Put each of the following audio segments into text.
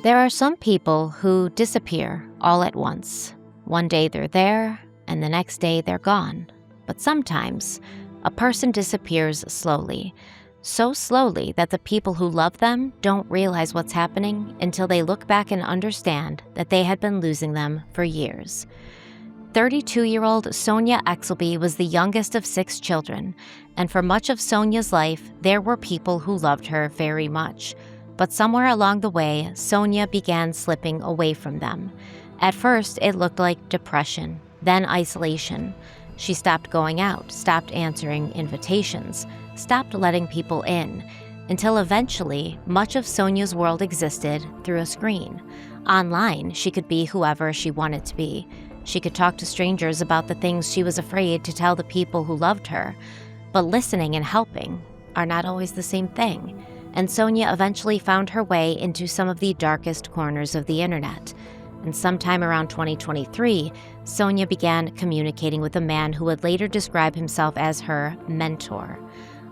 There are some people who disappear all at once. One day they're there, and the next day they're gone. But sometimes, a person disappears slowly. So slowly that the people who love them don't realize what's happening until they look back and understand that they had been losing them for years. 32-year-old Sonia Exelby was the youngest of 6 children, and for much of Sonia's life, there were people who loved her very much. But somewhere along the way, Sonia began slipping away from them. At first, it looked like depression, then isolation. She stopped going out, stopped answering invitations, stopped letting people in, until eventually, much of Sonia's world existed through a screen. Online, she could be whoever she wanted to be. She could talk to strangers about the things she was afraid to tell the people who loved her. But listening and helping are not always the same thing. And Sonia eventually found her way into some of the darkest corners of the internet. And sometime around 2023, Sonia began communicating with a man who would later describe himself as her mentor.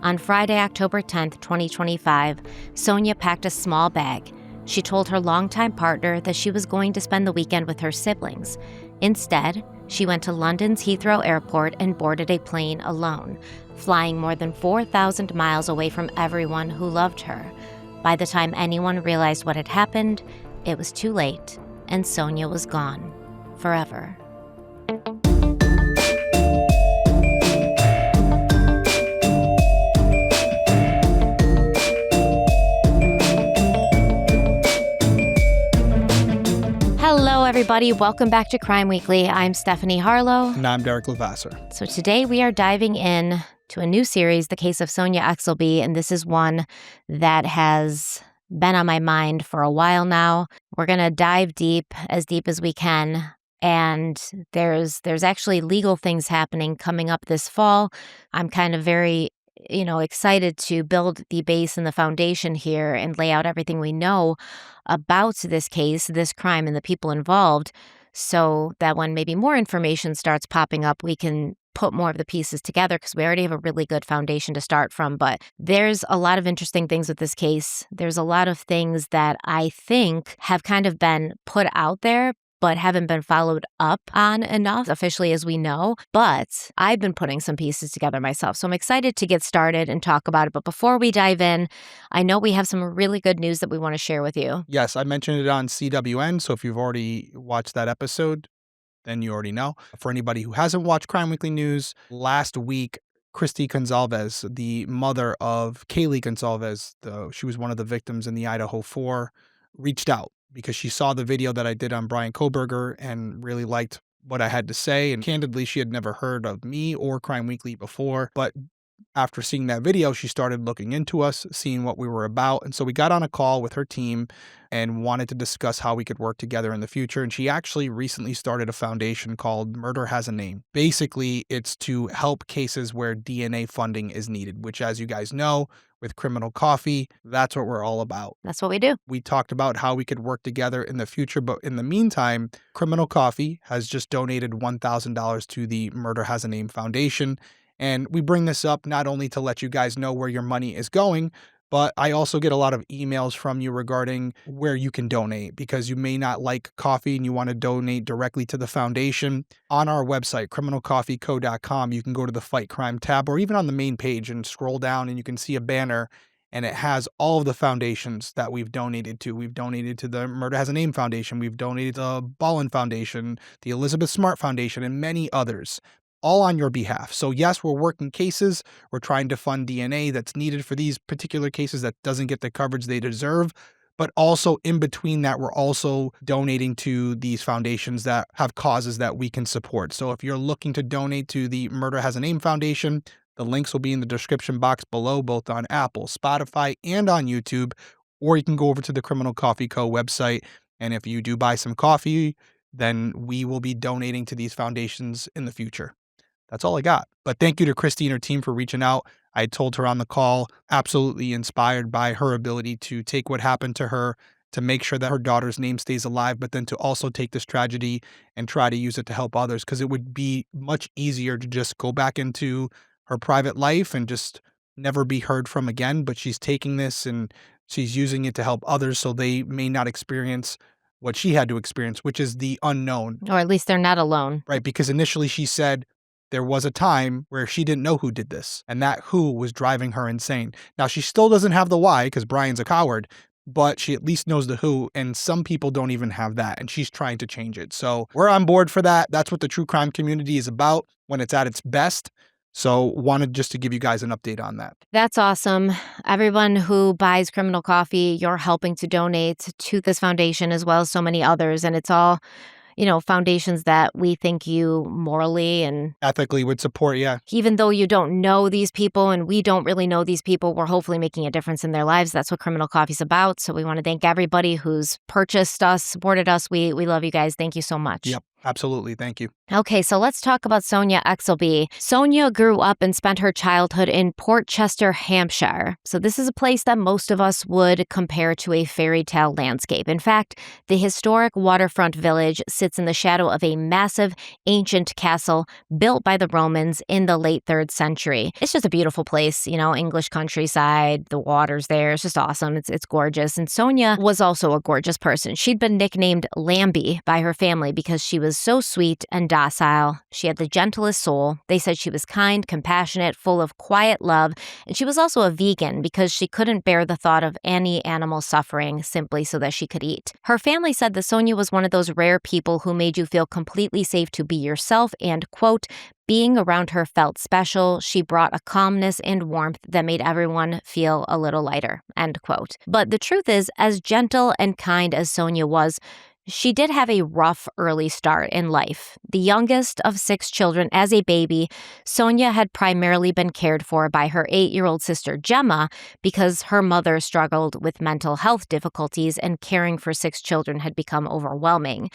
On Friday, October 10th, 2025, Sonia packed a small bag. She told her longtime partner that she was going to spend the weekend with her siblings. Instead, she went to London's Heathrow Airport and boarded a plane alone, flying more than 4,000 miles away from everyone who loved her. By the time anyone realized what had happened, it was too late, and Sonia was gone. Forever. Hello, everybody. Welcome back to Crime Weekly. I'm Stephanie Harlow. And I'm Derek Levasseur. So today we are diving in to a new series, The Case of Sonia Exelby, and this is one that has been on my mind for a while now. We're going to dive deep as we can, and there's actually legal things happening coming up this fall. I'm kind of very excited to build the base and the foundation here and lay out everything we know about this case, this crime, and the people involved, so that when maybe more information starts popping up, we can put more of the pieces together, because we already have a really good foundation to start from. But there's a lot of interesting things with this case. There's a lot of things that I think have kind of been put out there, but haven't been followed up on enough officially as we know. But I've been putting some pieces together myself. So I'm excited to get started and talk about it. But before we dive in, I know we have some really good news that we want to share with you. Yes, I mentioned it on CWN. So if you've already watched that episode, then you already know. For anybody who hasn't watched Crime Weekly News, last week, Christy Gonzalez, the mother of Kaylee Gonzalez, she was one of the victims in the Idaho 4, reached out because she saw the video that I did on Brian Koberger and really liked what I had to say. And candidly, she had never heard of me or Crime Weekly before. But after seeing that video, she started looking into us, seeing what we were about. And so we got on a call with her team and wanted to discuss how we could work together in the future. And she actually recently started a foundation called Murder Has a Name. Basically, it's to help cases where DNA funding is needed, which, as you guys know, with Criminal Coffee, that's what we're all about. That's what we do. We talked about how we could work together in the future, but in the meantime, Criminal Coffee has just donated $1,000 to the Murder Has a Name Foundation. And we bring this up not only to let you guys know where your money is going, but I also get a lot of emails from you regarding where you can donate, because you may not like coffee and you want to donate directly to the foundation. On our website, criminalcoffeeco.com, you can go to the Fight Crime tab, or even on the main page and scroll down and you can see a banner, and it has all of the foundations that we've donated to. We've donated to the Murder Has a Name Foundation. We've donated to the Ballin Foundation, the Elizabeth Smart Foundation, and many others, all on your behalf. So yes, we're working cases. We're trying to fund DNA that's needed for these particular cases that doesn't get the coverage they deserve. But also in between that, we're also donating to these foundations that have causes that we can support. So if you're looking to donate to the Murder Has a Name Foundation, the links will be in the description box below, both on Apple, Spotify, and on YouTube. Or you can go over to the Criminal Coffee Co. website. And if you do buy some coffee, then we will be donating to these foundations in the future. That's all I got. But thank you to Christy and her team for reaching out. I told her on the call, absolutely inspired by her ability to take what happened to her, to make sure that her daughter's name stays alive, but then to also take this tragedy and try to use it to help others, because it would be much easier to just go back into her private life and just never be heard from again. But she's taking this and She's using it to help others so they may not experience what she had to experience, which is the unknown. Or at least they're not alone. Right, because initially she said there was a time where she didn't know who did this, and that who was driving her insane. Now, she still doesn't have the why because Brian's a coward, but she at least knows the who, and some people don't even have that, and she's trying to change it. So we're on board for that. That's what the true crime community is about when it's at its best. So wanted just to give you guys an update on that. That's awesome. Everyone who buys Criminal Coffee, you're helping to donate to this foundation as well as so many others. And it's all, foundations that we think you morally and Ethically would support, yeah. even though you don't know these people and we don't really know these people, we're hopefully making a difference in their lives. That's what Criminal Coffee's about. So we want to thank everybody who's purchased us, supported us. We love you guys. Thank you so much. Yep, absolutely. Thank you. Okay, so let's talk about Sonia Exelby. Sonia grew up and spent her childhood in Port Chester, Hampshire. So this is a place that most of us would compare to a fairy tale landscape. In fact, the historic waterfront village sits in the shadow of a massive ancient castle built by the Romans in the late 3rd century. It's just a beautiful place, English countryside, the water's there. It's just awesome. It's gorgeous. And Sonia was also a gorgeous person. She'd been nicknamed Lambie by her family because she was so sweet and docile. She had the gentlest soul. They said she was kind, compassionate, full of quiet love, and she was also a vegan because she couldn't bear the thought of any animal suffering simply so that she could eat. Her family said that Sonia was one of those rare people who made you feel completely safe to be yourself and, quote, being around her felt special. She brought a calmness and warmth that made everyone feel a little lighter, end quote. But the truth is, as gentle and kind as Sonia was, she did have a rough early start in life. The youngest of 6 children, as a baby, Sonia had primarily been cared for by her 8-year-old sister Gemma because her mother struggled with mental health difficulties and caring for 6 children had become overwhelming.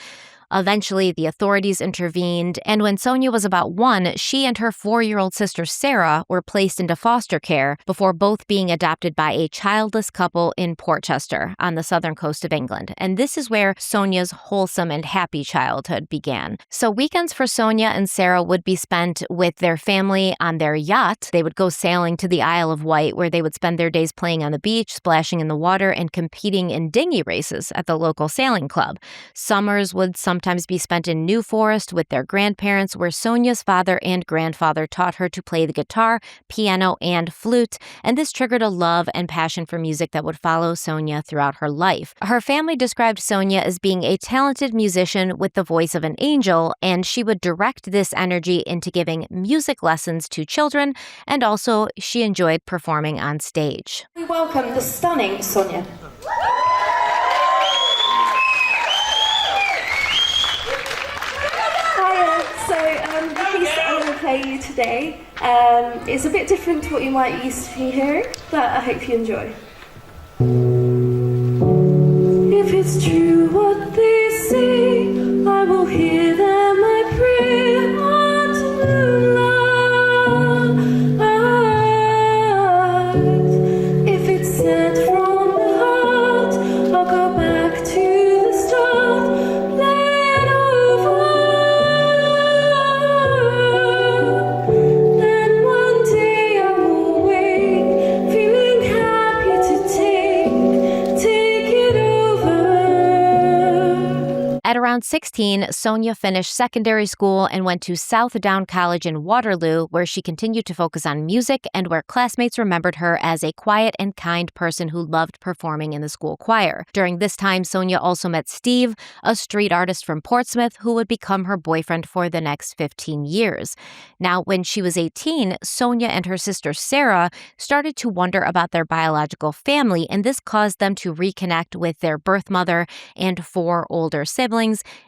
Eventually, the authorities intervened, and when Sonia was about 1, she and her 4-year-old sister Sarah were placed into foster care before both being adopted by a childless couple in Port Chester on the southern coast of England. And this is where Sonia's wholesome and happy childhood began. So weekends for Sonia and Sarah would be spent with their family on their yacht. They would go sailing to the Isle of Wight, where they would spend their days playing on the beach, splashing in the water, and competing in dinghy races at the local sailing club. Summers would sometimes be spent in New Forest with their grandparents, where Sonia's father and grandfather taught her to play the guitar, piano, and flute, and this triggered a love and passion for music that would follow Sonia throughout her life. Her family described Sonia as being a talented musician with the voice of an angel, and she would direct this energy into giving music lessons to children, and also she enjoyed performing on stage. We welcome the stunning Sonia. The piece that I'm going to play you today is a bit different to what you might used to be hearing, but I hope you enjoy. If it's true what they say, I will hear them, I pray, unto moonlight. If it's sent from the heart, I'll go back to the start, play it over. Then one day I will wake, feeling happy to take it over. At around 16, Sonia finished secondary school and went to Southdown College in Waterloo, where she continued to focus on music and where classmates remembered her as a quiet and kind person who loved performing in the school choir. During this time, Sonia also met Steve, a street artist from Portsmouth, who would become her boyfriend for the next 15 years. Now, when she was 18, Sonia and her sister Sarah started to wonder about their biological family, and this caused them to reconnect with their birth mother and 4 older siblings,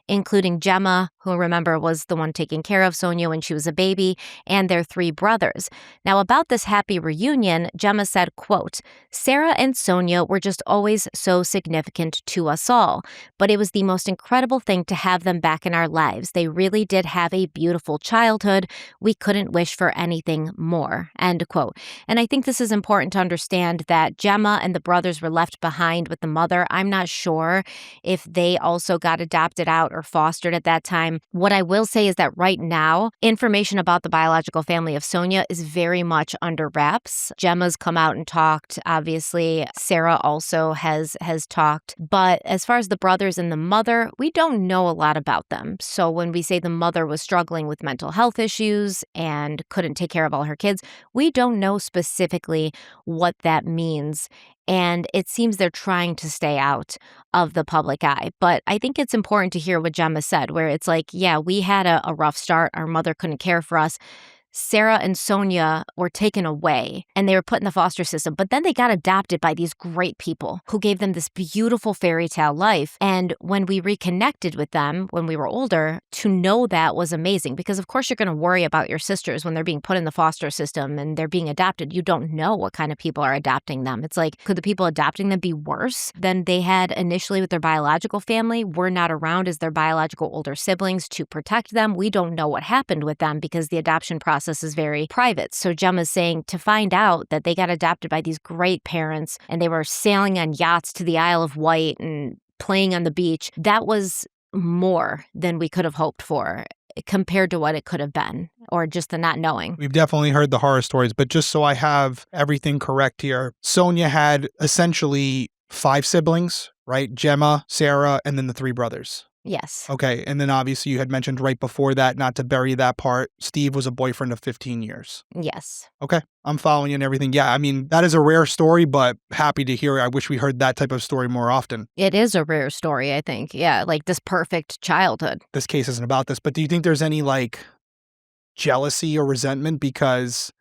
including Gemma, who, remember, was the one taking care of Sonia when she was a baby, and their 3 brothers. Now, about this happy reunion, Gemma said, quote, Sarah and Sonia were just always so significant to us all, but it was the most incredible thing to have them back in our lives. They really did have a beautiful childhood. We couldn't wish for anything more, end quote. And I think this is important to understand that Gemma and the brothers were left behind with the mother. I'm not sure if they also got adopted adopted out or fostered at that time. What I will say is that right now, information about the biological family of Sonia is very much under wraps. Gemma's come out and talked. Obviously, Sarah also has talked. But as far as the brothers and the mother, we don't know a lot about them. So when we say the mother was struggling with mental health issues and couldn't take care of all her kids, we don't know specifically what that means. And it seems they're trying to stay out of the public eye. But I think it's important to hear what Gemma said, where it's like, yeah, we had a rough start. Our mother couldn't care for us. Sarah and Sonia were taken away and they were put in the foster system, but then they got adopted by these great people who gave them this beautiful fairy tale life. And when we reconnected with them when we were older, to know that was amazing because of course you're going to worry about your sisters when they're being put in the foster system and they're being adopted. You don't know what kind of people are adopting them. It's like, could the people adopting them be worse than they had initially with their biological family? We're not around as their biological older siblings to protect them. We don't know what happened with them because the adoption process is very private. So Gemma's saying to find out that they got adopted by these great parents and they were sailing on yachts to the Isle of Wight and playing on the beach, that was more than we could have hoped for compared to what it could have been, or just the not knowing. We've definitely heard the horror stories, but just so I have everything correct here, Sonia had essentially 5 siblings, right? Gemma, Sarah, and then the 3 brothers. Yes. Okay, and then obviously you had mentioned right before that, not to bury that part, Steve was a boyfriend of 15 years. Yes. Okay, I'm following you and everything. Yeah, I mean, that is a rare story, but happy to hear it. I wish we heard that type of story more often. It is a rare story, I think. Yeah, like this perfect childhood. This case isn't about this, but do you think there's any, like, jealousy or resentment because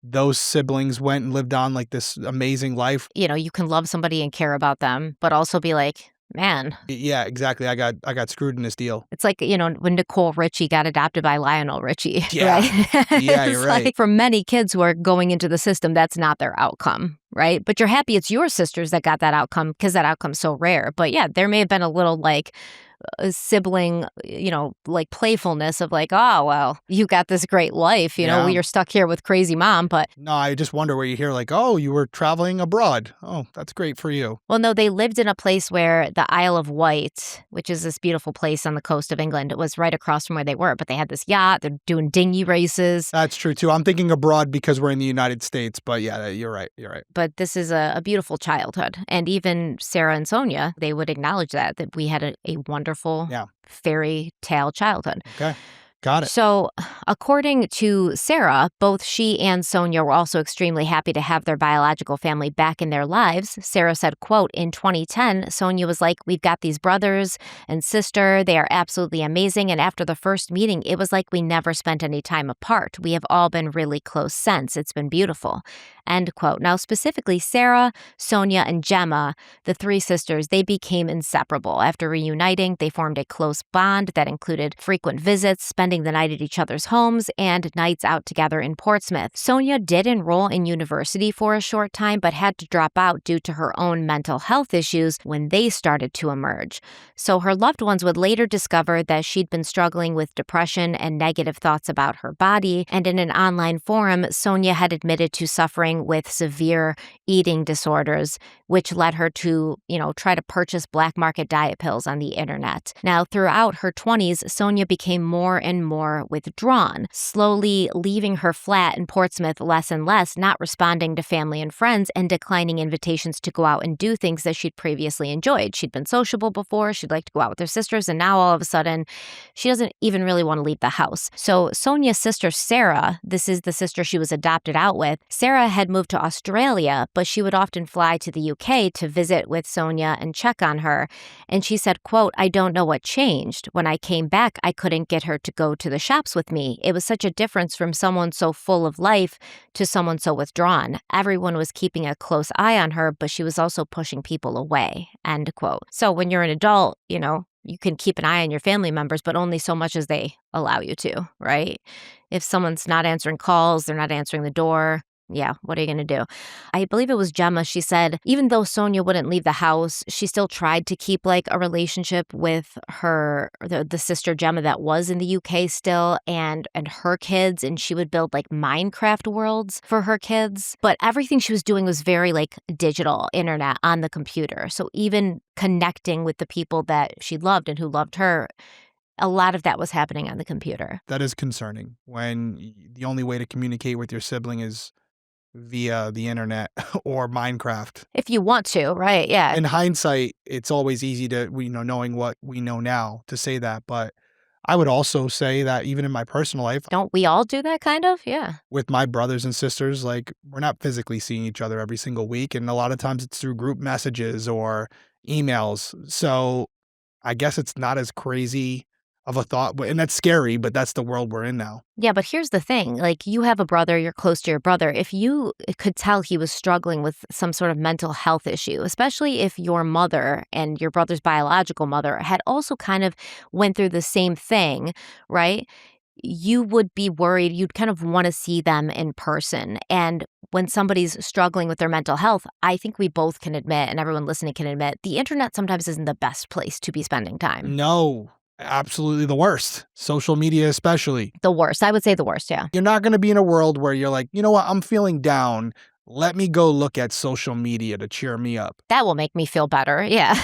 those siblings went and lived on, like, this amazing life? You know, you can love somebody and care about them, but also be like, man. Yeah, exactly. I got screwed in this deal. It's like, you know, when Nicole Richie got adopted by Lionel Richie, Yeah. right? Yeah, you're right. Like for many kids who are going into the system, that's not their outcome, right? But you're happy it's your sisters that got that outcome because that outcome's so rare. But yeah, there may have been a little like a sibling, you know, like playfulness of like, oh, well, you got this great life, you know, you're stuck here with crazy mom, but. No, I just wonder where you hear like, oh, you were traveling abroad. Oh, that's great for you. Well, no, they lived in a place where the Isle of Wight, which is this beautiful place on the coast of England, it was right across from where they were, but they had this yacht, they're doing dinghy races. That's true too. I'm thinking abroad because we're in the United States, but yeah, you're right. You're right. But this is a beautiful childhood. And even Sarah and Sonia, they would acknowledge that we had a wonderful fairy tale childhood. Okay. Got it. So, according to Sarah, both she and Sonia were also extremely happy to have their biological family back in their lives. Sarah said, quote, in 2010, Sonia was like, we've got these brothers and sister. They are absolutely amazing. And after the first meeting, it was like we never spent any time apart. We have all been really close since. It's been beautiful. End quote. Now, specifically, Sarah, Sonia, and Gemma, the 3 sisters, they became inseparable. After reuniting, they formed a close bond that included frequent visits, spending the night at each other's homes, and nights out together in Portsmouth. Sonia did enroll in university for a short time, but had to drop out due to her own mental health issues when they started to emerge. So her loved ones would later discover that she'd been struggling with depression and negative thoughts about her body, and in an online forum, Sonia had admitted to suffering with severe eating disorders, which led her to, try to purchase black market diet pills on the internet. Now, throughout her 20s, Sonia became more and more withdrawn, slowly leaving her flat in Portsmouth less and less, not responding to family and friends, and declining invitations to go out and do things that she'd previously enjoyed. She'd been sociable before, she'd like to go out with her sisters, and now all of a sudden, she doesn't even really want to leave the house. So Sonia's sister, Sarah, this is the sister she was adopted out with, Sarah had moved to Australia, but she would often fly to the UK to visit with Sonia and check on her. And she said, quote, I don't know what changed. When I came back, I couldn't get her to go to the shops with me. It was such a difference from someone so full of life to someone so withdrawn. Everyone was keeping a close eye on her, but she was also pushing people away, end quote. So when you're an adult, you can keep an eye on your family members, but only so much as they allow you to, right? If someone's not answering calls, they're not answering the door, yeah, what are you going to do? I believe it was Gemma. She said, even though Sonia wouldn't leave the house, she still tried to keep like a relationship with the sister Gemma that was in the UK still, and her kids. And she would build like Minecraft worlds for her kids. But everything she was doing was very like digital internet on the computer. So even connecting with the people that she loved and who loved her, a lot of that was happening on the computer. That is concerning when the only way to communicate with your sibling is via the internet or Minecraft. If you want to, right? Yeah. In hindsight, it's always easy to, knowing what we know now, to say that. But I would also say that even in my personal life, Don't we all do that kind of? Yeah. with my brothers and sisters, like, we're not physically seeing each other every single week. And a lot of times it's through group messages or emails. So I guess it's not as crazy of a thought, and that's scary, but that's the world we're in now. Yeah, but here's the thing. Like, you have a brother, you're close to your brother. If you could tell he was struggling with some sort of mental health issue, especially if your mother and your brother's biological mother had also kind of went through the same thing, right? You would be worried. You'd kind of want to see them in person. And when somebody's struggling with their mental health, I think we both can admit, and everyone listening can admit, the internet sometimes isn't the best place to be spending time. No, absolutely the worst. Social media especially. The worst. I would say the worst, yeah. You're not going to be in a world where you're like, you know what, I'm feeling down. Let me go look at social media to cheer me up. That will make me feel better. Yeah.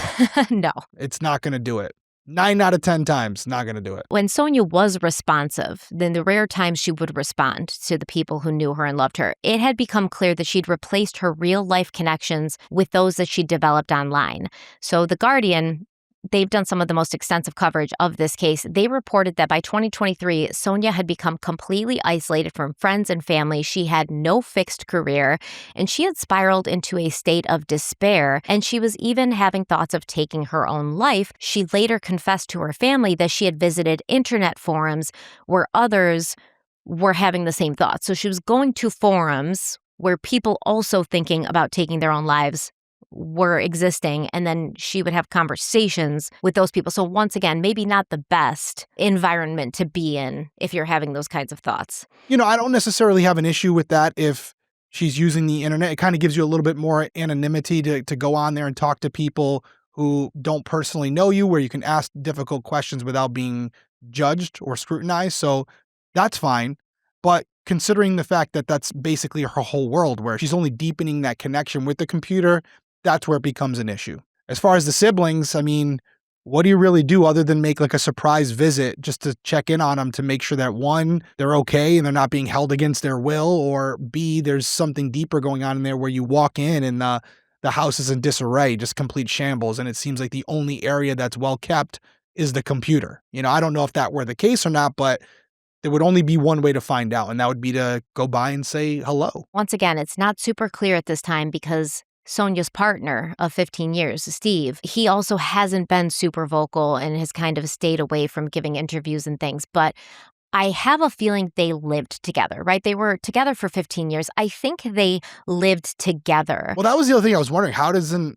No. It's not going to do it. 9 out of 10 times, not going to do it. When Sonia was responsive, then the rare times she would respond to the people who knew her and loved her, it had become clear that she'd replaced her real-life connections with those that she developed online. So The Guardian, they've done some of the most extensive coverage of this case. They reported that by 2023, Sonia had become completely isolated from friends and family. She had no fixed career, and she had spiraled into a state of despair, and she was even having thoughts of taking her own life. She later confessed to her family that she had visited internet forums where others were having the same thoughts. So she was going to forums where people also thinking about taking their own lives were existing, and then she would have conversations with those people. So once again, maybe not the best environment to be in if you're having those kinds of thoughts. I don't necessarily have an issue with that if she's using the internet. It kind of gives you a little bit more anonymity to go on there and talk to people who don't personally know you, where you can ask difficult questions without being judged or scrutinized. So that's fine. But considering the fact that that's basically her whole world, where she's only deepening that connection with the computer, that's where it becomes an issue. As far as the siblings, I mean, what do you really do other than make like a surprise visit just to check in on them to make sure that, one, they're okay and they're not being held against their will, or B, there's something deeper going on in there where you walk in and the house is in disarray, just complete shambles, and it seems like the only area that's well kept is the computer. I don't know if that were the case or not, but there would only be one way to find out, and that would be to go by and say hello. Once again, it's not super clear at this time because Sonia's partner of 15 years, Steve, he also hasn't been super vocal and has kind of stayed away from giving interviews and things. But I have a feeling they lived together, right? They were together for 15 years. I think they lived together. Well, that was the other thing I was wondering.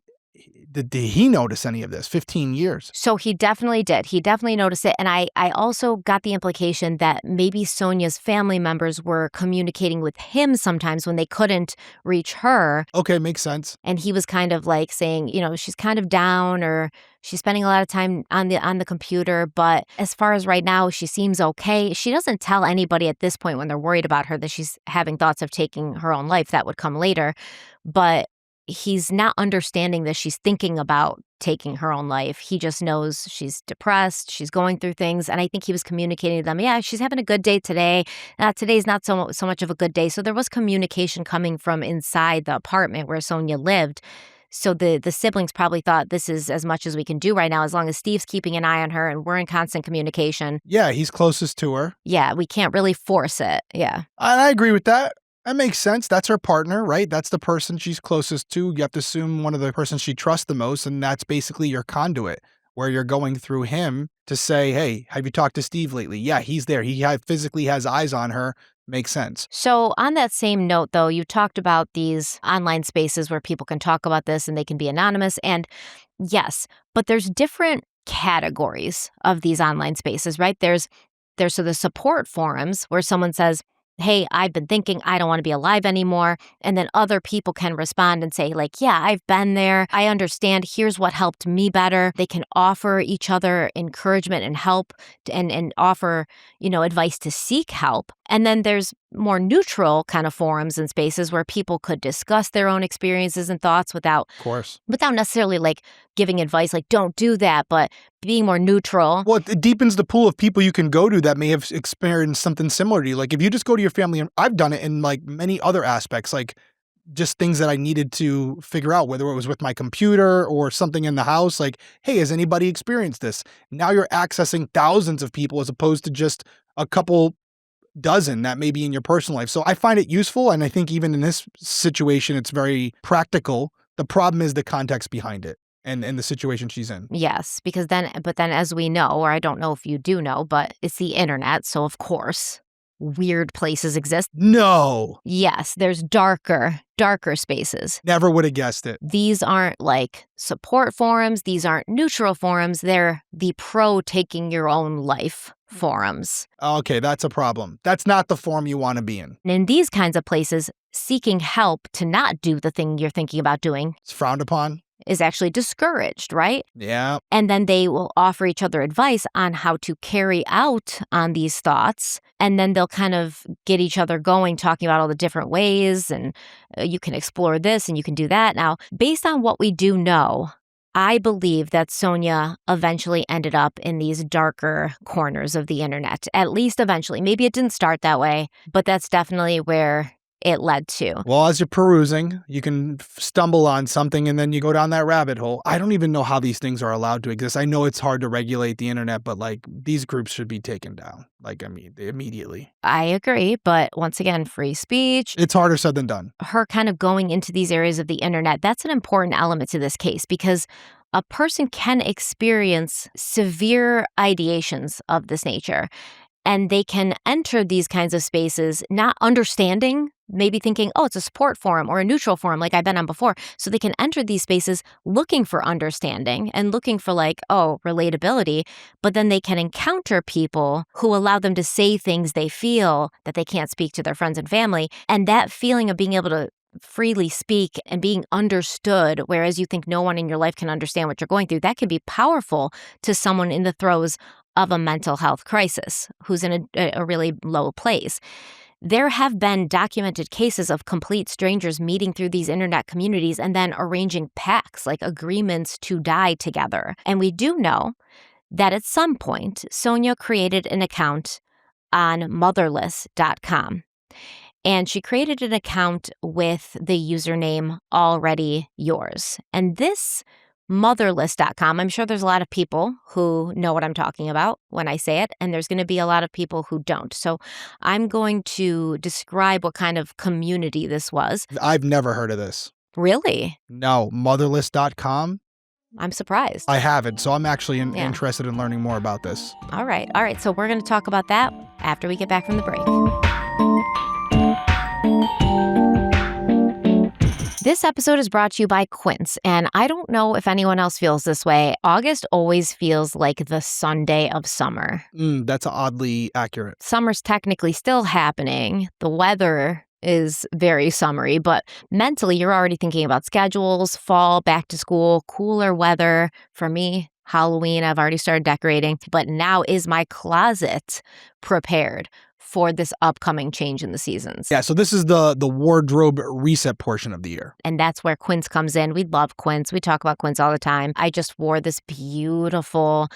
Did he notice any of this? 15 years. So he definitely did. He definitely noticed it. And I also got the implication that maybe Sonia's family members were communicating with him sometimes when they couldn't reach her. Okay, makes sense. And he was kind of like saying, she's kind of down, or she's spending a lot of time on the computer. But as far as right now, she seems okay. She doesn't tell anybody at this point when they're worried about her that she's having thoughts of taking her own life. That would come later. But he's not understanding that she's thinking about taking her own life. He just knows she's depressed, she's going through things, and I think he was communicating to them, yeah, she's having a good day today. Today's not so much of a good day. So there was communication coming from inside the apartment where Sonia lived. So the siblings probably thought, this is as much as we can do right now, as long as Steve's keeping an eye on her and we're in constant communication. Yeah, he's closest to her. Yeah, we can't really force it. Yeah. I agree with that. That makes sense. That's her partner, right? That's the person she's closest to. You have to assume one of the persons she trusts the most, and that's basically your conduit, where you're going through him to say, hey, have you talked to Steve lately? Yeah, he's there. He physically has eyes on her. Makes sense. So on that same note, though, you talked about these online spaces where people can talk about this and they can be anonymous. And yes, but there's different categories of these online spaces, right? There's the support forums where someone says, hey, I've been thinking I don't want to be alive anymore. And then other people can respond and say, like, yeah, I've been there. I understand. Here's what helped me better. They can offer each other encouragement and help and offer, advice to seek help. And then there's more neutral kind of forums and spaces where people could discuss their own experiences and thoughts without necessarily like giving advice like don't do that, but being more neutral. Well, it deepens the pool of people you can go to that may have experienced something similar to you. Like if you just go to your family, and I've done it in like many other aspects, like just things that I needed to figure out, whether it was with my computer or something in the house, like, hey, has anybody experienced this? Now you're accessing thousands of people as opposed to just a couple dozen that may be in your personal life. So I find it useful. And I think even in this situation, it's very practical. The problem is the context behind it and the situation she's in. Yes, because then as we know, or I don't know if you do know, but it's the internet. So of course, weird places exist. No. Yes, there's darker spaces. Never would have guessed it. These aren't like support forums. These aren't neutral forums. They're the pro taking your own life forums. Okay, that's a problem. That's not the forum you want to be in. And in these kinds of places, seeking help to not do the thing you're thinking about doing It's frowned upon. Is actually discouraged, right? Yeah. And then they will offer each other advice on how to carry out on these thoughts. And then they'll kind of get each other going, talking about all the different ways. And you can explore this and you can do that. Now, based on what we do know, I believe that Sonia eventually ended up in these darker corners of the internet, at least eventually. Maybe it didn't start that way, but that's definitely where it led to. Well, as you're perusing, you can stumble on something and then you go down that rabbit hole. I don't even know how these things are allowed to exist. I know it's hard to regulate the internet, but like these groups should be taken down. Like, I mean, immediately. I agree. But once again, free speech. It's harder said than done. Her kind of going into these areas of the internet, that's an important element to this case because a person can experience severe ideations of this nature. And they can enter these kinds of spaces not understanding, maybe thinking, oh, it's a support forum or a neutral forum like I've been on before. So they can enter these spaces looking for understanding and looking for like, oh, relatability. But then they can encounter people who allow them to say things they feel that they can't speak to their friends and family. And that feeling of being able to freely speak and being understood, whereas you think no one in your life can understand what you're going through, that can be powerful to someone in the throes of a mental health crisis who's in a really low place. There have been documented cases of complete strangers meeting through these internet communities and then arranging pacts, like agreements to die together. And we do know that at some point, Sonia created an account on motherless.com. And she created an account with the username already yours. And this motherless.com, I'm sure there's a lot of people who know what I'm talking about when I say it, and there's going to be a lot of people who don't. So I'm going to describe what kind of community this was. I've never heard of this. Really? No, motherless.com? I'm surprised. I haven't, so I'm actually interested in learning more about this. All right. So we're going to talk about that after we get back from the break. This episode is brought to you by Quince, and I don't know if anyone else feels this way. August always feels like the Sunday of summer. That's oddly accurate. Summer's technically still happening. The weather is very summery, but mentally you're already thinking about schedules, fall, back to school, cooler weather. For me, Halloween, I've already started decorating, but now is my closet prepared for this upcoming change in the seasons. Yeah, so this is the wardrobe reset portion of the year. And that's where Quince comes in. We love Quince. We talk about Quince all the time. I just wore this beautiful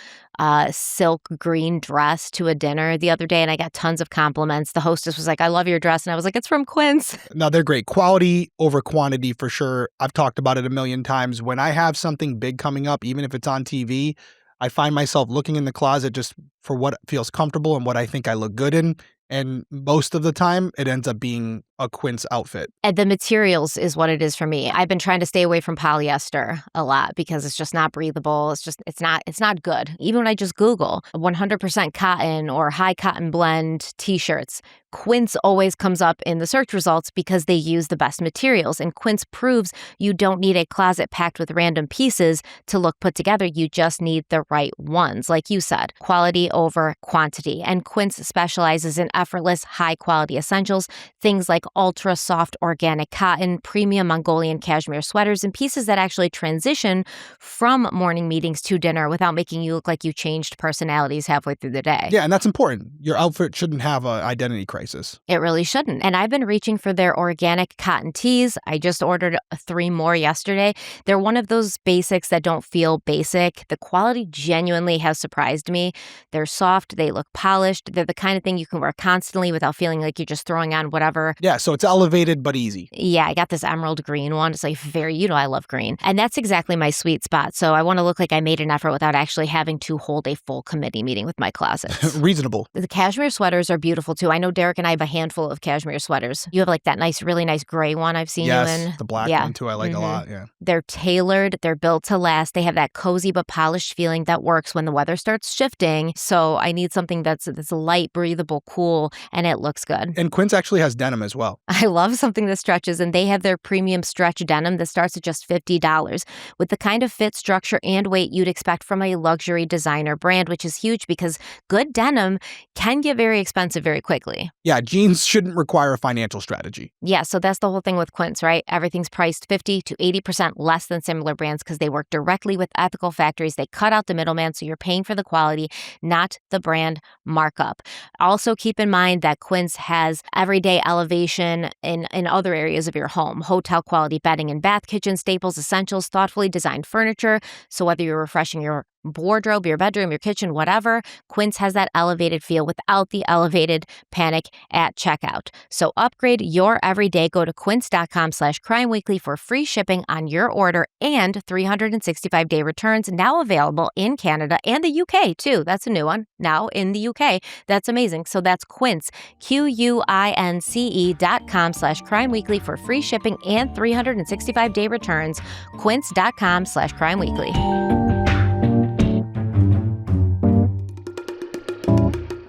silk green dress to a dinner the other day, and I got tons of compliments. The hostess was like, I love your dress. And I was like, it's from Quince. No, they're great. Quality over quantity for sure. I've talked about it a million times. When I have something big coming up, even if it's on TV, I find myself looking in the closet just for what feels comfortable and what I think I look good in. And most of the time, it ends up being a Quince outfit. And the materials is what it is for me. I've been trying to stay away from polyester a lot because it's just not breathable. It's not good. Even when I just Google 100% cotton or high cotton blend t-shirts, Quince always comes up in the search results because they use the best materials. And Quince proves you don't need a closet packed with random pieces to look put together. You just need the right ones. Like you said, quality over quantity. And Quince specializes in effortless, high quality essentials, things like ultra soft organic cotton, premium Mongolian cashmere sweaters, and pieces that actually transition from morning meetings to dinner without making you look like you changed personalities halfway through the day. Yeah, and that's important. Your outfit shouldn't have an identity crisis. It really shouldn't. And I've been reaching for their organic cotton tees. I just ordered 3 more yesterday. They're one of those basics that don't feel basic. The quality genuinely has surprised me. They're soft. They look polished. They're the kind of thing you can wear constantly without feeling like you're just throwing on whatever. Yeah, so it's elevated but easy. Yeah, I got this emerald green one. It's like I love green. And that's exactly my sweet spot. So I want to look like I made an effort without actually having to hold a full committee meeting with my closet. Reasonable. The cashmere sweaters are beautiful too. I know Derek and I have a handful of cashmere sweaters. You have like that really nice gray one I've seen you in. The black one too I like a lot, yeah. They're tailored. They're built to last. They have that cozy but polished feeling that works when the weather starts shifting. So I need something that's light, breathable, cool, and it looks good. And Quince actually has denim as well. I love something that stretches, and they have their premium stretch denim that starts at just $50 with the kind of fit, structure, and weight you'd expect from a luxury designer brand, which is huge because good denim can get very expensive very quickly. Yeah, jeans shouldn't require a financial strategy. Yeah, so that's the whole thing with Quince, right? Everything's priced 50 to 80% less than similar brands because they work directly with ethical factories. They cut out the middleman, so you're paying for the quality, not the brand markup. Also, keep in mind that Quince has everyday elevation in other areas of your home. Hotel quality bedding and bath, kitchen staples, essentials, thoughtfully designed furniture. So whether you're refreshing your wardrobe, your bedroom, your kitchen, whatever, Quince has that elevated feel without the elevated panic at checkout. So upgrade your everyday. Go to quince.com/crimeweekly for free shipping on your order and 365-day returns, now available in Canada and the UK too. That's a new one. Now in the UK. That's amazing. So that's Quince, QUINCE.com/crimeweekly for free shipping and 365-day returns. Quince.com/crimeweekly.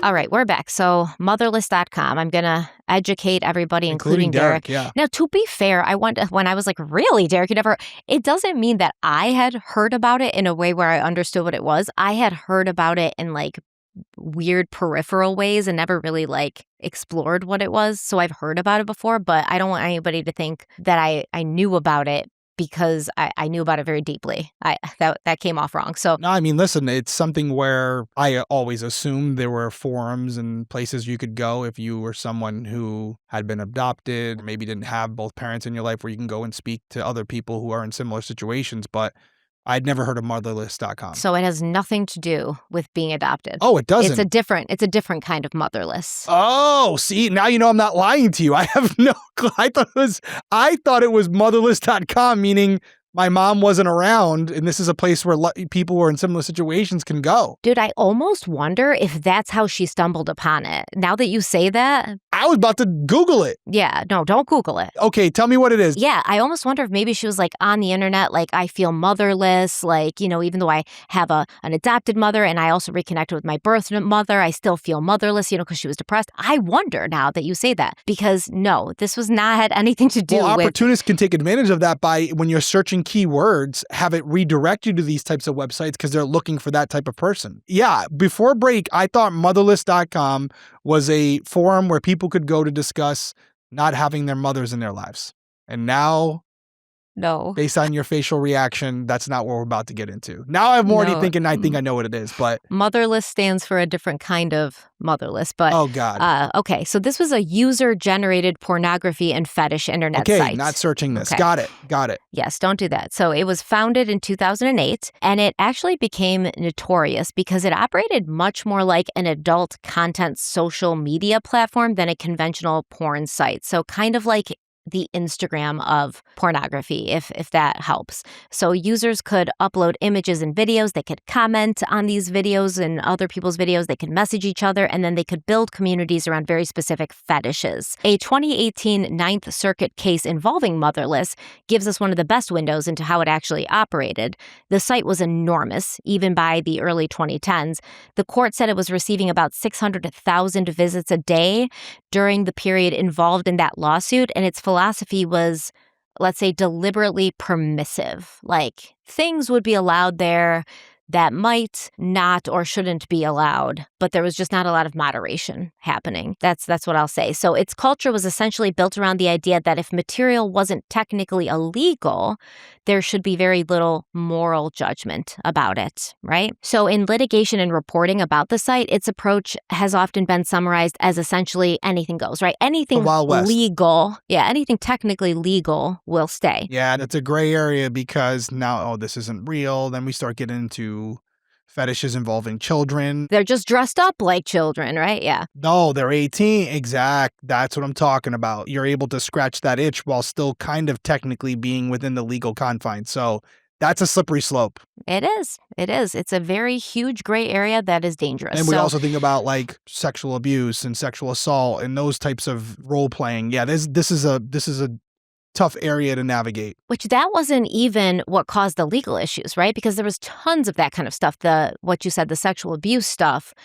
All right, we're back. So motherless.com. I'm going to educate everybody, including Derek. Yeah. Now, to be fair, when I was like, really, Derek, it doesn't mean that I had heard about it in a way where I understood what it was. I had heard about it in like weird peripheral ways and never really like explored what it was. So I've heard about it before, but I don't want anybody to think that I knew about it because I knew about it very deeply. That came off wrong. So no, I mean, listen, it's something where I always assumed there were forums and places you could go if you were someone who had been adopted, maybe didn't have both parents in your life, where you can go and speak to other people who are in similar situations. But I'd never heard of motherless.com. So it has nothing to do with being adopted. Oh, it doesn't? It's a different kind of motherless. Oh, see, now you know I'm not lying to you. I have no clue. I thought it was motherless.com, meaning my mom wasn't around, and this is a place where people who are in similar situations can go. Dude, I almost wonder if that's how she stumbled upon it. Now that you say that. I was about to Google it. Yeah, no, don't Google it. Okay, tell me what it is. Yeah, I almost wonder if maybe she was like on the internet, like I feel motherless, like, even though I have an adopted mother and I also reconnected with my birth mother, I still feel motherless, because she was depressed. I wonder now that you say that, because no, this was not had anything to do with... Well, opportunists can take advantage of that by, when you're searching keywords, have it redirect you to these types of websites because they're looking for that type of person. Yeah, before break, I thought motherless.com was a forum where people could go to discuss not having their mothers in their lives. And now, no, based on your facial reaction, that's not what we're about to get into. Now I'm already thinking I think I know what it is, but... Motherless stands for a different kind of motherless, but... Oh, God. Okay, so this was a user-generated pornography and fetish internet site. Okay, not searching this. Okay. Got it. Yes, don't do that. So it was founded in 2008, and it actually became notorious because it operated much more like an adult content social media platform than a conventional porn site. So kind of like the Instagram of pornography, if that helps. So users could upload images and videos. They could comment on these videos and other people's videos. They could message each other, and then they could build communities around very specific fetishes. A 2018 Ninth Circuit case involving Motherless gives us one of the best windows into how it actually operated. The site was enormous, even by the early 2010s. The court said it was receiving about 600,000 visits a day during the period involved in that lawsuit, and its philosophy was, let's say, deliberately permissive. Like, things would be allowed there that might not or shouldn't be allowed, but there was just not a lot of moderation happening. That's what I'll say. So its culture was essentially built around the idea that if material wasn't technically illegal, there should be very little moral judgment about it, right? So in litigation and reporting about the site, its approach has often been summarized as essentially anything goes, right? Anything Wild West. legal, anything technically legal will stay. Yeah, and it's a gray area because now, this isn't real. Then we start getting into fetishes involving children. They're just dressed up like children, right? Yeah. No, they're 18. Exact. That's what I'm talking about. You're able to scratch that itch while still kind of technically being within the legal confines. So that's a slippery slope. It is. It's a very huge gray area that is dangerous. And we also think about like sexual abuse and sexual assault and those types of role playing. Yeah, this is a tough area to navigate. Which that wasn't even what caused the legal issues, right? Because there was tons of that kind of stuff, what you said, the sexual abuse stuff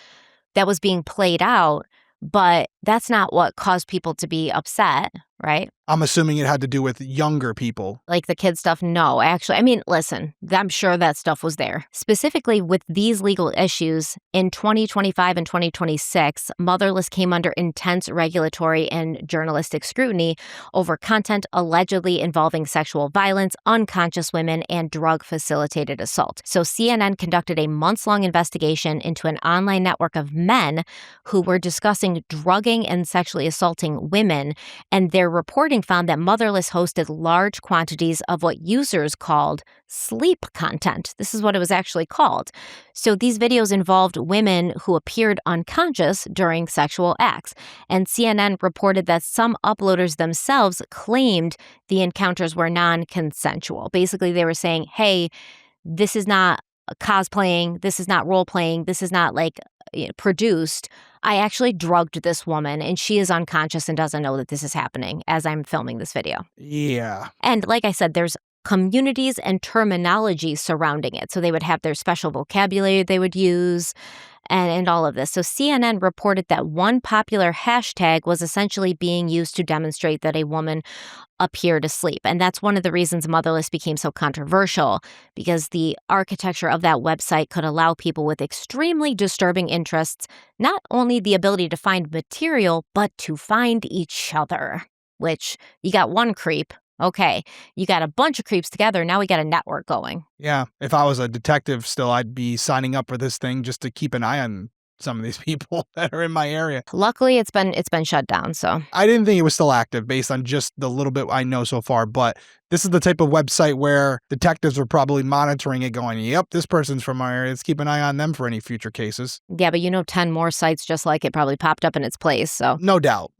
that was being played out, but that's not what caused people to be upset, right? I'm assuming it had to do with younger people. Like the kid stuff? No, actually. I mean, listen, I'm sure that stuff was there. Specifically with these legal issues, in 2025 and 2026, Motherless came under intense regulatory and journalistic scrutiny over content allegedly involving sexual violence, unconscious women, and drug-facilitated assault. So CNN conducted a months-long investigation into an online network of men who were discussing drugging and sexually assaulting women, and their reporting found that Motherless hosted large quantities of what users called sleep content. This is what it was actually called. So these videos involved women who appeared unconscious during sexual acts. And CNN reported that some uploaders themselves claimed the encounters were non-consensual. Basically, they were saying, hey, this is not cosplaying, this is not role-playing, this is not like produced. I actually drugged this woman and she is unconscious and doesn't know that this is happening as I'm filming this video. Yeah. And like I said, there's communities and terminology surrounding it. So they would have their special vocabulary they would use and all of this. So CNN reported that one popular hashtag was essentially being used to demonstrate that a woman appeared asleep. And that's one of the reasons Motherless became so controversial, because the architecture of that website could allow people with extremely disturbing interests not only the ability to find material, but to find each other, which you got one creep. Okay, you got a bunch of creeps together. Now we got a network going. Yeah. If I was a detective still, I'd be signing up for this thing just to keep an eye on some of these people that are in my area. Luckily, it's been shut down, so. I didn't think it was still active based on just the little bit I know so far, but this is the type of website where detectives were probably monitoring it going, yep, this person's from our area. Let's keep an eye on them for any future cases. Yeah, but 10 more sites just like it probably popped up in its place, so. No doubt.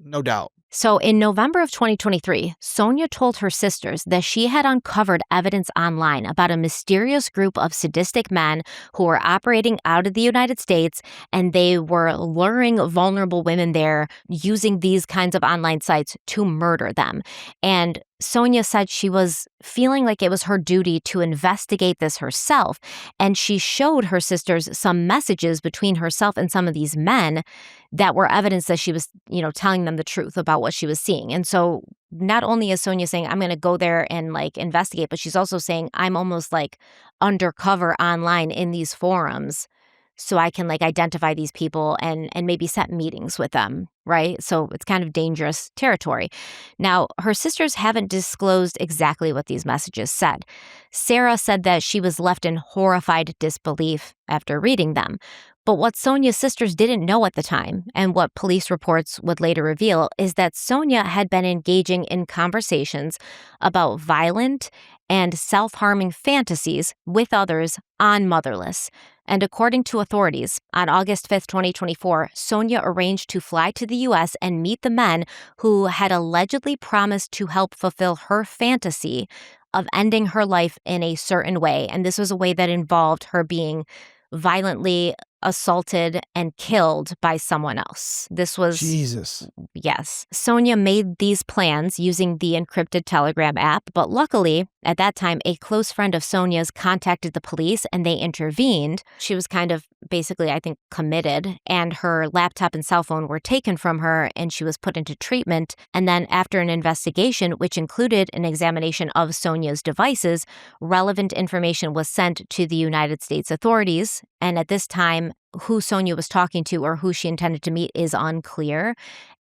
So in November of 2023, Sonia told her sisters that she had uncovered evidence online about a mysterious group of sadistic men who were operating out of the United States, and they were luring vulnerable women there using these kinds of online sites to murder them. And Sonia said she was feeling like it was her duty to investigate this herself, and she showed her sisters some messages between herself and some of these men that were evidence that she was, telling them the truth about what she was seeing. And so not only is Sonia saying, I'm going to go there and investigate, but she's also saying, I'm almost undercover online in these forums so I can identify these people and maybe set meetings with them, right? So it's kind of dangerous territory. Now, her sisters haven't disclosed exactly what these messages said. Sarah said that she was left in horrified disbelief after reading them. But what Sonia's sisters didn't know at the time, and what police reports would later reveal, is that Sonia had been engaging in conversations about violent and self-harming fantasies with others on Motherless. And according to authorities, on August 5th, 2024, Sonia arranged to fly to the U.S. and meet the men who had allegedly promised to help fulfill her fantasy of ending her life in a certain way. And this was a way that involved her being violently assaulted and killed by someone else. This was... Jesus. Yes. Sonia made these plans using the encrypted Telegram app, but luckily, at that time, a close friend of Sonia's contacted the police and they intervened. She was kind of basically, I think, committed, and her laptop and cell phone were taken from her and she was put into treatment. And then after an investigation, which included an examination of Sonia's devices, relevant information was sent to the United States authorities. And at this time, who Sonia was talking to or who she intended to meet is unclear.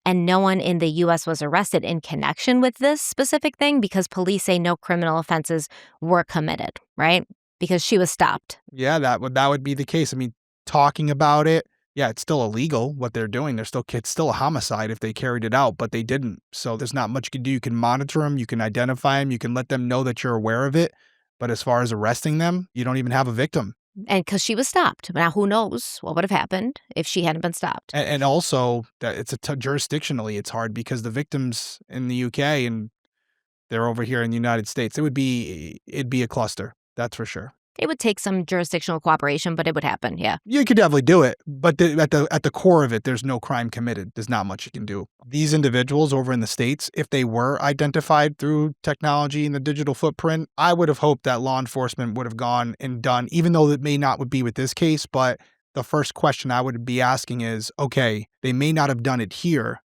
And no one in the U.S. was arrested in connection with this specific thing because police say no criminal offenses were committed, right? Because she was stopped. Yeah, that would be the case. I mean, talking about it, yeah, it's still illegal what they're doing. It's still a homicide if they carried it out, but they didn't. So there's not much you can do. You can monitor them, you can identify them, you can let them know that you're aware of it. But as far as arresting them, you don't even have a victim. And because she was stopped. Now, who knows what would have happened if she hadn't been stopped. And also, that it's jurisdictionally, it's hard because the victims in the UK and they're over here in the United States. It'd be a cluster. That's for sure. It would take some jurisdictional cooperation, but it would happen, yeah. You could definitely do it, but at the core of it, there's no crime committed. There's not much you can do. These individuals over in the States, if they were identified through technology and the digital footprint, I would have hoped that law enforcement would have gone and done, even though it may not would be with this case, but the first question I would be asking is, okay, they may not have done it here,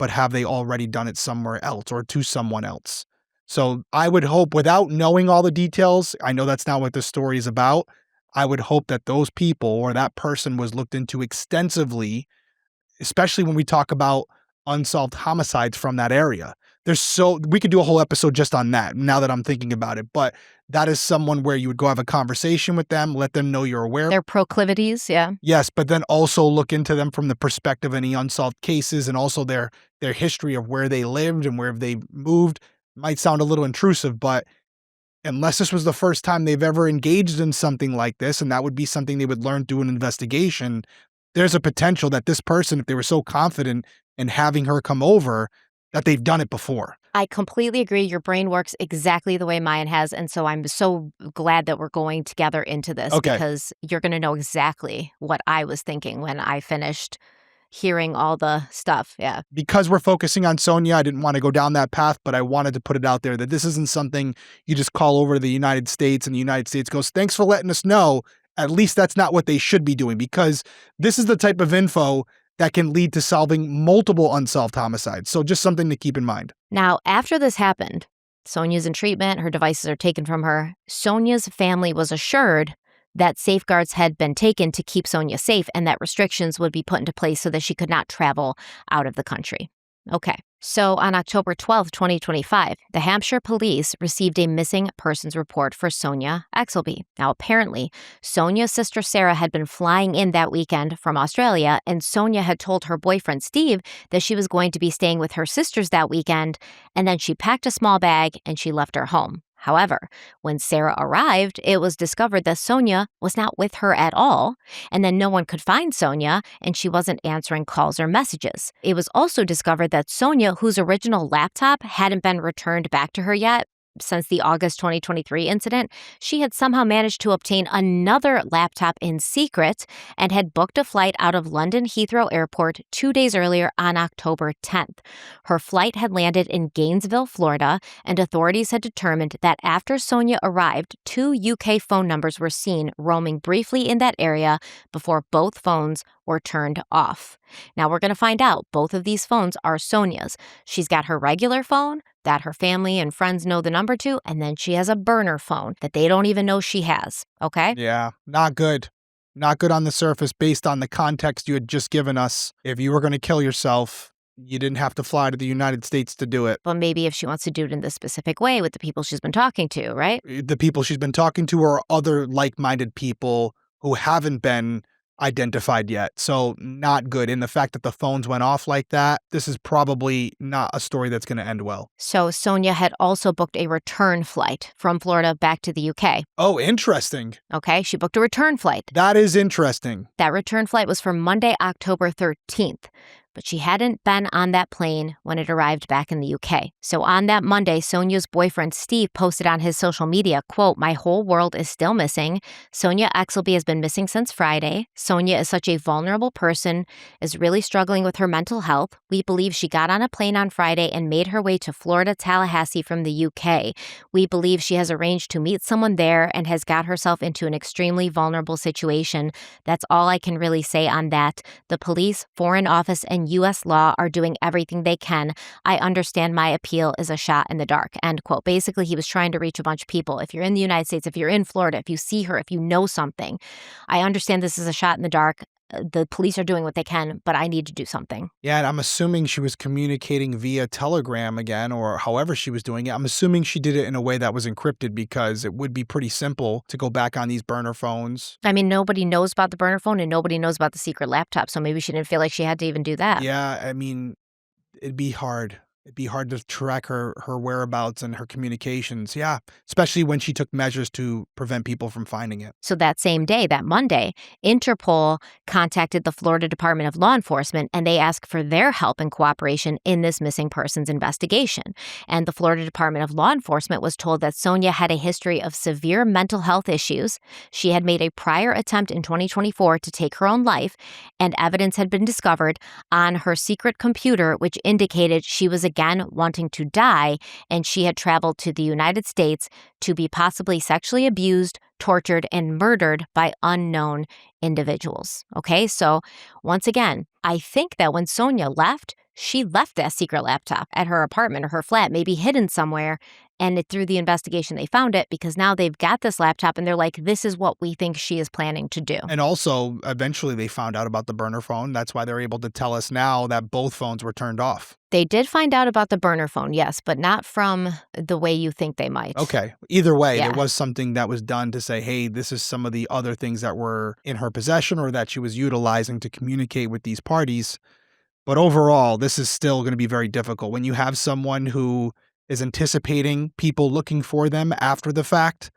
but have they already done it somewhere else or to someone else? So I would hope, without knowing all the details, I know that's not what this story is about, I would hope that those people or that person was looked into extensively, especially when we talk about unsolved homicides from that area. We could do a whole episode just on that now that I'm thinking about it, but that is someone where you would go have a conversation with them, let them know you're aware. Their proclivities, yeah. Yes, but then also look into them from the perspective of any unsolved cases and also their history of where they lived and where they moved. Might sound a little intrusive, but unless this was the first time they've ever engaged in something like this, and that would be something they would learn through an investigation, there's a potential that this person, if they were so confident in having her come over, that they've done it before. I completely agree. Your brain works exactly the way mine has, and so I'm so glad that we're going together into this because you're going to know exactly what I was thinking when I finished hearing all the stuff, yeah. Because we're focusing on Sonia, I didn't want to go down that path, but I wanted to put it out there that this isn't something you just call over to the United States and the United States goes, thanks for letting us know. At least that's not what they should be doing, because this is the type of info that can lead to solving multiple unsolved homicides. So just something to keep in mind. Now, after this happened, Sonia's in treatment, her devices are taken from her. Sonia's family was assured that safeguards had been taken to keep Sonia safe and that restrictions would be put into place so that she could not travel out of the country. Okay, so on October 12th, 2025, the Hampshire police received a missing persons report for Sonia Exelby. Now, apparently, Sonia's sister Sarah had been flying in that weekend from Australia, and Sonia had told her boyfriend Steve that she was going to be staying with her sisters that weekend, and then she packed a small bag and she left her home. However, when Sarah arrived, it was discovered that Sonia was not with her at all, and then no one could find Sonia, and she wasn't answering calls or messages. It was also discovered that Sonia, whose original laptop hadn't been returned back to her yet, since the August 2023 incident, she had somehow managed to obtain another laptop in secret and had booked a flight out of London Heathrow Airport 2 days earlier on October 10th. Her flight had landed in Gainesville, Florida, and authorities had determined that after Sonia arrived, 2 UK phone numbers were seen roaming briefly in that area before both phones were turned off. Now we're going to find out both of these phones are Sonia's. She's got her regular phone that her family and friends know the number to, and then she has a burner phone that they don't even know she has, okay? Yeah, not good. Not good on the surface based on the context you had just given us. If you were going to kill yourself, you didn't have to fly to the United States to do it. But maybe if she wants to do it in this specific way with the people she's been talking to, right? The people she's been talking to are other like-minded people who haven't been identified yet. So not good. And the fact that the phones went off like that, this is probably not a story that's going to end well. So Sonia had also booked a return flight from Florida back to the UK. Oh, interesting. Okay, she booked a return flight. That is interesting. That return flight was for Monday, October 13th. But she hadn't been on that plane when it arrived back in the UK. So on that Monday, Sonia's boyfriend Steve posted on his social media, quote, "My whole world is still missing. Sonia Exelby has been missing since Friday. Sonia is such a vulnerable person, is really struggling with her mental health. We believe she got on a plane on Friday and made her way to Florida, Tallahassee from the UK. We believe she has arranged to meet someone there and has got herself into an extremely vulnerable situation. That's all I can really say on that. The police, Foreign Office, and U.S. law are doing everything they can. I understand my appeal is a shot in the dark," end quote. Basically, he was trying to reach a bunch of people. If you're in the United States, if you're in Florida, if you see her, if you know something, I understand this is a shot in the dark. The police are doing what they can, but I need to do something. Yeah, and I'm assuming she was communicating via Telegram again, or however she was doing it. I'm assuming she did it in a way that was encrypted because it would be pretty simple to go back on these burner phones. I mean, nobody knows about the burner phone and nobody knows about the secret laptop, so maybe she didn't feel like she had to even do that. Yeah, I mean, it'd be hard. It'd be hard to track her whereabouts and her communications. Yeah, especially when she took measures to prevent people from finding it. So that same day, that Monday, Interpol contacted the Florida Department of Law Enforcement and they asked for their help and cooperation in this missing persons investigation. And the Florida Department of Law Enforcement was told that Sonia had a history of severe mental health issues. She had made a prior attempt in 2024 to take her own life, and evidence had been discovered on her secret computer which indicated she was again wanting to die, and she had traveled to the United States to be possibly sexually abused, tortured, and murdered by unknown individuals. Okay, so once again, I think that when Sonia left, she left that secret laptop at her apartment or her flat, maybe hidden somewhere, and through the investigation they found it because now they've got this laptop and they're like, this is what we think she is planning to do. And also, eventually they found out about the burner phone. That's why they're able to tell us now that both phones were turned off. They did find out about the burner phone, yes, but not from the way you think they might. Okay. Either way, Yeah. there was something that was done to say, hey, this is some of the other things that were in her possession or that she was utilizing to communicate with these parties. But overall, this is still going to be very difficult. When you have someone who is anticipating people looking for them after the fact,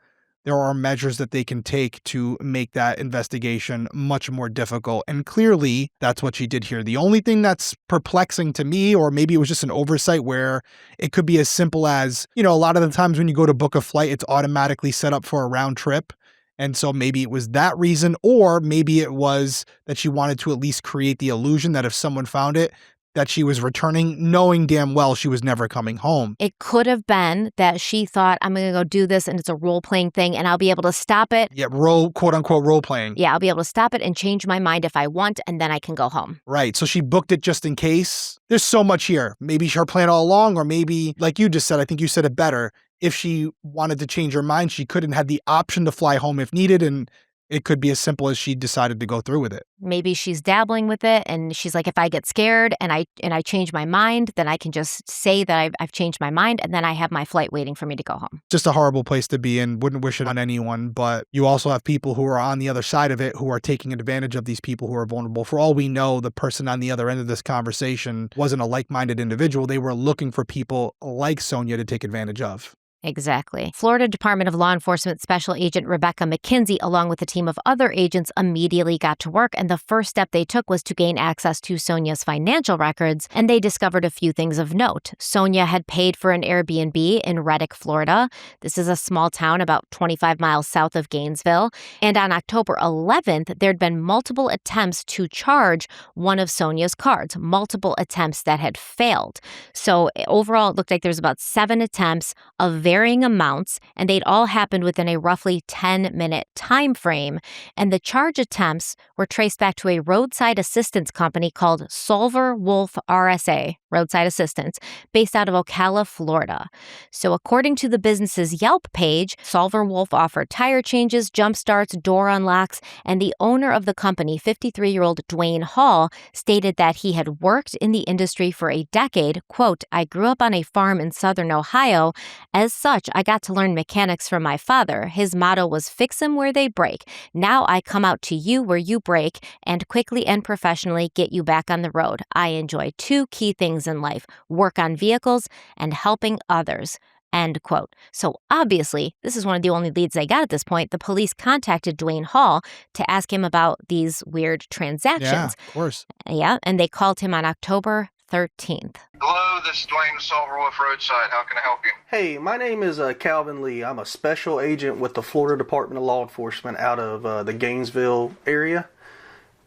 there are measures that they can take to make that investigation much more difficult. And clearly, that's what she did here. The only thing that's perplexing to me, or maybe it was just an oversight where it could be as simple as, a lot of the times when you go to book a flight, it's automatically set up for a round trip. And so maybe it was that reason, or maybe it was that she wanted to at least create the illusion that if someone found it, that she was returning, knowing damn well she was never coming home. It could have been that she thought, I'm going to go do this and it's a role-playing thing and I'll be able to stop it. Yeah, quote-unquote role-playing. Yeah, I'll be able to stop it and change my mind if I want, and then I can go home. Right, so she booked it just in case. There's so much here. Maybe her plan all along, or maybe, like you just said, I think you said it better, if she wanted to change her mind, she could and had the option to fly home if needed, and it could be as simple as she decided to go through with it. Maybe she's dabbling with it and she's like, if I get scared and I change my mind, then I can just say that I've changed my mind and then I have my flight waiting for me to go home. Just a horrible place to be in. Wouldn't wish it on anyone, but you also have people who are on the other side of it who are taking advantage of these people who are vulnerable. For all we know, the person on the other end of this conversation wasn't a like-minded individual. They were looking for people like Sonia to take advantage of. Exactly. Florida Department of Law Enforcement Special Agent Rebecca McKinsey, along with a team of other agents, immediately got to work, and the first step they took was to gain access to Sonia's financial records, and they discovered a few things of note. Sonia had paid for an Airbnb in Reddick, Florida. This is a small town about 25 miles south of Gainesville, and on October 11th, there'd been multiple attempts to charge one of Sonia's cards, multiple attempts that had failed. So overall, it looked like there was about 7 attempts of varying amounts, and they'd all happened within a roughly 10-minute time frame. And the charge attempts were traced back to a roadside assistance company called Solver Wolf RSA, roadside assistance, based out of Ocala, Florida. So according to the business's Yelp page, Solver Wolf offered tire changes, jump starts, door unlocks, and the owner of the company, 53-year-old Dwayne Hall, stated that he had worked in the industry for a decade. Quote, "I grew up on a farm in southern Ohio. As such, I got to learn mechanics from my father. His motto was fix 'em where they break. Now I come out to you where you break and quickly and professionally get you back on the road. I enjoy two key things in life, work on vehicles and helping others." End quote. So obviously, this is one of the only leads they got at this point. The police contacted Dwayne Hall to ask him about these weird transactions. Yeah, of course. Yeah, and they called him on October 13th. Hello, this is Dwayne with Solver Wolf Roadside. How can I help you? Hey, my name is Calvin Lee. I'm a special agent with the Florida Department of Law Enforcement out of the Gainesville area.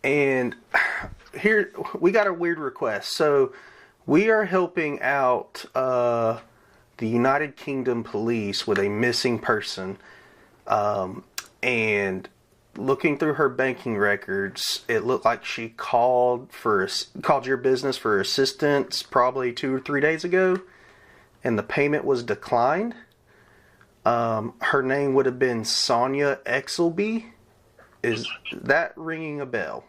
And here, we got a weird request. So, we are helping out the United Kingdom police with a missing person. And looking through her banking records, it looked like she called your business for assistance probably 2 or 3 days ago, and the payment was declined. Her name would have been Sonia Exelby. Is that ringing a bell?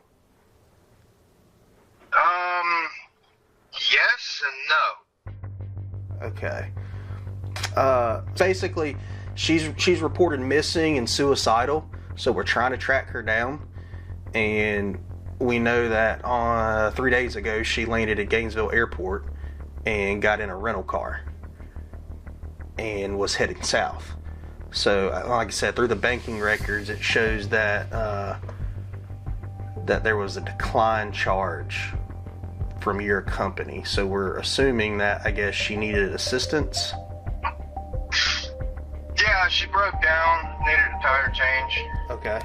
Yes and no. Okay. Basically, she's reported missing and suicidal. So we're trying to track her down, and we know that 3 days ago she landed at Gainesville Airport and got in a rental car and was heading south. So, like I said, through the banking records, it shows that that there was a decline charge from your company. So we're assuming that, I guess, she needed assistance. Yeah, she broke down, needed a tire change, Okay.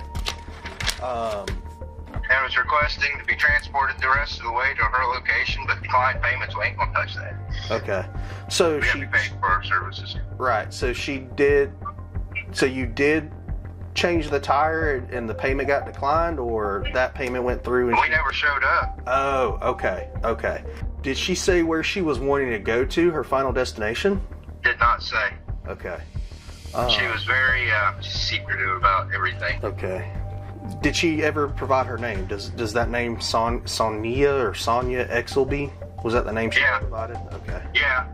and was requesting to be transported the rest of the way to her location, but declined payments. We ain't gonna touch that. Okay. So We have to be paid for our services. right. So you did change the tire and the payment got declined, or that payment went through and We never showed up. Oh, okay. Did she say where she was wanting to go to, her final destination? Did not say. Okay. She was very secretive about everything. Okay. Did she ever provide her name? Does that name Sonia or Sonia Exelby? Was that the name she Yeah. provided? Okay. Yeah.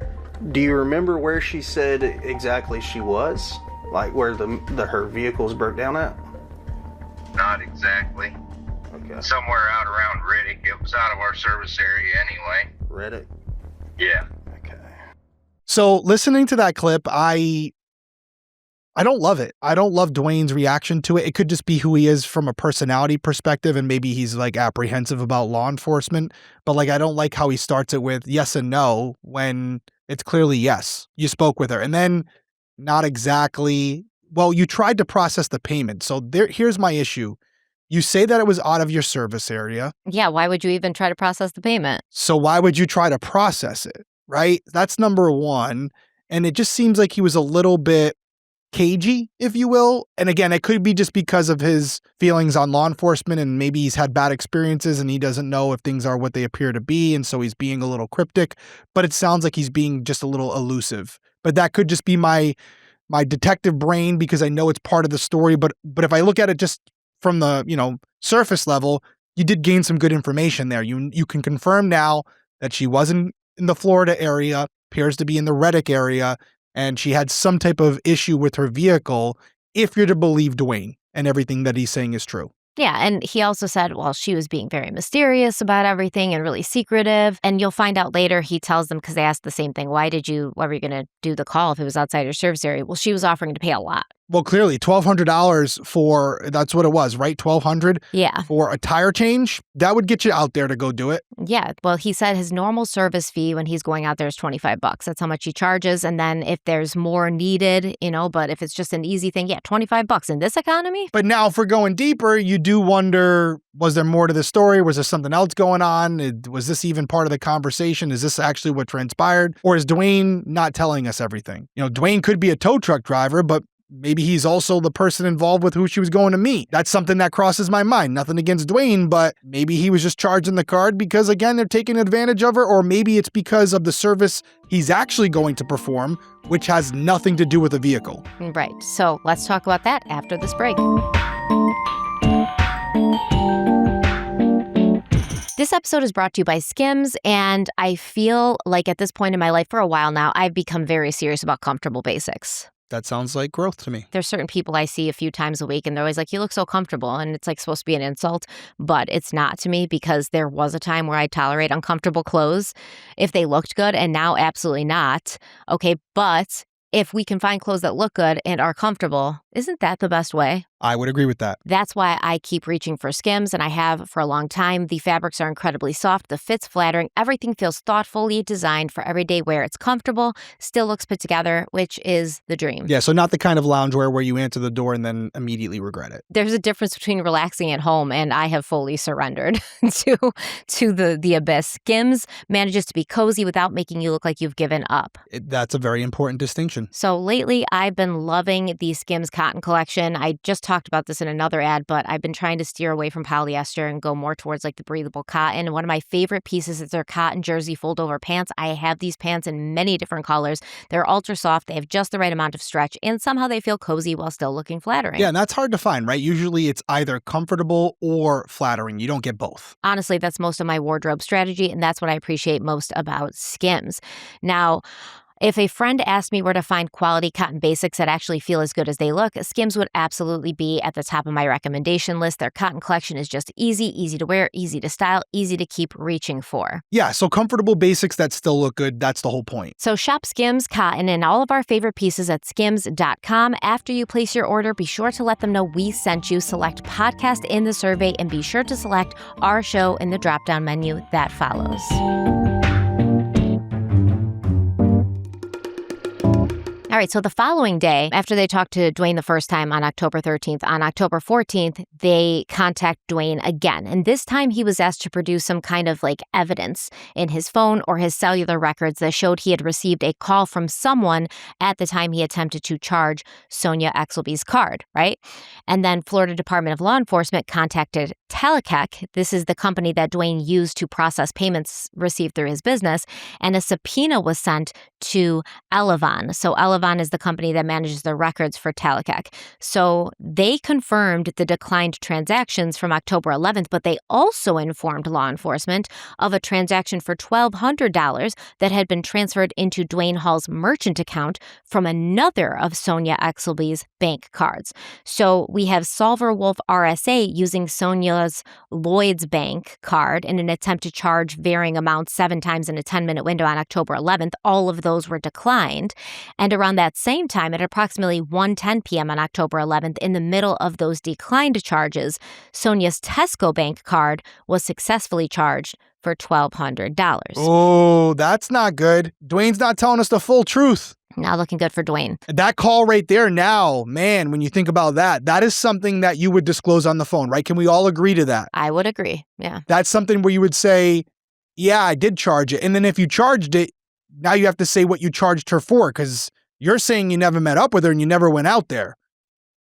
Do you remember where she said exactly she was? Like where her vehicles broke down at? Not exactly. Okay. Somewhere out around Riddick. It was out of our service area anyway. Reddit? Yeah. Okay. So listening to that clip, I don't love it. I don't love Dwayne's reaction to it. It could just be who he is from a personality perspective, and maybe he's like apprehensive about law enforcement. But like, I don't like how he starts it with yes and no when it's clearly yes. You spoke with her, and then not exactly. Well, you tried to process the payment. So here's my issue. You say that it was out of your service area. Yeah, why would you even try to process the payment? So why would you try to process it? Right? That's number one. And it just seems like he was a little bit cagey, if you will. And again, it could be just because of his feelings on law enforcement, and maybe he's had bad experiences and he doesn't know if things are what they appear to be. And so he's being a little cryptic, but it sounds like he's being just a little elusive. But that could just be my detective brain, because I know it's part of the story. But if I look at it just from the, surface level, you did gain some good information there. You can confirm now that she wasn't in the Florida area, appears to be in the Riddick area, and she had some type of issue with her vehicle, if you're to believe Dwayne and everything that he's saying is true. Yeah, and he also said, well, she was being very mysterious about everything and really secretive. And you'll find out later, he tells them, because they asked the same thing, why were you going to do the call if it was outside your service area? Well, she was offering to pay a lot. Well, clearly, $1,200 for, that's what it was, right? $1,200 Yeah. for a tire change? That would get you out there to go do it. Yeah. Well, he said his normal service fee when he's going out there is $25. That's how much he charges. And then if there's more needed, but if it's just an easy thing, yeah, $25 in this economy. But now if we're going deeper, you do wonder, was there more to the story? Was there something else going on? Was this even part of the conversation? Is this actually what transpired? Or is Dwayne not telling us everything? Dwayne could be a tow truck driver, but maybe he's also the person involved with who she was going to meet. That's something that crosses my mind. Nothing against Dwayne, but maybe he was just charging the card because, again, they're taking advantage of her, or maybe it's because of the service he's actually going to perform, which has nothing to do with the vehicle. Right. So let's talk about that after this break. This episode is brought to you by Skims, and I feel like at this point in my life for a while now, I've become very serious about comfortable basics. That sounds like growth to me. There's certain people I see a few times a week, and they're always like, you look so comfortable. And it's like supposed to be an insult, but it's not to me, because there was a time where I tolerate uncomfortable clothes if they looked good, and now absolutely not. Okay, but if we can find clothes that look good and are comfortable, isn't that the best way? I would agree with that. That's why I keep reaching for Skims, and I have for a long time. The fabrics are incredibly soft, the fit's flattering, everything feels thoughtfully designed for everyday wear. It's comfortable, still looks put together, which is the dream. Yeah, so not the kind of loungewear where you answer the door and then immediately regret it. There's a difference between relaxing at home, and I have fully surrendered to the abyss. Skims manages to be cozy without making you look like you've given up. That's a very important distinction. So lately, I've been loving the Skims cotton collection. I just talked about this in another ad, but I've been trying to steer away from polyester and go more towards like the breathable cotton. And one of my favorite pieces is their cotton jersey fold over pants. I have these pants in many different colors. They're ultra soft. They have just the right amount of stretch, and somehow they feel cozy while still looking flattering. Yeah, and that's hard to find, right? Usually it's either comfortable or flattering. You don't get both. Honestly, that's most of my wardrobe strategy, and that's what I appreciate most about Skims. Now, if a friend asked me where to find quality cotton basics that actually feel as good as they look, Skims would absolutely be at the top of my recommendation list. Their cotton collection is just easy to wear, easy to style, easy to keep reaching for. Yeah, so comfortable basics that still look good, that's the whole point. So shop Skims cotton and all of our favorite pieces at skims.com. After you place your order, be sure to let them know we sent you. Select podcast in the survey, and be sure to select our show in the drop-down menu that follows. All right, so the following day, after they talked to Dwayne the first time on October 13th, on October 14th, they contact Dwayne again. And this time he was asked to produce some kind of like evidence in his phone or his cellular records that showed he had received a call from someone at the time he attempted to charge Sonia Exelby's card, right? And then Florida Department of Law Enforcement contacted Telecec. This is the company that Dwayne used to process payments received through his business. And a subpoena was sent to Elevon. So Elevon is the company that manages the records for Telecec. So they confirmed the declined transactions from October 11th, but they also informed law enforcement of a transaction for $1,200 that had been transferred into Dwayne Hall's merchant account from another of Sonia Exelby's bank cards. So we have Solver Wolf RSA using Sonia's Lloyd's Bank card in an attempt to charge varying amounts 7 times in a 10-minute window on October 11th. All of those were declined. And around that same time, at approximately 1:10 p.m. on October 11th, in the middle of those declined charges, Sonia's Tesco Bank card was successfully charged for $1,200. Oh, that's not good. Dwayne's not telling us the full truth. Not looking good for Dwayne. That call right there now, man, when you think about that, that is something that you would disclose on the phone, right? Can we all agree to that? I would agree, yeah. That's something where you would say, yeah, I did charge it. And then if you charged it, now you have to say what you charged her for, because you're saying you never met up with her and you never went out there.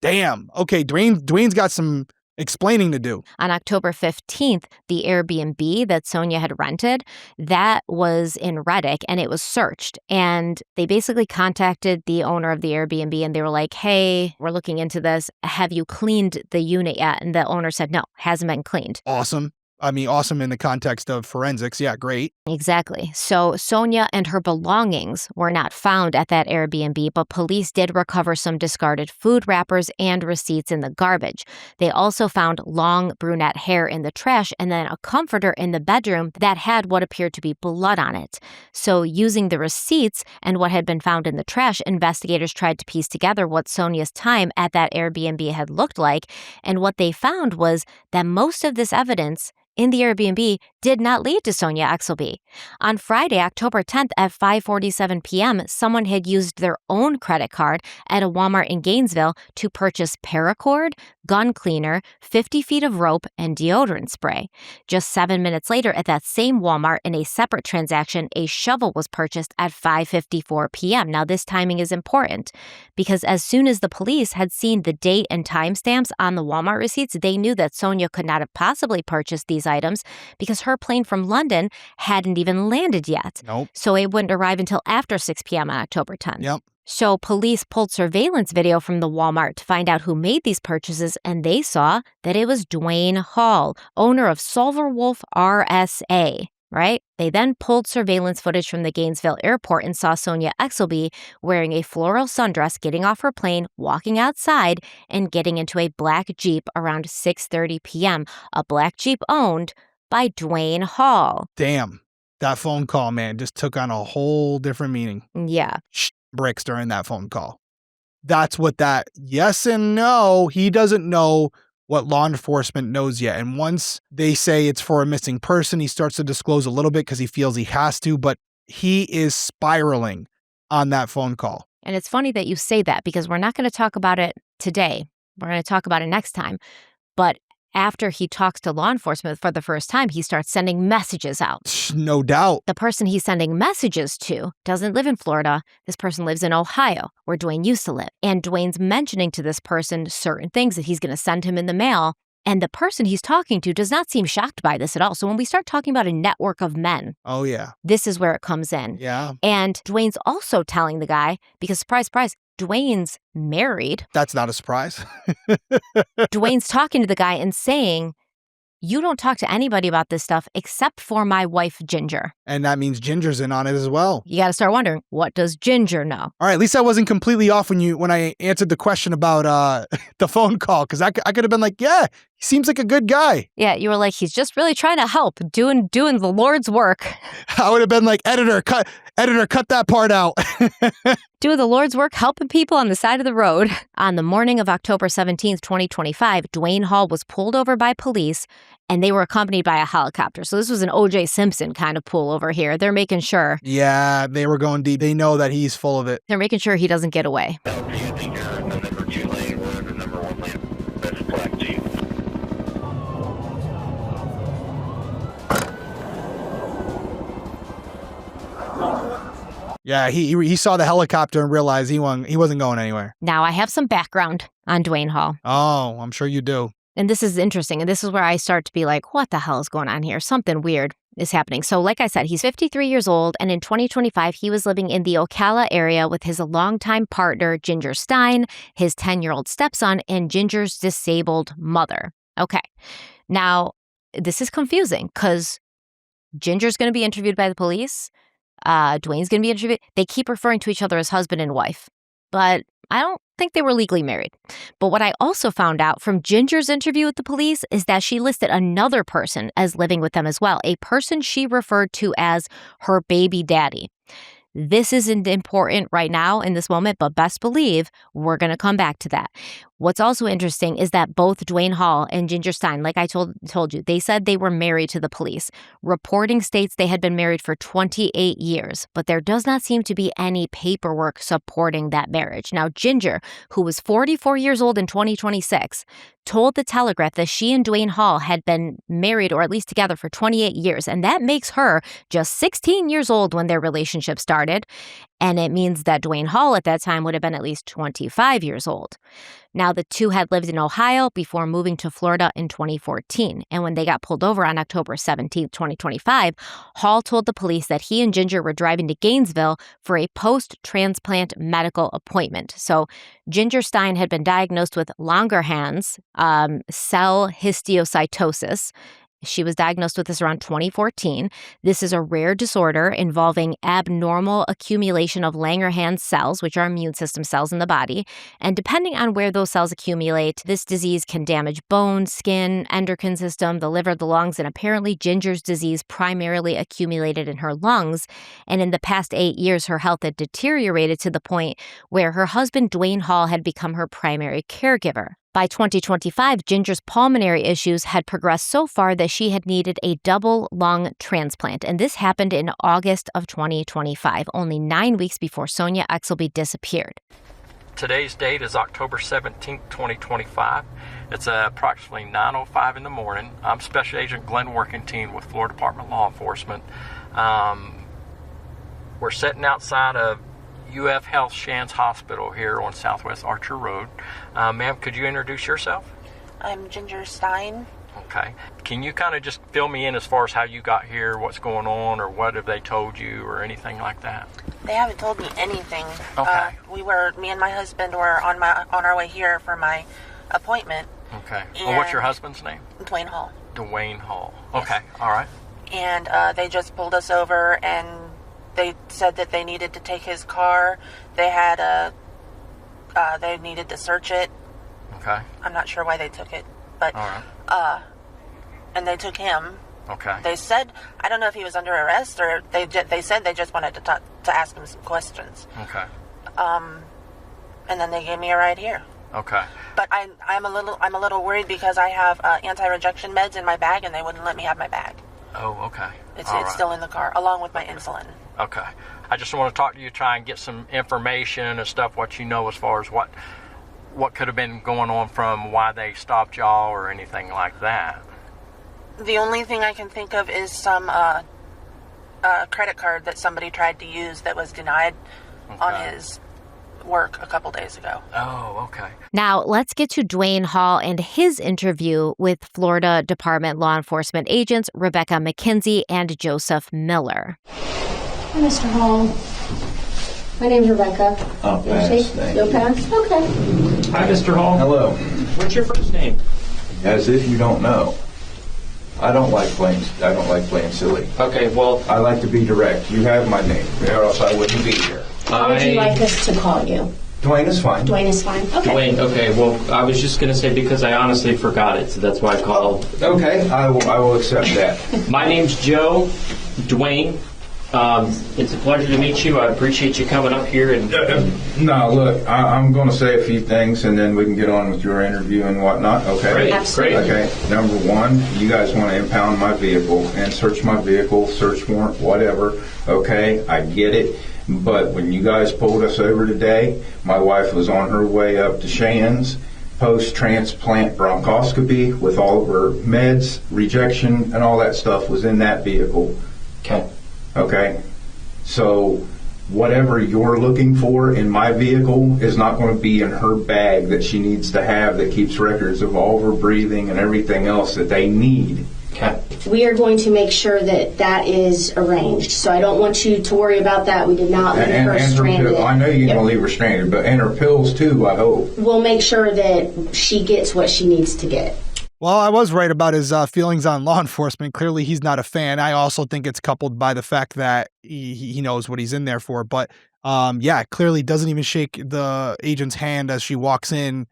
Damn. Okay, Dwayne's got some explaining to do. On October 15th, the Airbnb that Sonia had rented, that was in Reddick, and it was searched. And they basically contacted the owner of the Airbnb, and they were like, hey, we're looking into this. Have you cleaned the unit yet? And the owner said, no, hasn't been cleaned. Awesome. I mean, awesome in the context of forensics. Yeah, great. Exactly. So Sonia and her belongings were not found at that Airbnb, but police did recover some discarded food wrappers and receipts in the garbage. They also found long brunette hair in the trash and then a comforter in the bedroom that had what appeared to be blood on it. So using the receipts and what had been found in the trash, investigators tried to piece together what Sonia's time at that Airbnb had looked like. And what they found was that most of this evidence in the Airbnb did not lead to Sonia Exelby. On Friday, October 10th at 5:47 p.m., someone had used their own credit card at a Walmart in Gainesville to purchase paracord, gun cleaner, 50 feet of rope, and deodorant spray. Just 7 minutes later, at that same Walmart, in a separate transaction, a shovel was purchased at 5:54 p.m. Now, this timing is important because as soon as the police had seen the date and timestamps on the Walmart receipts, they knew that Sonia could not have possibly purchased these items because her plane from London hadn't even landed yet. Nope. So it wouldn't arrive until after 6 p.m. on October 10th. Yep. So police pulled surveillance video from the Walmart to find out who made these purchases, and they saw that it was Dwayne Hall, owner of Silverwolf RSA. Right? They then pulled surveillance footage from the Gainesville airport and saw Sonia Exelby wearing a floral sundress, getting off her plane, walking outside, and getting into a black Jeep around 6:30 p.m., a black Jeep owned by Dwayne Hall. Damn. That phone call, man, just took on a whole different meaning. Yeah. Bricks during that phone call. That's what that yes and no. He doesn't know what law enforcement knows yet. And once they say it's for a missing person, he starts to disclose a little bit because he feels he has to, but he is spiraling on that phone call. And it's funny that you say that because we're not going to talk about it today. We're going to talk about it next time. But after he talks to law enforcement for the first time, he starts sending messages out. No doubt. The person he's sending messages to doesn't live in Florida. This person lives in Ohio, where Dwayne used to live. And Dwayne's mentioning to this person certain things that he's going to send him in the mail. And the person he's talking to does not seem shocked by this at all. So when we start talking about a network of men, oh yeah, this is where it comes in. Yeah. And Dwayne's also telling the guy, because surprise, surprise, Dwayne's married. That's not a surprise. Dwayne's talking to the guy and saying, you don't talk to anybody about this stuff except for my wife, Ginger. And that means Ginger's in on it as well. You got to start wondering, what does Ginger know? All right, at least I wasn't completely off when I answered the question about the phone call, because I could have been like, yeah, he seems like a good guy. Yeah, you were like, he's just really trying to help, doing the Lord's work. I would have been like, editor, cut that part out. Doing the Lord's work, helping people on the side of the road. On the morning of October 17th, 2025, Dwayne Hall was pulled over by police, and they were accompanied by a helicopter. So this was an O.J. Simpson kind of pullover here. They're making sure. Yeah, they were going deep. They know that he's full of it. They're making sure he doesn't get away. Yeah, he saw the helicopter and realized he wasn't going anywhere. Now I have some background on Dwayne Hall. Oh, I'm sure you do. And this is interesting. And this is where I start to be like, what the hell is going on here? Something weird is happening. So like I said, he's 53 years old. And in 2025, he was living in the Ocala area with his longtime partner, Ginger Stein, his 10-year-old stepson, and Ginger's disabled mother. Okay. Now, this is confusing because Ginger's going to be interviewed by the police. Dwayne's going to be interviewed. They keep referring to each other as husband and wife, but I don't think they were legally married. But what I also found out from Ginger's interview with the police is that she listed another person as living with them as well, a person she referred to as her baby daddy. This isn't important right now in this moment, but best believe we're going to come back to that. What's also interesting is that both Dwayne Hall and Ginger Stein, like I told you, they said they were married to the police. Reporting states they had been married for 28 years, but there does not seem to be any paperwork supporting that marriage. Now, Ginger, who was 44 years old in 2026, told the Telegraph that she and Dwayne Hall had been married or at least together for 28 years, and that makes her just 16 years old when their relationship started. And it means that Dwayne Hall at that time would have been at least 25 years old. Now, the two had lived in Ohio before moving to Florida in 2014. And when they got pulled over on October 17, 2025, Hall told the police that he and Ginger were driving to Gainesville for a post-transplant medical appointment. So Ginger Stein had been diagnosed with Langerhans cell histiocytosis. She was diagnosed with this around 2014. This is a rare disorder involving abnormal accumulation of Langerhans cells, which are immune system cells in the body. And depending on where those cells accumulate, this disease can damage bone, skin, endocrine system, the liver, the lungs, and apparently Ginger's disease primarily accumulated in her lungs. And in the past 8 years, her health had deteriorated to the point where her husband, Dwayne Hall, had become her primary caregiver. By 2025, Ginger's pulmonary issues had progressed so far that she had needed a double lung transplant, and this happened in August of 2025, only 9 weeks before Sonia Exelby disappeared. Today's date is October 17th, 2025. It's approximately 9:05 in the morning. I'm Special Agent Glenn Workington with Florida Department of Law Enforcement. We're sitting outside of UF Health Shands Hospital here on Southwest Archer Road. Ma'am, could you introduce yourself? I'm Ginger Stein. Okay. Can you kind of just fill me in as far as how you got here, what's going on, or what have they told you, or anything like that? They haven't told me anything. Okay. Me and my husband were on our way here for my appointment. Okay. Well, what's your husband's name? Dwayne Hall. Dwayne Hall. Yes. Okay. All right. And they just pulled us over, and they said that they needed to take his car. They needed to search it. Okay. I'm not sure why they took it, but All right. And they took him. Okay. They said, I don't know if he was under arrest, or they said they just wanted to ask him some questions. Okay. And then they gave me a ride here. Okay. But I'm a little worried because I have anti-rejection meds in my bag, and they wouldn't let me have my bag. Oh, okay. It's All right. still in the car, along with my insulin. Okay. I just want to talk to you, try and get some information and stuff, what you know as far as what could have been going on from why they stopped y'all or anything like that. The only thing I can think of is some credit card that somebody tried to use that was denied on his work a couple days ago. Oh, okay. Now, let's get to Dwayne Hall and his interview with Florida Department law enforcement agents Rebecca McKenzie and Joseph Miller. Hi, Mr. Hall. My name's Rebecca. I'll pass. You'll pass? Okay. Hi, Mr. Hall. Hello. What's your first name? As if you don't know. I don't like playing silly. Okay, well, I like to be direct. You have my name, or else I wouldn't be here. How would you like us to call you? Dwayne is fine. Dwayne is fine. Okay. Dwayne, okay, well, I was just going to say because I honestly forgot it, so that's why I called. Okay, I will accept that. My name's Joe. Dwayne, it's a pleasure to meet you. I appreciate you coming up here. And No, look, I'm going to say a few things, and then we can get on with your interview and whatnot, okay? Great, Absolutely. Okay, number one, you guys want to impound my vehicle and search my vehicle, search warrant, whatever, okay? I get it. But when you guys pulled us over today, my wife was on her way up to Shands, post-transplant bronchoscopy with all of her meds, rejection, and all that stuff was in that vehicle. okay. Okay? So whatever you're looking for in my vehicle is not going to be in her bag that she needs to have that keeps records of all of her breathing and everything else that they need. Okay. We are going to make sure that that is arranged. So I don't want you to worry about that. We did not leave her stranded. I know you're going to leave her stranded, but and her pills too, I hope. We'll make sure that she gets what she needs to get. Well, I was right about his feelings on law enforcement. Clearly, he's not a fan. I also think it's coupled by the fact that he knows what he's in there for. But yeah, clearly doesn't even shake the agent's hand as she walks in.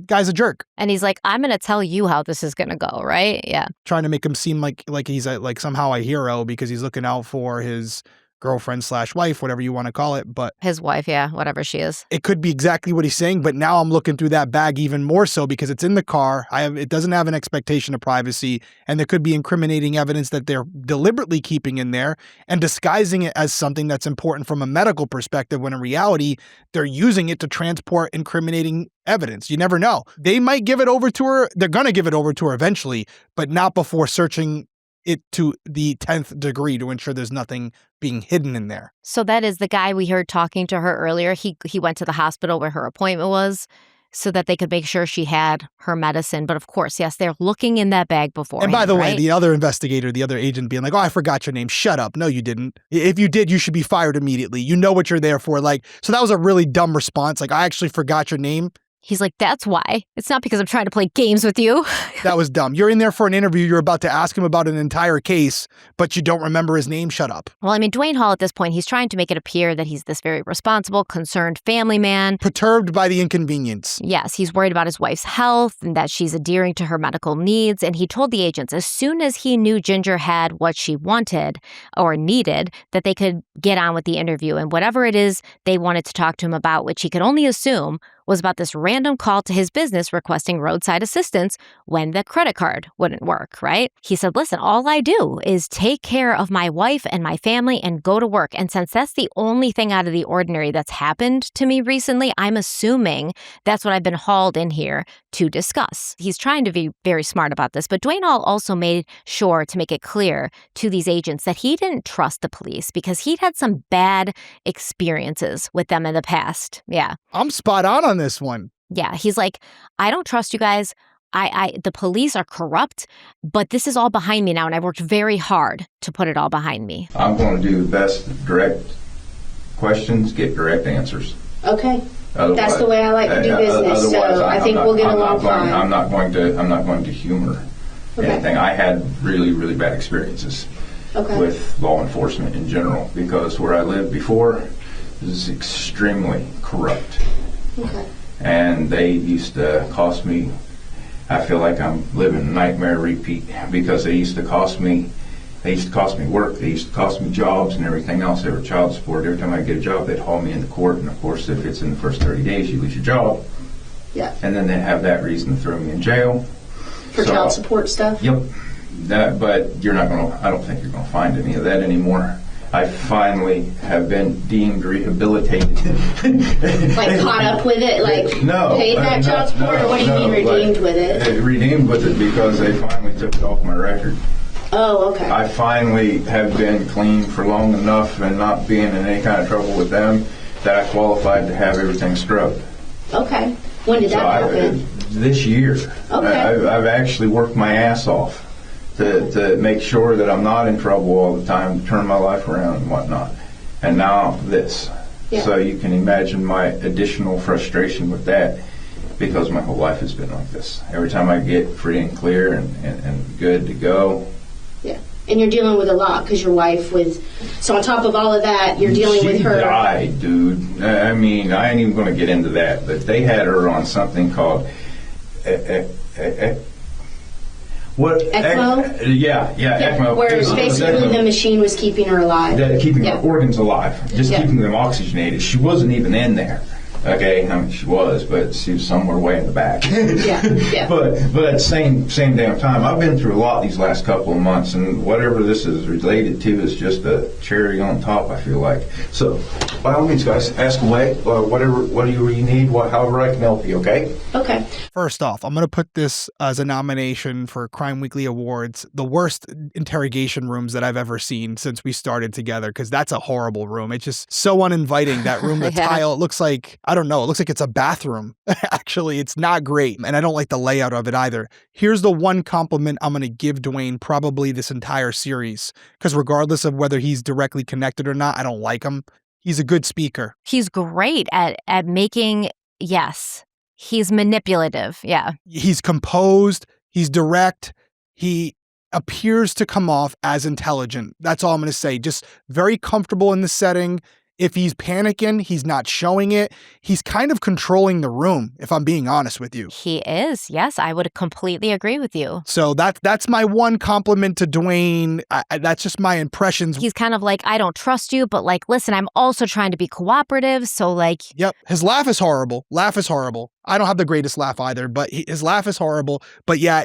Guy's a jerk. And he's like, I'm going to tell you how this is going to go, right? Yeah. Trying to make him seem like he's like somehow a hero because he's looking out for his girlfriend/wife, whatever you want to call it. But His wife, yeah, whatever she is. it could be exactly what he's saying. But now I'm looking through that bag even more so because it's in the car. It doesn't have an expectation of privacy. And there could be incriminating evidence that they're deliberately keeping in there and disguising it as something that's important from a medical perspective when in reality, they're using it to transport incriminating evidence. You never know. They might give it over to her. They're going to give it over to her eventually, but not before searching it to the 10th degree to ensure there's nothing being hidden in there. So that is the guy we heard talking to her earlier. He went to the hospital where her appointment was so that they could make sure she had her medicine. But of course, yes, they're looking in that bag before. And by the way, the other investigator, the other agent being like, oh, I forgot your name. Shut up. No, you didn't. If you did, you should be fired immediately. You know what you're there for. Like, so that was a really dumb response. Like, I actually forgot your name. He's like, that's why. It's not because I'm trying to play games with you. That was dumb. You're in there for an interview. You're about to ask him about an entire case, but you don't remember his name. Shut up. Well, I mean, Dwayne Hall at this point, he's trying to make it appear that he's this very responsible, concerned family man. Perturbed by the inconvenience. Yes, he's worried about his wife's health and that she's adhering to her medical needs. And he told the agents as soon as he knew Ginger had what she wanted or needed, that they could get on with the interview. And whatever it is they wanted to talk to him about, which he could only assume was about this random call to his business requesting roadside assistance when the credit card wouldn't work, right? He said, listen, all I do is take care of my wife and my family and go to work. And since that's the only thing out of the ordinary that's happened to me recently, I'm assuming that's what I've been hauled in here to discuss. He's trying to be very smart about this, but Dwayne Hall also made sure to make it clear to these agents that he didn't trust the police because he'd had some bad experiences with them in the past. Yeah. I'm spot on this one. Yeah. He's like, I don't trust you guys. The police are corrupt, but this is all behind me now, and I've worked very hard to put it all behind me. I'm going to do the best direct questions, get direct answers. Okay. That's the way I like to do business, so I think we'll get along fine. I'm not going to humor anything. I had really, really bad experiences with law enforcement in general because where I lived before is extremely corrupt. Okay. And they used to cost me, I feel like I'm living a nightmare repeat because they used to cost me work, they used to cost me jobs and everything else. They were child support. Every time I get a job, they'd haul me into court, and of course, if it's in the first 30 days, you lose your job. Yeah. And then they have that reason to throw me in jail. For child support stuff? Yep. But you're not going to, I don't think you're going to find any of that anymore. I finally have been deemed rehabilitated. Like caught up with it? Like no, paid back child support? Or what do you mean redeemed with it? Redeemed with it because they finally took it off my record. Oh, okay. I finally have been clean for long enough and not being in any kind of trouble with them that I qualified to have everything scrubbed. Okay. When did that happen? This year. Okay. I've actually worked my ass off to make sure that I'm not in trouble all the time, to turn my life around and whatnot. And now this. Yeah. So you can imagine my additional frustration with that because my whole life has been like this. Every time I get free and clear and good to go. Yeah. And you're dealing with a lot because your wife was... So on top of all of that, you're dealing with her... She died, dude. I mean, I ain't even going to get into that, but they had her on something called... What? ECMO? Yeah, ECMO. Where basically the machine was keeping her alive. Keeping her organs alive. Just keeping them oxygenated. She wasn't even in there. Okay, I mean she was, but she was somewhere way in the back. Yeah. But at the same damn time, I've been through a lot these last couple of months, and whatever this is related to is just a cherry on top, I feel like. So, by all means, guys, ask away. Whatever you need, however I can help you, okay? Okay. First off, I'm going to put this as a nomination for Crime Weekly Awards, the worst interrogation rooms that I've ever seen since we started together, because that's a horrible room. It's just so uninviting, that room, the tile. It looks like, I don't know, it looks like it's a bathroom. Actually, it's not great, and I don't like the layout of it either. Here's the one compliment I'm going to give Dwayne probably this entire series, because regardless of whether he's directly connected or not, I don't like him. He's a good speaker. He's great at making, yes, he's manipulative, yeah. He's composed, he's direct, he appears to come off as intelligent. That's all I'm going to say. Just very comfortable in the setting. If he's panicking, he's not showing it. He's kind of controlling the room, if I'm being honest with you. He is. Yes, I would completely agree with you. So that's my one compliment to Dwayne. That's just my impressions. He's kind of like, I don't trust you, but like, listen, I'm also trying to be cooperative. So like... Yep. His laugh is horrible. I don't have the greatest laugh either, but his laugh is horrible. But yeah,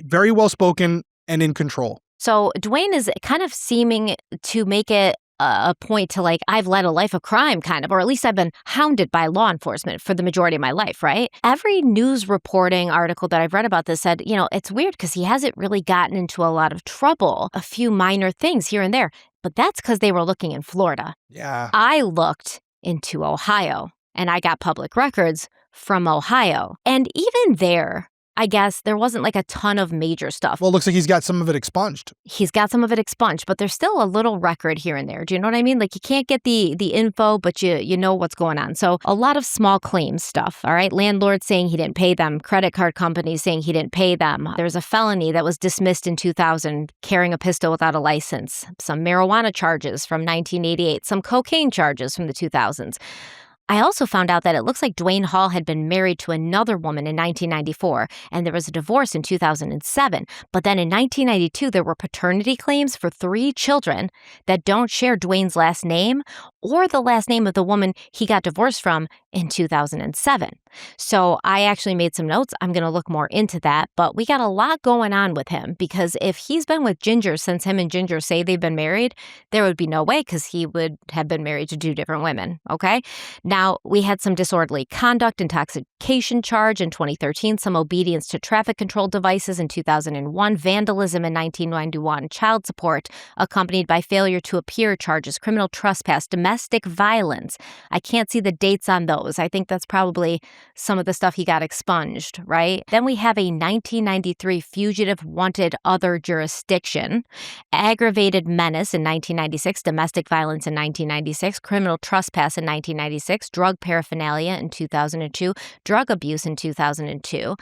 very well spoken and in control. So Dwayne is kind of seeming to make it a point to like, I've led a life of crime kind of, or at least I've been hounded by law enforcement for the majority of my life, right? Every news reporting article that I've read about this said, you know, it's weird because he hasn't really gotten into a lot of trouble, a few minor things here and there, but that's because they were looking in Florida. Yeah. I looked into Ohio and I got public records from Ohio. And even there, I guess there wasn't like a ton of major stuff. Well, it looks like he's got some of it expunged. He's got some of it expunged, but there's still a little record here and there. Do you know what I mean? Like you can't get the info, but you know what's going on. So a lot of small claims stuff, all right? Landlords saying he didn't pay them. Credit card companies saying he didn't pay them. There was a felony that was dismissed in 2000, carrying a pistol without a license. Some marijuana charges from 1988. Some cocaine charges from the 2000s. I also found out that it looks like Dwayne Hall had been married to another woman in 1994, and there was a divorce in 2007. But then in 1992, there were paternity claims for 3 children that don't share Dwayne's last name or the last name of the woman he got divorced from in 2007. So I actually made some notes. I'm going to look more into that, but we got a lot going on with him because if he's been with Ginger since him and Ginger say they've been married, there would be no way because he would have been married to 2 different women, okay? Now, we had some disorderly conduct, intoxication charge in 2013, some obedience to traffic control devices in 2001, vandalism in 1991, child support accompanied by failure to appear charges, criminal trespass, domestic violence. I can't see the dates on those. I think that's probably some of the stuff he got expunged, right? Then we have a 1993 fugitive wanted other jurisdiction, aggravated menace in 1996, domestic violence in 1996, criminal trespass in 1996, drug paraphernalia in 2002, drug abuse in 2002.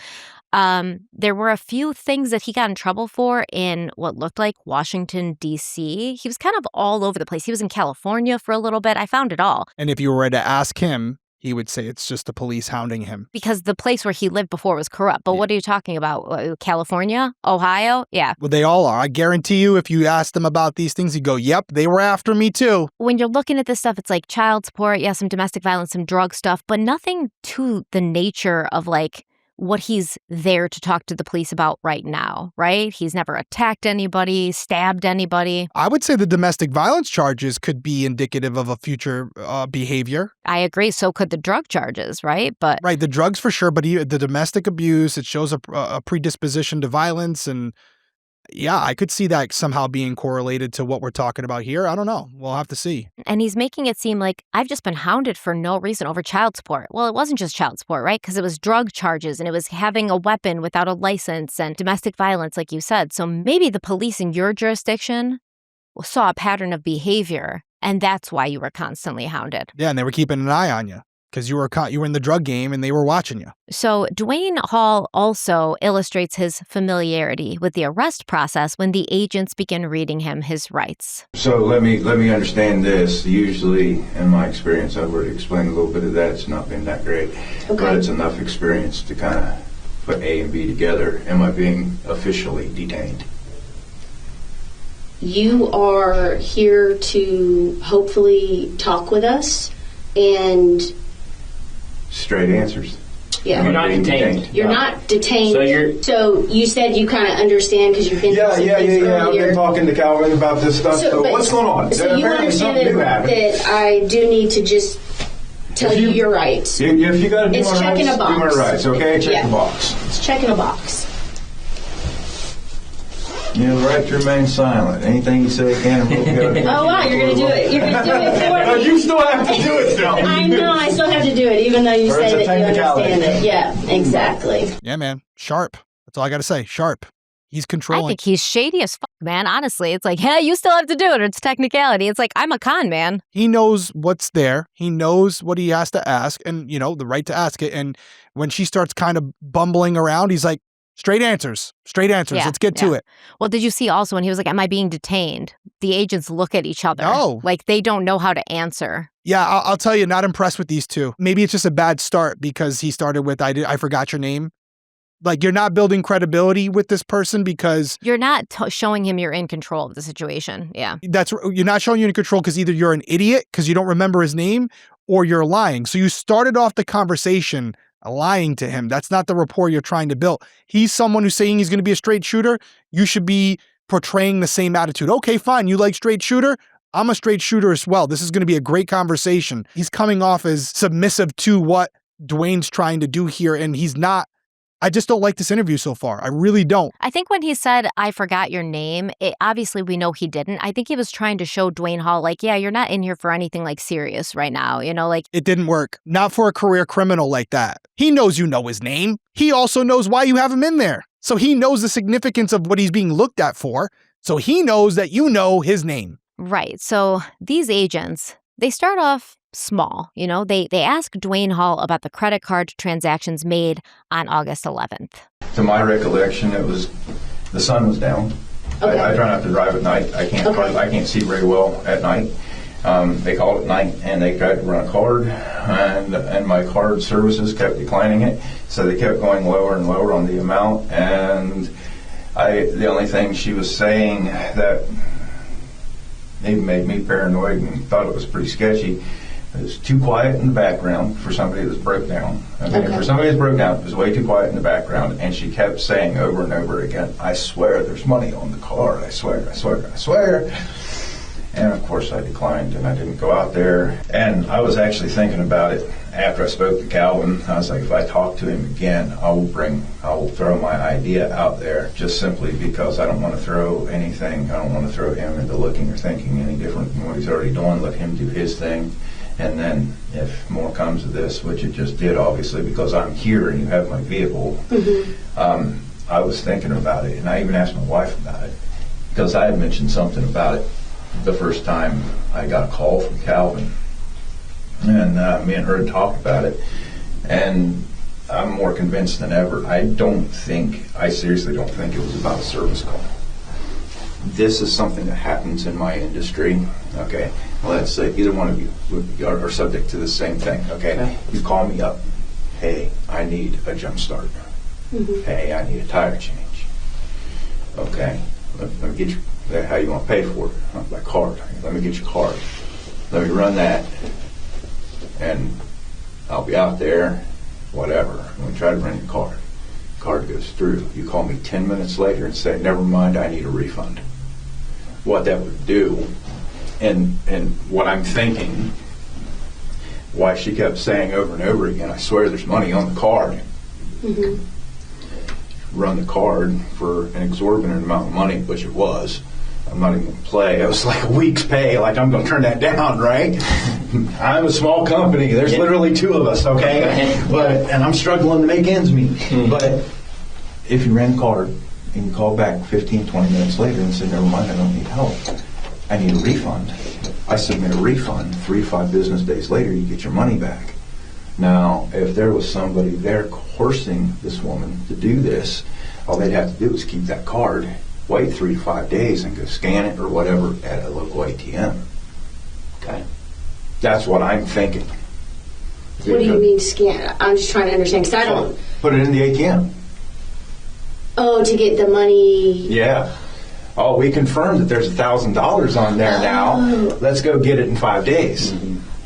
There were a few things that he got in trouble for in what looked like Washington, D.C. He was kind of all over the place. He was in California for a little bit. I found it all. And if you were to ask him, he would say it's just the police hounding him. Because the place where he lived before was corrupt. But what are you talking about? California? Ohio? Yeah. Well, they all are. I guarantee you, if you asked them about these things, you go, yep, they were after me too. When you're looking at this stuff, it's like child support, yeah, some domestic violence, some drug stuff, but nothing to the nature of like what he's there to talk to the police about right now, right? He's never attacked anybody, stabbed anybody. I would say the domestic violence charges could be indicative of a future behavior. I agree. So could the drug charges, right? But right, the drugs for sure, but the domestic abuse, it shows a predisposition to violence. And yeah, I could see that somehow being correlated to what we're talking about here. I don't know. We'll have to see. And he's making it seem like I've just been hounded for no reason over child support. Well, it wasn't just child support, right? Because it was drug charges and it was having a weapon without a license and domestic violence, like you said. So maybe the police in your jurisdiction saw a pattern of behavior and that's why you were constantly hounded. Yeah, and they were keeping an eye on you. Because you were in the drug game and they were watching you. So Dwayne Hall also illustrates his familiarity with the arrest process when the agents begin reading him his rights. So let me understand this. Usually, in my experience, I've already explained a little bit of that. It's not been that great, but it's enough experience to kind of put A and B together. Am I being officially detained? You are here to hopefully talk with us and... Straight answers. Yeah. You're not detained. You're not detained. So you said you kind of understand because you've been Yeah. earlier. I've been talking to Calvin about this stuff. So what's going on? So you understand that I do need to just tell you your rights. If you got to do it's my checking rights, a box. do my rights. Okay, check the box. It's checking a box. You have the right to remain silent. Anything you say can't revoke it. Oh, wow, you're going to do it. You're going to do it for me. No, you still have to do it, though. I know, I still have to do it, even though you say that you understand it. Yeah, exactly. Yeah, man. Sharp. That's all I got to say. Sharp. He's controlling. I think he's shady as fuck, man. Honestly, it's like, hey, you still have to do it. It's technicality. It's like, I'm a con man. He knows what's there. He knows what he has to ask and, the right to ask it. And when she starts kind of bumbling around, he's like, straight answers. Yeah, let's get to it. Well, did you see also when he was like, am I being detained? The agents look at each other. No. Like they don't know how to answer. Yeah, I'll tell you, not impressed with these two. Maybe it's just a bad start because he started with, I forgot your name. Like you're not building credibility with this person because... You're not showing him you're in control of the situation. Yeah. You're not showing you in control because either you're an idiot because you don't remember his name or you're lying. So you started off the conversation lying to him. That's not the rapport you're trying to build. He's someone who's saying he's going to be a straight shooter. You should be portraying the same attitude. Okay, fine. You like straight shooter? I'm a straight shooter as well. This is going to be a great conversation. He's coming off as submissive to what Dwayne's trying to do here, and he's not. I just don't like this interview so far. I really don't. I think when he said, I forgot your name, obviously we know he didn't. I think he was trying to show Dwayne Hall, like, yeah, you're not in here for anything like serious right now. Like. It didn't work. Not for a career criminal like that. He knows you know his name. He also knows why you have him in there. So he knows the significance of what he's being looked at for. So he knows that you know his name. Right. So these agents, they start off small. They ask Dwayne Hall about the credit card transactions made on August 11th. To my recollection, the sun was down. Okay. I try not to drive at night. I can't see very well at night. They called at night and they tried to run a card, and my card services kept declining it, so they kept going lower and lower on the amount. And the only thing she was saying that even made me paranoid and thought it was pretty sketchy. It was too quiet in the background for somebody that was broke down. I mean, for somebody that's broke down, it was way too quiet in the background, and she kept saying over and over again, I swear there's money on the card. I swear, I swear, I swear. And of course I declined and I didn't go out there. And I was actually thinking about it after I spoke to Calvin. I was like, if I talk to him again, I will throw my idea out there, just simply because I don't want to throw anything. I don't want to throw him into looking or thinking any different than what he's already doing. Let him do his thing. And then if more comes of this, which it just did, obviously, because I'm here and you have my vehicle, I was thinking about it, and I even asked my wife about it, because I had mentioned something about it the first time I got a call from Calvin. And me and her had talked about it, and I'm more convinced than ever. I seriously don't think it was about a service call. This is something that happens in my industry, okay? Let's say either one of you are subject to the same thing, okay? You call me up. Hey, I need a jump start. Hey, I need a tire change. Okay, let me get you, how you want to pay for it? By card. Let me get your card. Let me run that, and I'll be out there, whatever. I'm going to try to run your card. Card goes through. You call me 10 minutes later and say, never mind, I need a refund. What that would do, and what I'm thinking, why she kept saying over and over again, I swear there's money on the card. Run the card for an exorbitant amount of money, which it was. I'm not even going to play. It was like a week's pay. Like, I'm going to turn that down, right? I'm a small company. There's literally two of us, okay? And I'm struggling to make ends meet. But if you ran the card and you call back 15, 20 minutes later and say, never mind, I don't need help, I need a refund, I submit a refund. 3 to 5 business days later, you get your money back. Now, if there was somebody there coercing this woman to do this, all they'd have to do is keep that card, wait 3 to 5 days, and go scan it or whatever at a local ATM. Okay, that's what I'm thinking. What do you mean scan? I'm just trying to understand, because I don't. Put it in the ATM. Oh, to get the money. Yeah. Oh, we confirmed that there's $1,000 on there now. Let's go get it in 5 days.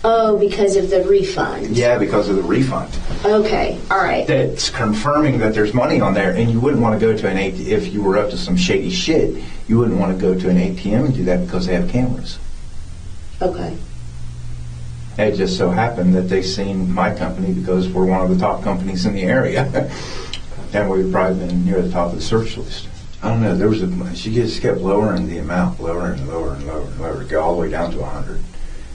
Oh, because of the refund. Yeah, because of the refund. Okay, all right. That's confirming that there's money on there, and you wouldn't want to go to an ATM if you were up to some shady shit. You wouldn't want to go to an ATM and do that because they have cameras. Okay. It just so happened that they seen my company because we're one of the top companies in the area, and we've probably been near the top of the search list. I don't know. She just kept lowering the amount, lower and lower and lower and lower, to go all the way down to 100.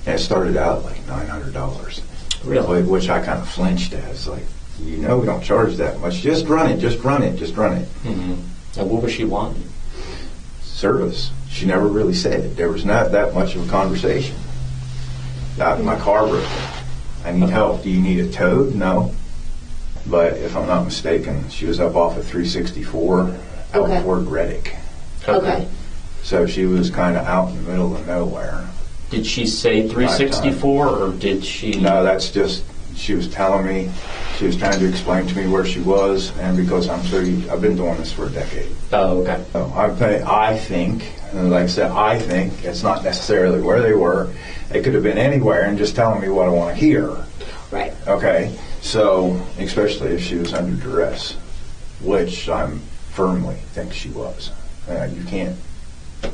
And it started out like $900. Really? Which I kind of flinched at. It's like, we don't charge that much. Just run it, just run it, just run it. And what was she wanting? Service. She never really said it. There was not that much of a conversation. My car broke. I need help. Do you need it towed? No. But if I'm not mistaken, she was up off of 364 out toward Reddick. Okay. So she was kind of out in the middle of nowhere. Did she say 364, or did she? No, that's just, she was telling me, she was trying to explain to me where she was, and because I've been doing this for a decade. Oh, okay. So I think, and like I said, I think it's not necessarily where they were. They could have been anywhere and just telling me what I want to hear. Right. Okay, so especially if she was under duress, which I firmly think she was. You can't.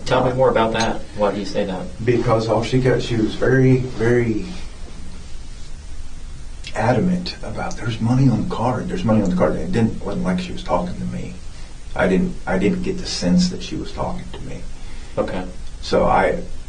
Tell me more about that. Why do you say that? Because she was very, very adamant about there's money on the card. There's money on the card. It wasn't like she was talking to me. I didn't get the sense that she was talking to me. Okay. So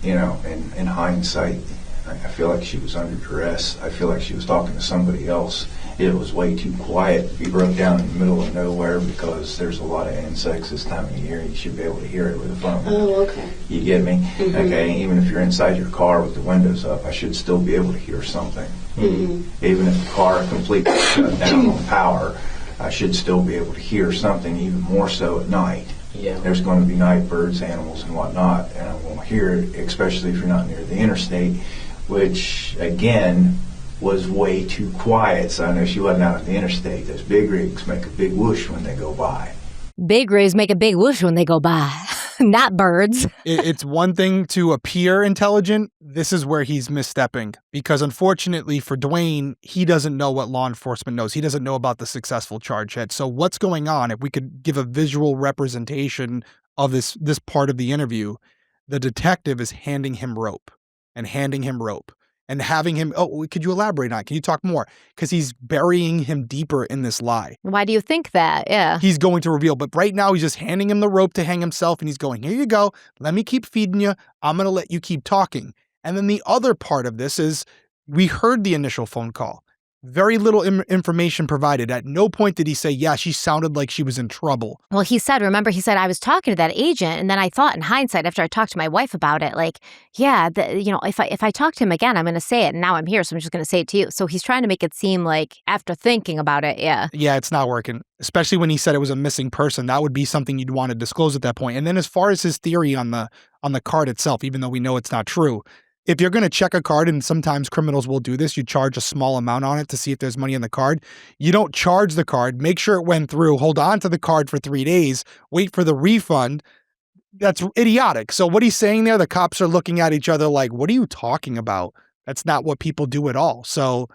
in hindsight, I feel like she was under duress. I feel like she was talking to somebody else. It was way too quiet to be broke down in the middle of nowhere because there's a lot of insects this time of year. You should be able to hear it with a phone. Oh, okay. You get me? Mm-hmm. Okay, even if you're inside your car with the windows up, I should still be able to hear something. Mm-hmm. Even if the car completely shut down on power, I should still be able to hear something, even more so at night. Yeah. There's going to be night birds, animals, and whatnot, and I won't hear it, especially if you're not near the interstate, which, again, was way too quiet. So I know she wasn't out on the interstate. Those big rigs make a big whoosh when they go by. Big rigs make a big whoosh when they go by. not birds. It's one thing to appear intelligent. This is where he's misstepping because unfortunately for Dwayne, he doesn't know what law enforcement knows. He doesn't know about the successful charge head. So what's going on? If we could give a visual representation of this part of the interview, the detective is handing him rope and having him, could you elaborate on it? Can you talk more? Because he's burying him deeper in this lie. Why do you think that? Yeah. He's going to reveal, but right now he's just handing him the rope to hang himself and he's going, here you go. Let me keep feeding you. I'm going to let you keep talking. And then the other part of this is we heard the initial phone call. Very little information provided. At no point did he say, yeah, she sounded like she was in trouble. Well, he said, I was talking to that agent, and then I thought in hindsight, after I talked to my wife about it, like, yeah, if I talk to him again, I'm going to say it, and now I'm here, so I'm just going to say it to you. So he's trying to make it seem like, after thinking about it, yeah. Yeah, it's not working, especially when he said it was a missing person. That would be something you'd want to disclose at that point. And then as far as his theory on the card itself, even though we know it's not true, if you're going to check a card, and sometimes criminals will do this, you charge a small amount on it to see if there's money on the card. You don't charge the card, make sure it went through, hold on to the card for 3 days, wait for the refund. That's idiotic. So what he's saying there, the cops are looking at each other like, what are you talking about? That's not what people do at all. So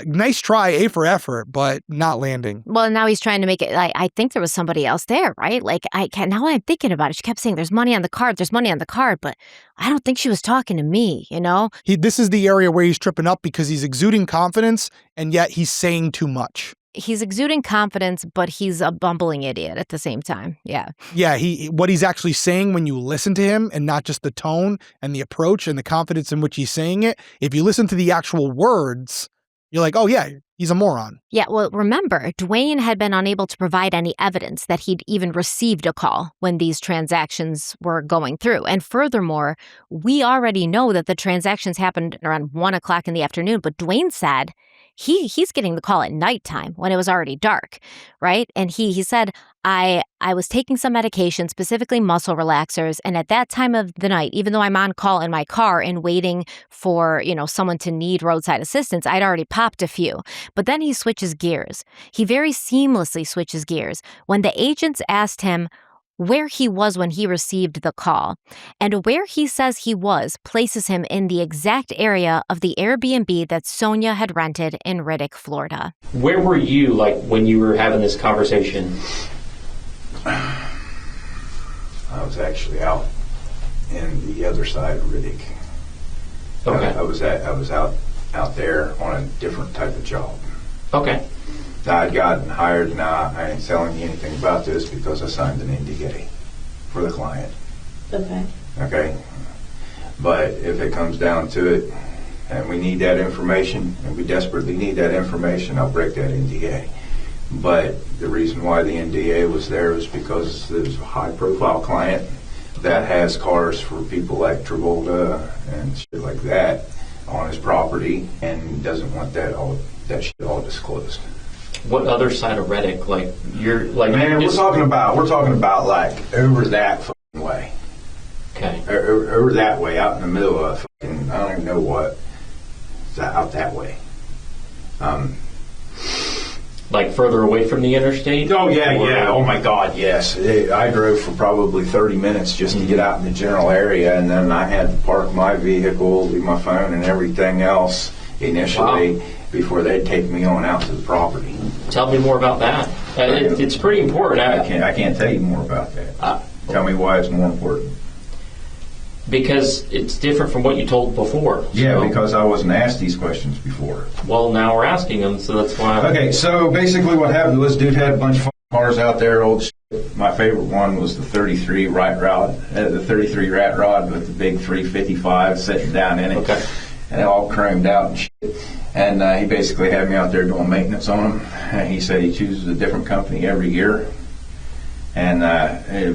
nice try, A for effort, but not landing. Well, now he's trying to make it like, I think there was somebody else there, right? Like, now I'm thinking about it. She kept saying, there's money on the card, but I don't think she was talking to me, you know? This is the area where he's tripping up because he's exuding confidence, and yet he's saying too much. He's exuding confidence, but he's a bumbling idiot at the same time. Yeah. Yeah, what he's actually saying when you listen to him and not just the tone and the approach and the confidence in which he's saying it, if you listen to the actual words, you're like, oh, yeah, he's a moron. Yeah, well, remember, Dwayne had been unable to provide any evidence that he'd even received a call when these transactions were going through. And furthermore, we already know that the transactions happened around 1 o'clock in the afternoon, but Dwayne said he's getting the call at nighttime when it was already dark, right? And he said, I was taking some medication, specifically muscle relaxers, and at that time of the night, even though I'm on call in my car and waiting for, someone to need roadside assistance, I'd already popped a few. But then he switches gears. He very seamlessly switches gears when the agents asked him where he was when he received the call. And where he says he was places him in the exact area of the Airbnb that Sonia had rented in Riddick, Florida. Where were you, when you were having this conversation? I was actually out in the other side of Riddick. Okay. I was out there on a different type of job. Okay. I'd gotten hired. Now I ain't telling you anything about this because I signed an NDA for the client. Okay. Okay. But if it comes down to it, and we need that information, and we desperately need that information, I'll break that NDA. But the reason why the NDA was there was because there's a high-profile client that has cars for people like Travolta and shit like that on his property, and doesn't want that shit all disclosed. What other side of Riddick? Man, we're talking about over that fucking way. Okay. Over that way, out in the middle of fucking, I don't even know what. It's out that way. Further away from the interstate? Oh, yeah. Oh, my God, yes. I drove for probably 30 minutes just to get out in the general area, and then I had to park my vehicle, leave my phone and everything else initially before they'd take me on out to the property. Tell me more about that. It's pretty important. I can't tell you more about that. Tell me why it's more important. Because it's different from what you told before. Yeah, because I wasn't asked these questions before. Well, now we're asking them, so that's why. Okay, so basically what happened was this dude had a bunch of cars out there, old shit. My favorite one was the 33 rat rod with the big 355 sitting down in it. Okay. And all chromed out and shit. And he basically had me out there doing maintenance on them. And he said he chooses a different company every year. And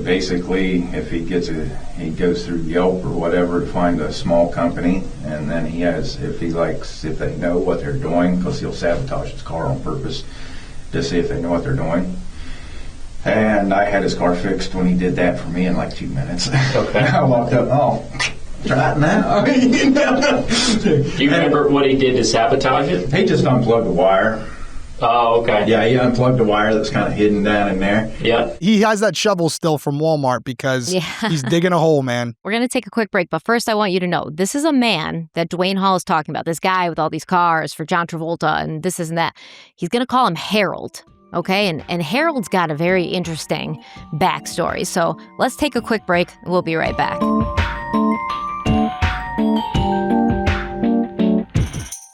basically, if he goes through Yelp or whatever to find a small company, and then if they know what they're doing, because he'll sabotage his car on purpose to see if they know what they're doing. And I had his car fixed when he did that for me in 2 minutes. Okay. I walked up, try it now. Do you remember what he did to sabotage it? He just unplugged the wire Oh, okay. Yeah, he unplugged the wire that's kind of hidden down in there. Yeah. He has that shovel still from Walmart because he's digging a hole, man. We're going to take a quick break, but first I want you to know this is a man that Dwayne Hall is talking about, this guy with all these cars for John Travolta and this and that. He's going to call him Harold, okay? And Harold's got a very interesting backstory. So let's take a quick break and we'll be right back.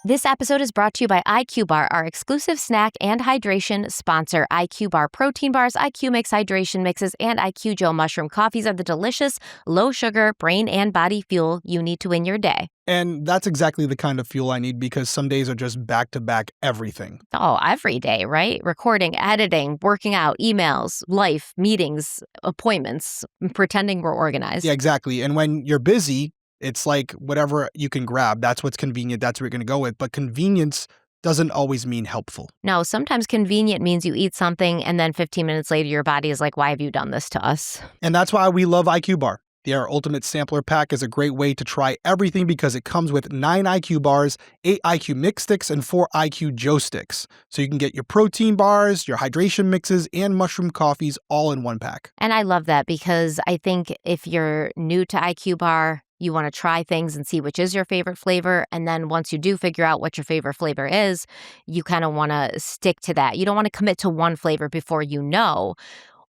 This episode is brought to you by IQBAR, our exclusive snack and hydration sponsor. IQBAR protein bars, IQ Mix hydration mixes, and IQ Joe mushroom coffees are the delicious, low-sugar, brain and body fuel you need to win your day. And that's exactly the kind of fuel I need because some days are just back-to-back everything. Oh, every day, right? Recording, editing, working out, emails, life, meetings, appointments, pretending we're organized. Yeah, exactly. And when you're busy, it's like whatever you can grab. That's what's convenient. That's what you're going to go with. But convenience doesn't always mean helpful. No, sometimes convenient means you eat something and then 15 minutes later your body is like, why have you done this to us? And that's why we love IQBAR. Their Ultimate Sampler Pack is a great way to try everything because it comes with 9 IQ bars, 8 IQ Mix sticks, and 4 IQ Joe sticks. So you can get your protein bars, your hydration mixes, and mushroom coffees all in one pack. And I love that because I think if you're new to IQBAR, you want to try things and see which is your favorite flavor. And then once you do figure out what your favorite flavor is, you kind of want to stick to that. You don't want to commit to one flavor before you know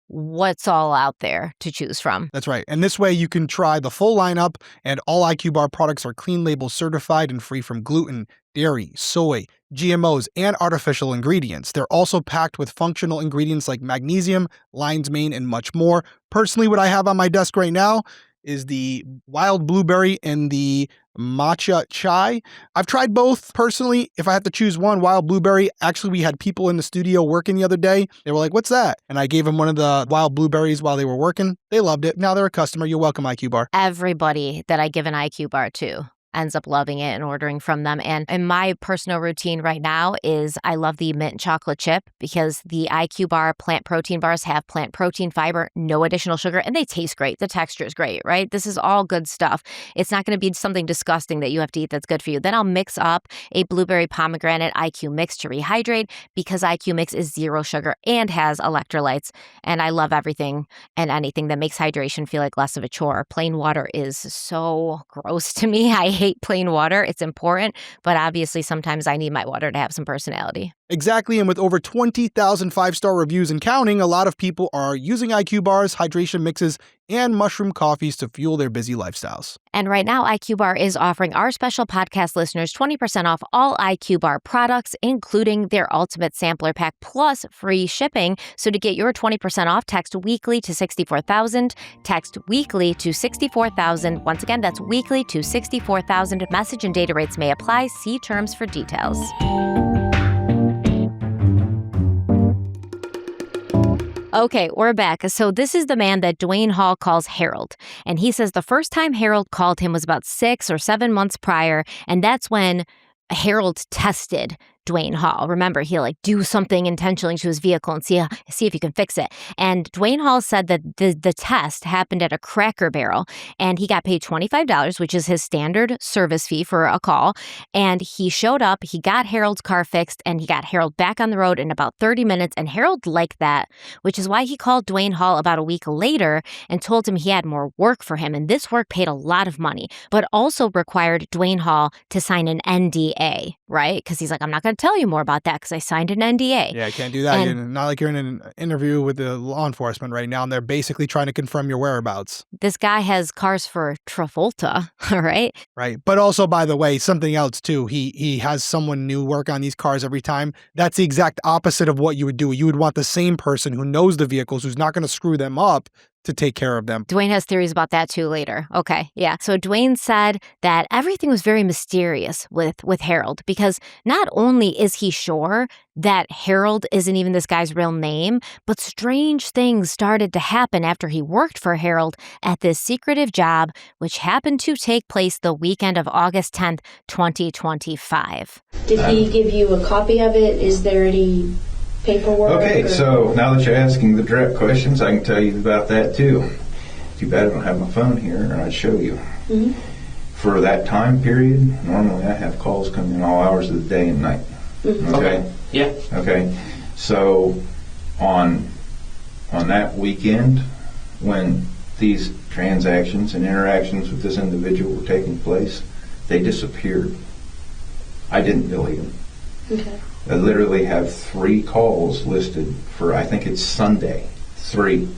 what's all out there to choose from. That's right. And this way you can try the full lineup, and all IQBAR products are clean label certified and free from gluten, dairy, soy, GMOs, and artificial ingredients. They're also packed with functional ingredients like magnesium, lion's mane, and much more. Personally, what I have on my desk right now is the wild blueberry and the matcha chai. I've tried both personally. If I have to choose one, wild blueberry. Actually, we had people in the studio working the other day. They were like, what's that? And I gave them one of the wild blueberries while they were working. They loved it. Now they're a customer. You're welcome, IQBAR. Everybody that I give an IQBAR to ends up loving it and ordering from them. And my personal routine right now is I love the mint chocolate chip because the IQBAR plant protein bars have plant protein, fiber, no additional sugar, and they taste great. The texture is great, right? This is all good stuff. It's not going to be something disgusting that you have to eat that's good for you. Then I'll mix up a blueberry pomegranate IQ Mix to rehydrate because IQ Mix is 0 sugar and has electrolytes. And I love everything and anything that makes hydration feel like less of a chore. Plain water is so gross to me. I hate plain water. It's important, but obviously sometimes I need my water to have some personality. Exactly, and with over 20,000 5-star reviews and counting, a lot of people are using IQBARs, hydration mixes, and mushroom coffees to fuel their busy lifestyles. And right now, IQBAR is offering our special podcast listeners 20% off all IQBAR products, including their Ultimate Sampler Pack plus free shipping. So to get your 20% off, text weekly to 64,000. Text weekly to 64,000. Once again, that's weekly to 64,000. Message and data rates may apply. See terms for details. Okay, we're back. So this is the man that Dwayne Hall calls Harold. And he says the first time Harold called him was about 6 or 7 months prior. And that's when Harold tested Dwayne Hall. Remember, he'll like do something intentionally to his vehicle and see if he can fix it. And Dwayne Hall said that the test happened at a Cracker Barrel and he got paid $25, which is his standard service fee for a call. And he showed up, he got Harold's car fixed, and he got Harold back on the road in about 30 minutes. And Harold liked that, which is why he called Dwayne Hall about a week later and told him he had more work for him. And this work paid a lot of money, but also required Dwayne Hall to sign an NDA, right? Because he's like, I'm not going to tell you more about that because I signed an NDA. Yeah, I can't do that. Not like you're in an interview with the law enforcement right now and they're basically trying to confirm your whereabouts. This guy has cars for Travolta, all right? Right. But also, by the way, something else too. He has someone new work on these cars every time. That's the exact opposite of what you would do. You would want the same person who knows the vehicles, who's not going to screw them up, to take care of them. Dwayne has theories about that too later. Okay, yeah. So Dwayne said that everything was very mysterious with Harold because not only is he sure that Harold isn't even this guy's real name, but strange things started to happen after he worked for Harold at this secretive job, which happened to take place the weekend of August 10th, 2025. Did he give you a copy of it? Is there any paperwork? Okay, so now that you're asking the direct questions, I can tell you about that too. Too bad I don't have my phone here, or I'd show you. Mm-hmm. For that time period, normally I have calls come in all hours of the day and night. Mm-hmm. Okay. Yeah. Okay. So on that weekend, when these transactions and interactions with this individual were taking place, they disappeared. I didn't delete them. Okay. I literally have 3 calls listed for, I think it's Sunday. 3.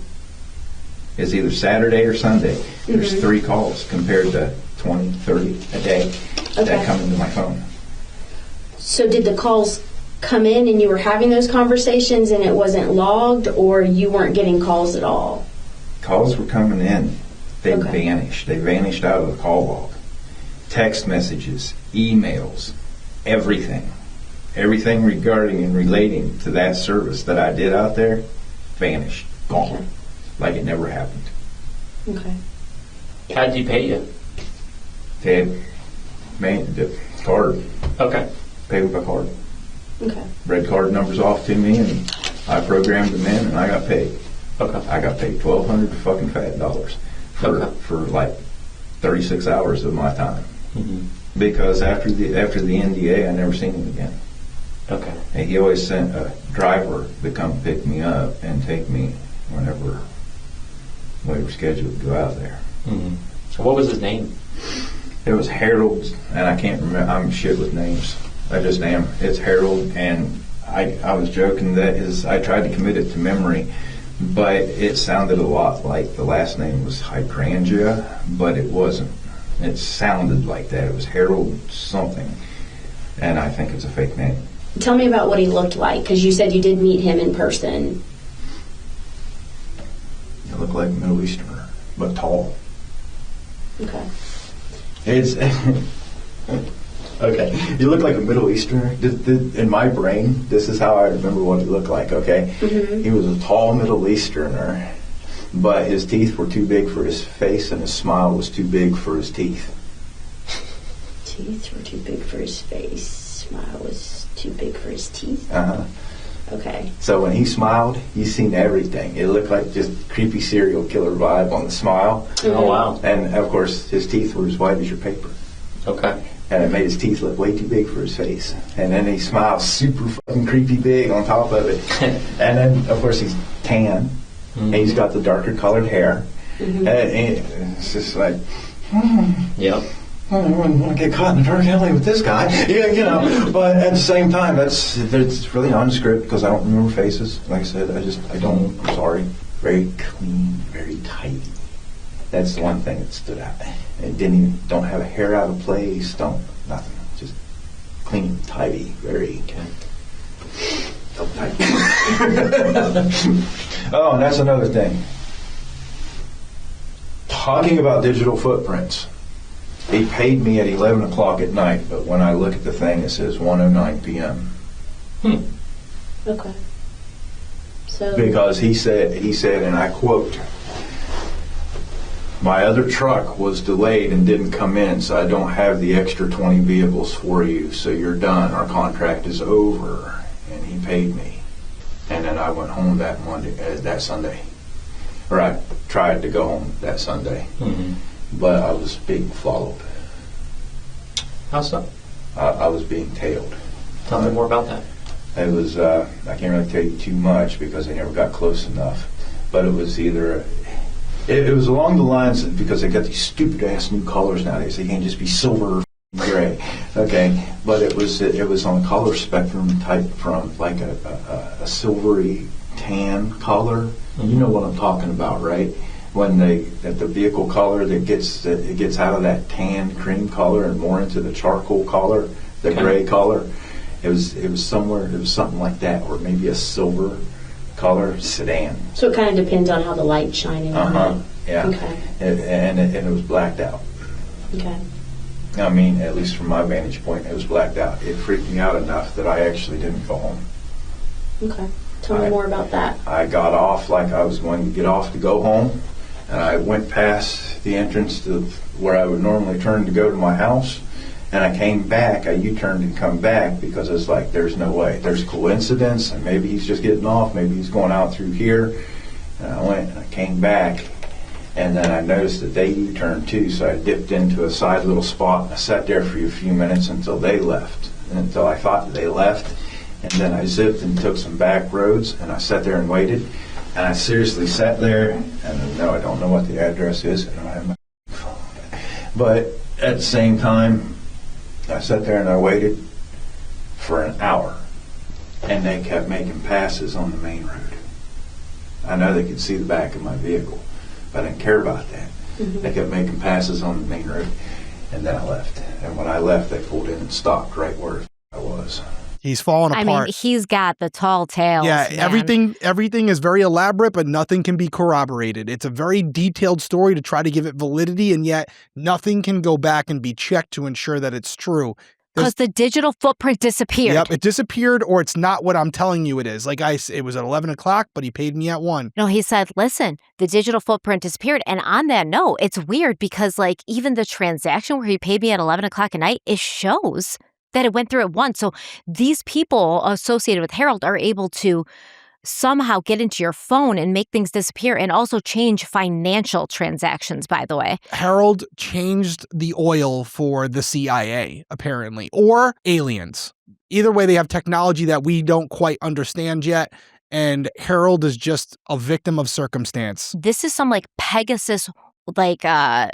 It's either Saturday or Sunday. There's 3 calls compared to 20, 30 a day that come into my phone. So did the calls come in and you were having those conversations and it wasn't logged, or you weren't getting calls at all? Calls were coming in. They Okay. vanished. They vanished out of the call log. Text messages, emails, everything. Everything regarding and relating to that service that I did out there vanished. Gone. Okay. Like it never happened. Okay. How did you pay you? Ted, man, the card. Okay. Paid with a card. Okay. Read card numbers off to me, and I programmed them in, and I got paid. Okay. I got paid $1,200 fucking fat dollars for like 36 hours of my time. Mm-hmm. Because after the NDA, I never seen him again. Okay. And he always sent a driver to come pick me up and take me whenever we were scheduled to go out there. Mm-hmm. So what was his name? It was Harold, and I can't remember. I'm shit with names. I just am. It's Harold, and I was joking that I tried to commit it to memory, but it sounded a lot like the last name was Hydrangea, but it wasn't. It sounded like that. It was Harold something, and I think it's a fake name. Tell me about what he looked like, because you said you did meet him in person. It looked like a Middle Easterner, but tall. Okay. It's okay. You look like a Middle Easterner. In my brain, this is how I remember what he looked like. Okay, He was a tall Middle Easterner, but his teeth were too big for his face, and his smile was too big for his teeth. Teeth were too big for his face. Smile was too big for his teeth. Okay. So when he smiled, you seen everything. It looked like just creepy serial killer vibe on the smile. Oh, wow. And of course, his teeth were as white as your paper. Okay. And it made his teeth look way too big for his face. And then he smiled super fucking creepy big on top of it. And then, of course, he's tan. And he's got the darker colored hair. And it's just like, Yep. I wouldn't want to get caught in a dark alley with this guy. Yeah, you know. But at the same time, it's really nondescript because I don't remember faces. Like I said, I don't. I'm sorry. Very clean, very tidy. That's the one thing that stood out. It don't have a hair out of place. Nothing. Just clean, tidy, very. Oh, and that's another thing. Talking about digital footprints. He paid me at 11 o'clock at night, but when I look at the thing, it says 1:09 p.m. Okay. So. Because he said, and I quote, "My other truck was delayed and didn't come in, so I don't have the extra 20 vehicles for you, so you're done. Our contract is over." And he paid me. And then I went home that Sunday. Or I tried to go home that Sunday. But I was being followed. How so? I was being tailed. Tell me more about that. It was, I can't really tell you too much because I never got close enough. But it was either, it was along the lines, because they got these stupid ass new colors nowadays. They can't just be silver or gray. Okay, but it was on a color spectrum type from like a silvery tan color. You know what I'm talking about, right? When the vehicle color that gets out of that tan cream color and more into the charcoal color, the gray color, it was something like that, or maybe a silver color sedan. So it kind of depends on how the light's shining on it. Yeah. Okay. And it was blacked out. Okay. I mean, at least from my vantage point, it was blacked out. It freaked me out enough that I actually didn't go home. Okay. Tell me more about that. I got off like I was going to get off to go home. And I went past the entrance to where I would normally turn to go to my house, and I came back. I U-turned and come back because it's like, there's no way. There's coincidence, and maybe he's just getting off. Maybe he's going out through here. And I went and I came back, and then I noticed that they U-turned too, so I dipped into a side little spot, and I sat there for a few minutes until they left. until I thought they left. And then I zipped and took some back roads, and I sat there and waited. And I seriously sat there, and no, I don't know what the address is. I don't have my phone. But at the same time, I sat there and I waited for an hour. And they kept making passes on the main road. I know they could see the back of my vehicle, but I didn't care about that. They kept making passes on the main road, and then I left. And when I left, they pulled in and stopped right where I was. He's falling apart. I mean, he's got the tall tales. Yeah, man. everything is very elaborate, but nothing can be corroborated. It's a very detailed story to try to give it validity, and yet nothing can go back and be checked to ensure that it's true. Because the digital footprint disappeared. Yep, it disappeared, or it's not what I'm telling you it is. Like it was at 11 o'clock, but he paid me at 1. No, he said, listen, the digital footprint disappeared. And on that note, it's weird because like even the transaction where he paid me at 11 o'clock at night, it shows that it went through at 1. So these people associated with Harold are able to somehow get into your phone and make things disappear and also change financial transactions, by the way. Harold changed the oil for the CIA, apparently, or aliens. Either way, they have technology that we don't quite understand yet, and Harold is just a victim of circumstance. This is some like Pegasus, like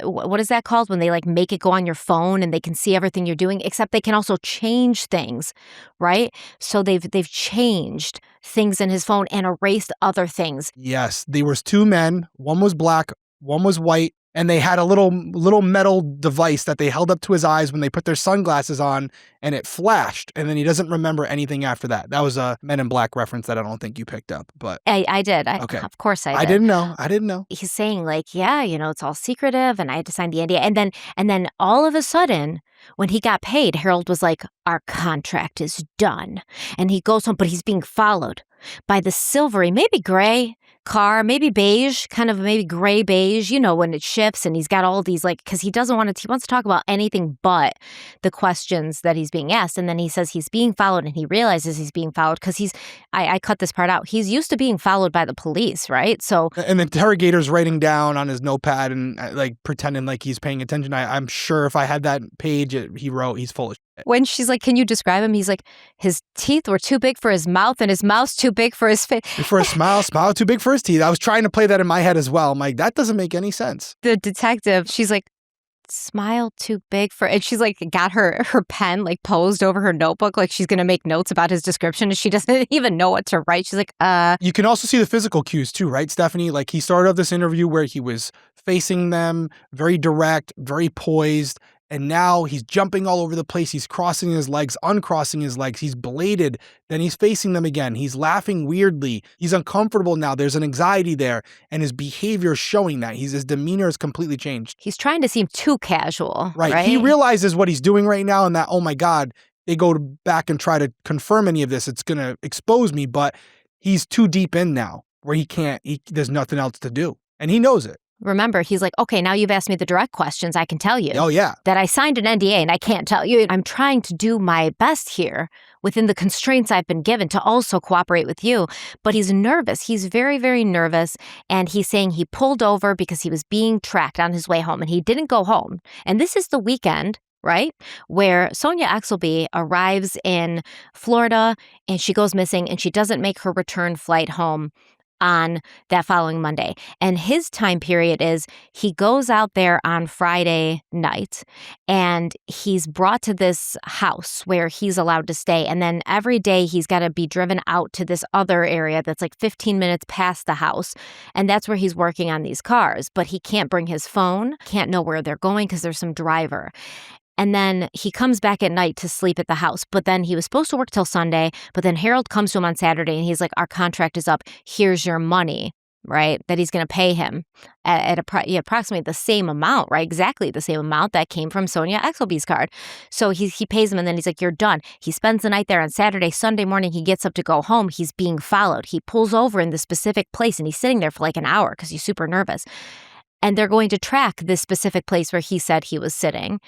what is that called when they like make it go on your phone and they can see everything you're doing, except they can also change things, right? So they've changed things in his phone and erased other things. Yes, there was 2 men. One was black, one was white, and they had a little metal device that they held up to his eyes when they put their sunglasses on, and it flashed, and then he doesn't remember anything after that. That was a Men in Black reference that I don't think you picked up, but I did. Okay. Of course I did. I didn't know. He's saying like, yeah, you know, it's all secretive and I had to sign the NDA. And then all of a sudden, when he got paid, Harold was like, our contract is done. And he goes home, but he's being followed by the silvery, maybe gray car, maybe beige, kind of maybe gray beige, you know, when it shifts and he's got all these like, because he wants to talk about anything but the questions that he's being asked. And then he says he's being followed and he realizes he's being followed because I cut this part out. He's used to being followed by the police, right? So. And the interrogator's writing down on his notepad and like pretending like he's paying attention. I'm sure if I had that page he wrote, he's full of shit. When she's like, can you describe him? He's like, his teeth were too big for his mouth and his mouth's too big for his face. For a smile too big for his teeth. I was trying to play that in my head as well. I'm like, that doesn't make any sense. The detective, she's like, smile too big for, and she's like got her pen like posed over her notebook like she's gonna make notes about his description and she doesn't even know what to write. She's like, You can also see the physical cues too, right, Stephanie? Like he started off this interview where he was facing them, very direct, very poised. And now he's jumping all over the place. He's crossing his legs, uncrossing his legs. He's bladed. Then he's facing them again. He's laughing weirdly. He's uncomfortable now. There's an anxiety there. And his behavior is showing that. His demeanor has completely changed. He's trying to seem too casual. Right. He realizes what he's doing right now and that, oh my God, they go back and try to confirm any of this. It's going to expose me. But he's too deep in now where there's nothing else to do. And he knows it. Remember, he's like, okay, now you've asked me the direct questions. I can tell you. Oh, yeah. That I signed an NDA and I can't tell you. I'm trying to do my best here within the constraints I've been given to also cooperate with you. But he's nervous. He's very, very nervous. And he's saying he pulled over because he was being tracked on his way home and he didn't go home. And this is the weekend, right, where Sonia Exelby arrives in Florida and she goes missing and she doesn't make her return flight home on that following Monday. And his time period is he goes out there on Friday night and he's brought to this house where he's allowed to stay. And then every day he's got to be driven out to this other area that's like 15 minutes past the house. And that's where he's working on these cars. But he can't bring his phone, can't know where they're going because there's some driver. And then he comes back at night to sleep at the house. But then he was supposed to work till Sunday. But then Harold comes to him on Saturday and he's like, our contract is up. Here's your money, right? That he's going to pay him at approximately the same amount, right? Exactly the same amount that came from Sonia Exelby's card. So he pays him and then he's like, you're done. He spends the night there on Saturday. Sunday morning, he gets up to go home. He's being followed. He pulls over in the specific place and he's sitting there for like an hour because he's super nervous. And they're going to track this specific place where he said he was sitting.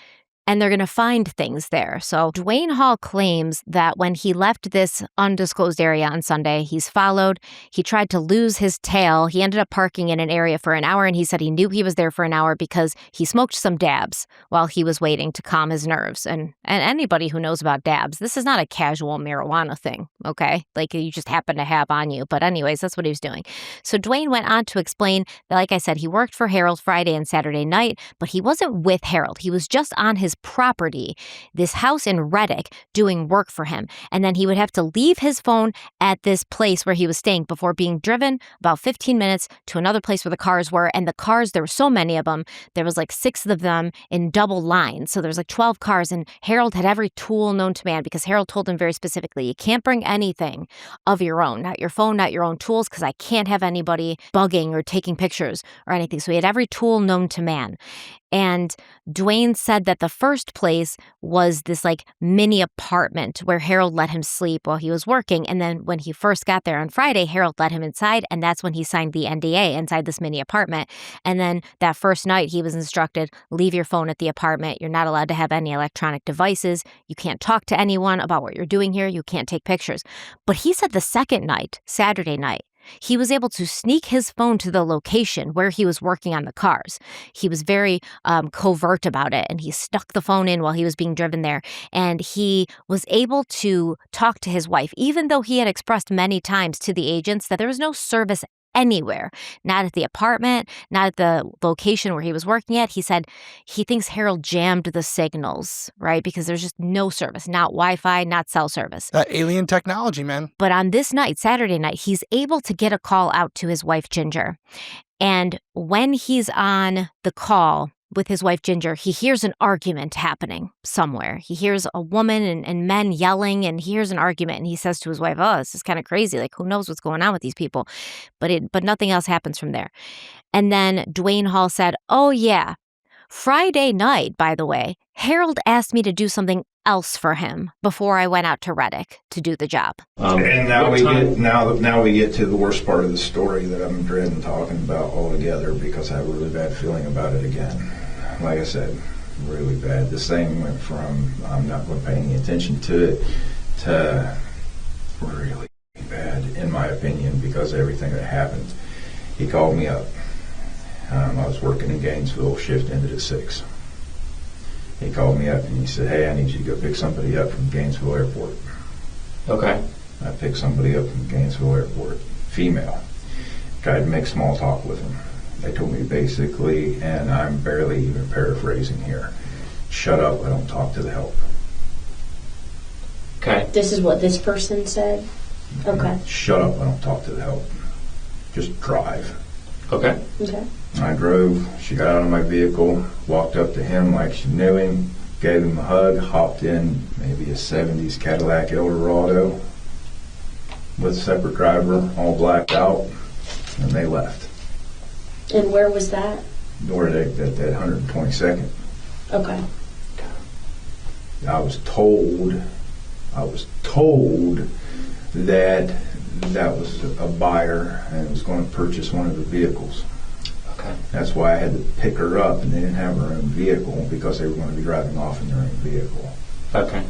and they're going to find things there. So Dwayne Hall claims that when he left this undisclosed area on Sunday, he's followed. He tried to lose his tail. He ended up parking in an area for an hour, and he said he knew he was there for an hour because he smoked some dabs while he was waiting to calm his nerves. And anybody who knows about dabs, this is not a casual marijuana thing, okay? Like you just happen to have on you. But anyways, that's what he was doing. So Dwayne went on to explain that, like I said, he worked for Harold Friday and Saturday night, but he wasn't with Harold. He was just on his property, this house in Reddick, doing work for him. And then he would have to leave his phone at this place where he was staying before being driven about 15 minutes to another place where the cars were. And the cars, there were so many of them. There was like 6 of them in double lines. So there was like 12 cars, and Harold had every tool known to man because Harold told him very specifically, you can't bring anything of your own, not your phone, not your own tools, because I can't have anybody bugging or taking pictures or anything. So he had every tool known to man. And Dwayne said that the first place was this like mini apartment where Harold let him sleep while he was working. And then when he first got there on Friday, Harold let him inside. And that's when he signed the NDA inside this mini apartment. And then that first night he was instructed, leave your phone at the apartment. You're not allowed to have any electronic devices. You can't talk to anyone about what you're doing here. You can't take pictures. But he said the second night, Saturday night, he was able to sneak his phone to the location where he was working on the cars. He was very covert about it, and he stuck the phone in while he was being driven there. And he was able to talk to his wife, even though he had expressed many times to the agents that there was no service anywhere, not at the apartment, not at the location where he was working at. He said he thinks Harold jammed the signals, right? Because there's just no service, not Wi-Fi, not cell service. That alien technology, man. But on this night, Saturday night, he's able to get a call out to his wife, Ginger. And when he's on the call with his wife, Ginger, he hears an argument happening somewhere. He hears a woman and men yelling, and he hears an argument, and he says to his wife, oh, this is kind of crazy. Like, who knows what's going on with these people? But nothing else happens from there. And then Dwayne Hall said, oh, yeah, Friday night, by the way, Harold asked me to do something else for him before I went out to Reddick to do the job. And now we get to the worst part of the story that I'm dreading talking about altogether because I have a really bad feeling about it again. Like I said, really bad. This thing went from I'm not going to pay any attention to it to really bad, in my opinion, because of everything that happened. He called me up. I was working in Gainesville, shift ended at 6. He called me up and he said, hey, I need you to go pick somebody up from Gainesville Airport. Okay. I picked somebody up from Gainesville Airport, female. Tried to make small talk with them. They told me basically, and I'm barely even paraphrasing here, shut up, I don't talk to the help. Okay. This is what this person said? Okay. Shut up, I don't talk to the help. Just drive. Okay. Okay. I drove, she got out of my vehicle, walked up to him like she knew him, gave him a hug, hopped in maybe a 70s Cadillac Eldorado with a separate driver, all blacked out, and they left. And where was that? Where they at that 122nd. Okay. I was told that that was a buyer and was going to purchase one of the vehicles. Okay. That's why I had to pick her up, and they didn't have her own vehicle because they were going to be driving off in their own vehicle. Okay.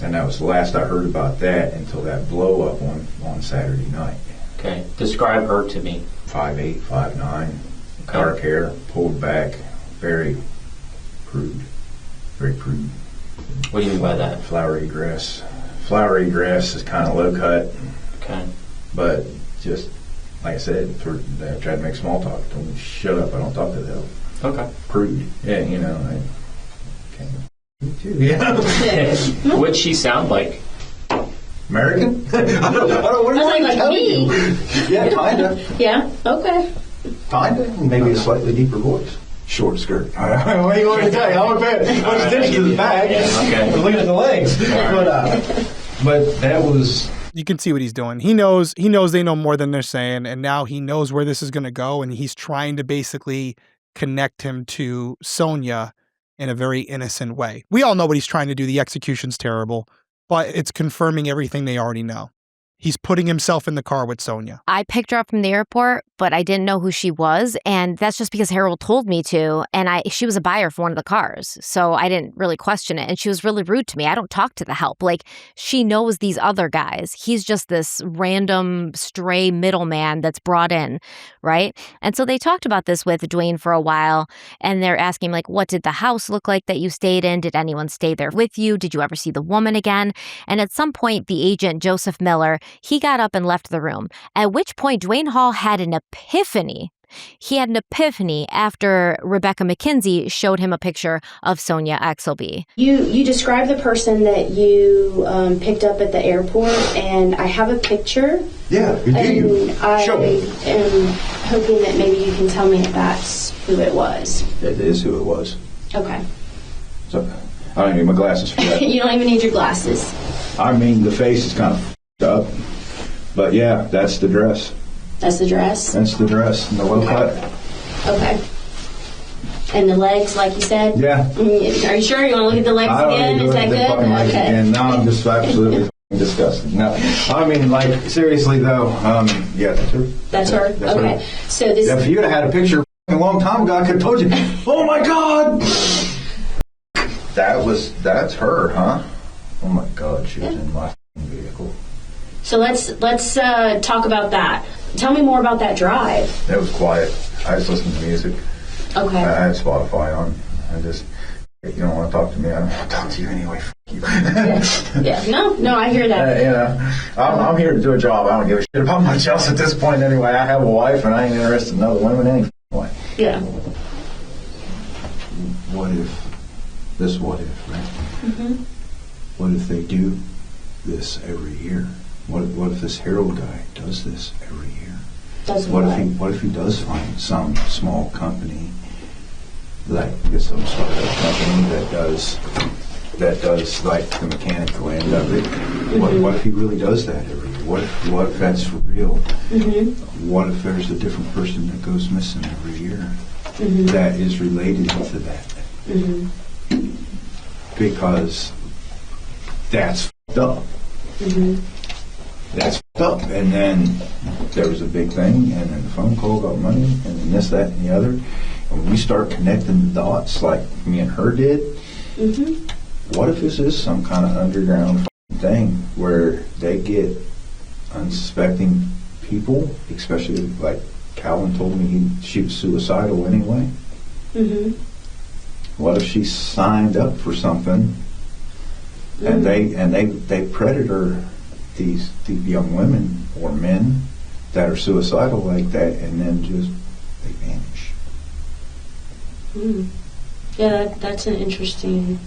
And that was the last I heard about that until that blow up on Saturday night. Okay. Describe her to me. 5'8", 5'9", Okay. dark hair, pulled back, very prude. Very prude. What do you mean by that? Flowery dress. Flowery dress is kind of low cut. Okay. But just, like I said, I tried to make small talk. Told me, shut up, I don't talk to them. Okay. Prude. Yeah, you know, I can't. Me too, yeah. What'd she sound like? American? I don't what I was like me. Yeah, kind of. Yeah, okay. Kind of. Maybe a slightly deeper voice. Short skirt. What do you want me to tell you? I'm paying attention to the back. Okay. I'm looking at the legs. But that was... You can see what he's doing. He knows they know more than they're saying, and now he knows where this is going to go, and he's trying to basically connect him to Sonia in a very innocent way. We all know what he's trying to do. The execution's terrible, but it's confirming everything they already know. He's putting himself in the car with Sonia. I picked her up from the airport but I didn't know who she was. And that's just because Harold told me to. And she was a buyer for one of the cars. So I didn't really question it. And she was really rude to me. I don't talk to the help. Like, she knows these other guys. He's just this random stray middleman that's brought in, right? And so they talked about this with Dwayne for a while. And they're asking, like, what did the house look like that you stayed in? Did anyone stay there with you? Did you ever see the woman again? And at some point, the agent, Joseph Miller, he got up and left the room, at which point Dwayne Hall had an epiphany. He had an epiphany after Rebecca McKenzie showed him a picture of Sonia Exelby. You described the person that you picked up at the airport, and I have a picture. Yeah, do you? I Show me. am hoping that maybe you can tell me if that's who it was. It is who it was. Okay. So, I don't need my glasses for that. You don't even need your glasses. I mean, the face is kind of up, but yeah, that's the dress. That's the dress? That's the dress, and the low cut. Okay. And the legs, like you said? Yeah. Are you sure you want to look at the legs again? Is that good? Okay. And now I'm just absolutely disgusted. No, I mean, like, seriously though, yeah, that's her. That's her? That's okay. her. So this. If you'd have had a picture a long time ago, I could have told you, oh my God! That's her, huh? Oh my God, she was in my vehicle. So let's talk about that. Tell me more about that drive. It was quiet. I just listened to music. Okay. I had Spotify on. You don't want to talk to me, I don't want to talk to you anyway. F*** you. Yeah. No, I hear that. I'm here to do a job. I don't give a shit about much else at this point anyway. I have a wife and I ain't interested in other women any way. Yeah. What if, right? Mm-hmm. What if they do this every year? What if this Harold guy does this every year? What if he does find some small company, like some startup company that does like the mechanical end of it? Mm-hmm. What if he really does that every year? What if that's for real? Mm-hmm. What if there's a different person that goes missing every year that is related to that? Mm-hmm. Because that's f***ed up. Mm-hmm. That's f***ed up. And then there was a big thing, and then the phone call got money, and then this, that, and the other. And when we start connecting the dots like me and her did, what if this is some kind of underground thing where they get unsuspecting people, especially like Calvin told me she was suicidal anyway. Mm-hmm. What if she signed up for something and they predator these young women or men that are suicidal like that, and then just they vanish? Yeah, that's interesting.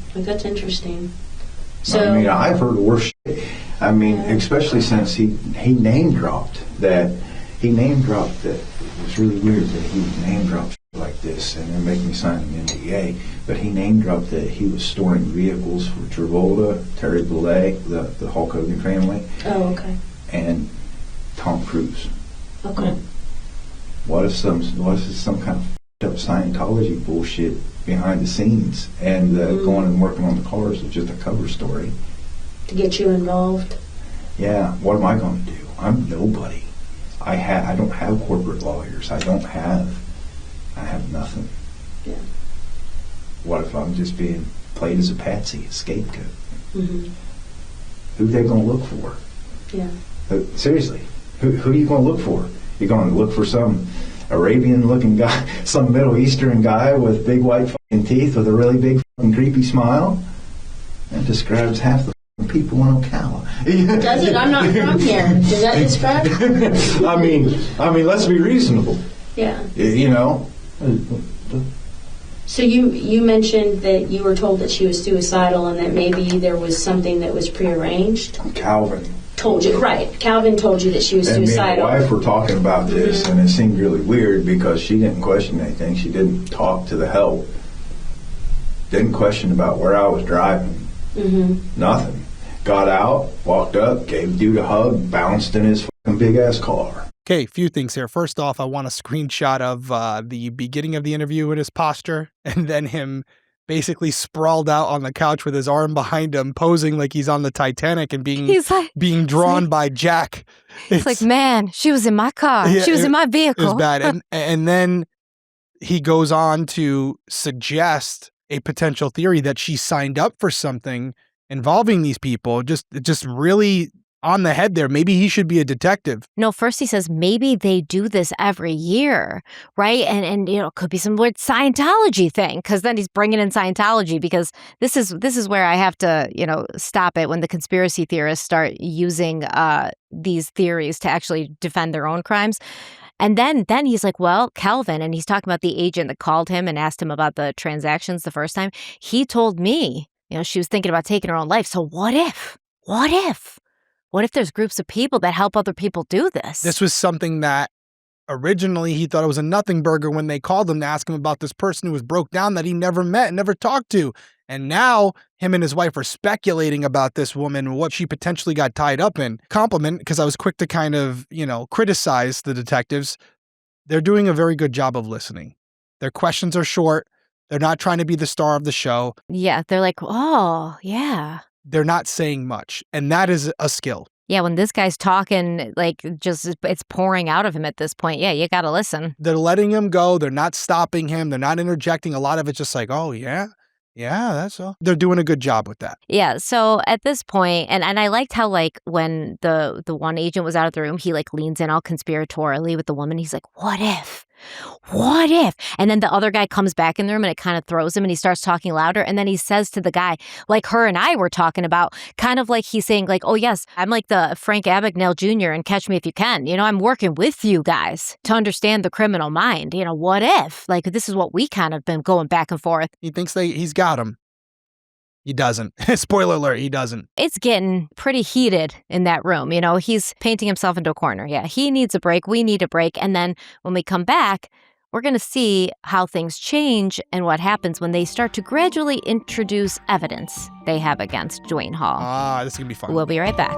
So I mean, I've heard worse shit. I mean, especially since he name dropped that. He name dropped that. It was really weird that he name dropped like this, and then make me sign an NDA. But he name dropped that he was storing vehicles for Travolta, Terry Bollea, the Hulk Hogan family. Oh, okay. And Tom Cruise. Okay. What if some kind of up Scientology bullshit behind the scenes, and going and working on the cars was just a cover story to get you involved? Yeah. What am I going to do? I'm nobody. I don't have corporate lawyers. I have nothing. Yeah. What if I'm just being played as a patsy, a scapegoat? Mm-hmm. Who are they going to look for? Yeah. Seriously, who are you going to look for? You're going to look for some Arabian-looking guy, some Middle Eastern guy with big white fucking teeth with a really big fucking creepy smile? That describes half the people in Ocala. Does it? I'm not from here. Does that describe? I mean, let's be reasonable. Yeah. You know. So you mentioned that you were told that she was suicidal and that maybe there was something that was prearranged. Calvin told you, right? Calvin told you that she was suicidal. Me and my wife were talking about this, and it seemed really weird because she didn't question anything. She didn't talk to the help. Didn't question about where I was driving. Nothing. Got out, walked up, gave dude a hug, bounced in his fucking big ass car. Okay, a few things here. First off, I want a screenshot of the beginning of the interview with his posture, and then him basically sprawled out on the couch with his arm behind him, posing like he's on the Titanic and being drawn by Jack. It's like, man, she was in my car. Yeah, she was in my vehicle. It was bad. And then he goes on to suggest a potential theory that she signed up for something involving these people. Just really on the head there. Maybe he should be a detective. No, first he says maybe they do this every year, right? And you know, it could be some weird Scientology thing, because then he's bringing in Scientology, because this is where I have to, you know, stop it when the conspiracy theorists start using these theories to actually defend their own crimes. And then he's like, well, Kelvin, and he's talking about the agent that called him and asked him about the transactions the first time. He told me, you know, she was thinking about taking her own life. So what if? What if there's groups of people that help other people do this? This was something that originally he thought it was a nothing burger when they called him to ask him about this person who was broke down that he never met and never talked to. And now him and his wife are speculating about this woman, what she potentially got tied up in. Compliment, because I was quick to kind of, you know, criticize the detectives. They're doing a very good job of listening. Their questions are short. They're not trying to be the star of the show. Yeah, they're like, oh, yeah. They're not saying much. And that is a skill. Yeah, when this guy's talking, like, just it's pouring out of him at this point. Yeah, you got to listen. They're letting him go. They're not stopping him. They're not interjecting. A lot of it's just like, oh, yeah. Yeah, that's all. They're doing a good job with that. Yeah, so at this point, and I liked how, like, when the one agent was out of the room, he, like, leans in all conspiratorially with the woman. He's like, what if? What if? And then the other guy comes back in the room and it kind of throws him and he starts talking louder. And then he says to the guy, like her and I were talking about, kind of like he's saying, like, oh, yes, I'm like the Frank Abagnale Jr. and Catch Me If You Can. You know, I'm working with you guys to understand the criminal mind. You know, what if? Like, this is what we kind of been going back and forth. He thinks he's got him. He doesn't. Spoiler alert, he doesn't. It's getting pretty heated in that room. You know, he's painting himself into a corner. Yeah, he needs a break. We need a break. And then when we come back, we're going to see how things change and what happens when they start to gradually introduce evidence they have against Dwayne Hall. This is going to be fun. We'll be right back.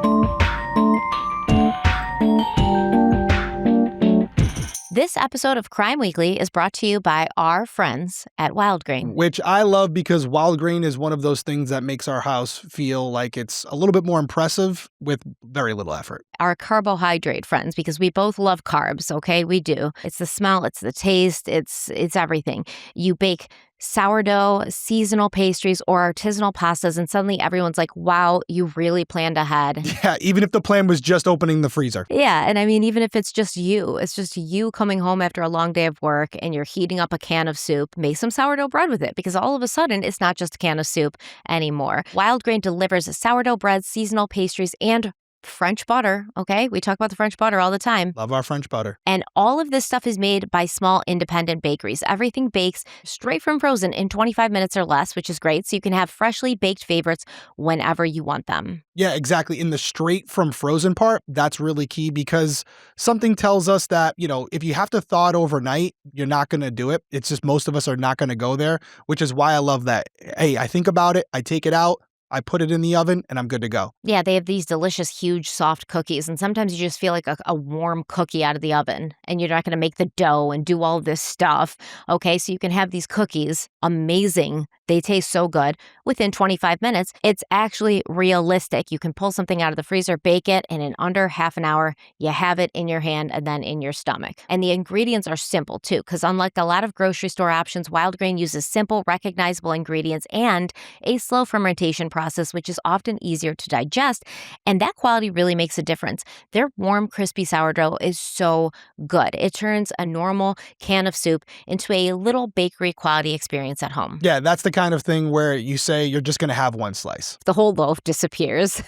This episode of Crime Weekly is brought to you by our friends at Wildgrain. Which I love because Wildgrain is one of those things that makes our house feel like it's a little bit more impressive with very little effort. Our carbohydrate friends, because we both love carbs, okay? We do. It's the smell, it's the taste, it's everything. You bake sourdough, seasonal pastries, or artisanal pastas, and suddenly everyone's like, wow, you really planned ahead. Yeah, even if the plan was just opening the freezer. Yeah, and I mean, even if it's just you coming home after a long day of work and you're heating up a can of soup, make some sourdough bread with it, because all of a sudden, it's not just a can of soup anymore. Wildgrain delivers sourdough breads, seasonal pastries, and French butter, okay? We talk about the French butter all the time. Love our French butter. And all of this stuff is made by small independent bakeries. Everything bakes straight from frozen in 25 minutes or less, which is great. So you can have freshly baked favorites whenever you want them. Yeah, exactly. In the straight from frozen part, that's really key because something tells us that, you know, if you have to thaw it overnight, you're not going to do it. It's just most of us are not going to go there, which is why I love that. Hey, I think about it, I take it out, I put it in the oven, and I'm good to go. Yeah, they have these delicious, huge, soft cookies. And sometimes you just feel like a warm cookie out of the oven. And you're not going to make the dough and do all this stuff. Okay, so you can have these cookies. Amazing. They taste so good. Within 25 minutes, it's actually realistic. You can pull something out of the freezer, bake it, and in under half an hour, you have it in your hand and then in your stomach. And the ingredients are simple, too, because unlike a lot of grocery store options, Wildgrain uses simple, recognizable ingredients and a slow fermentation process, which is often easier to digest. And that quality really makes a difference. Their warm, crispy sourdough is so good. It turns a normal can of soup into a little bakery quality experience at home. Yeah, that's the kind of thing where you say you're just going to have one slice. The whole loaf disappears.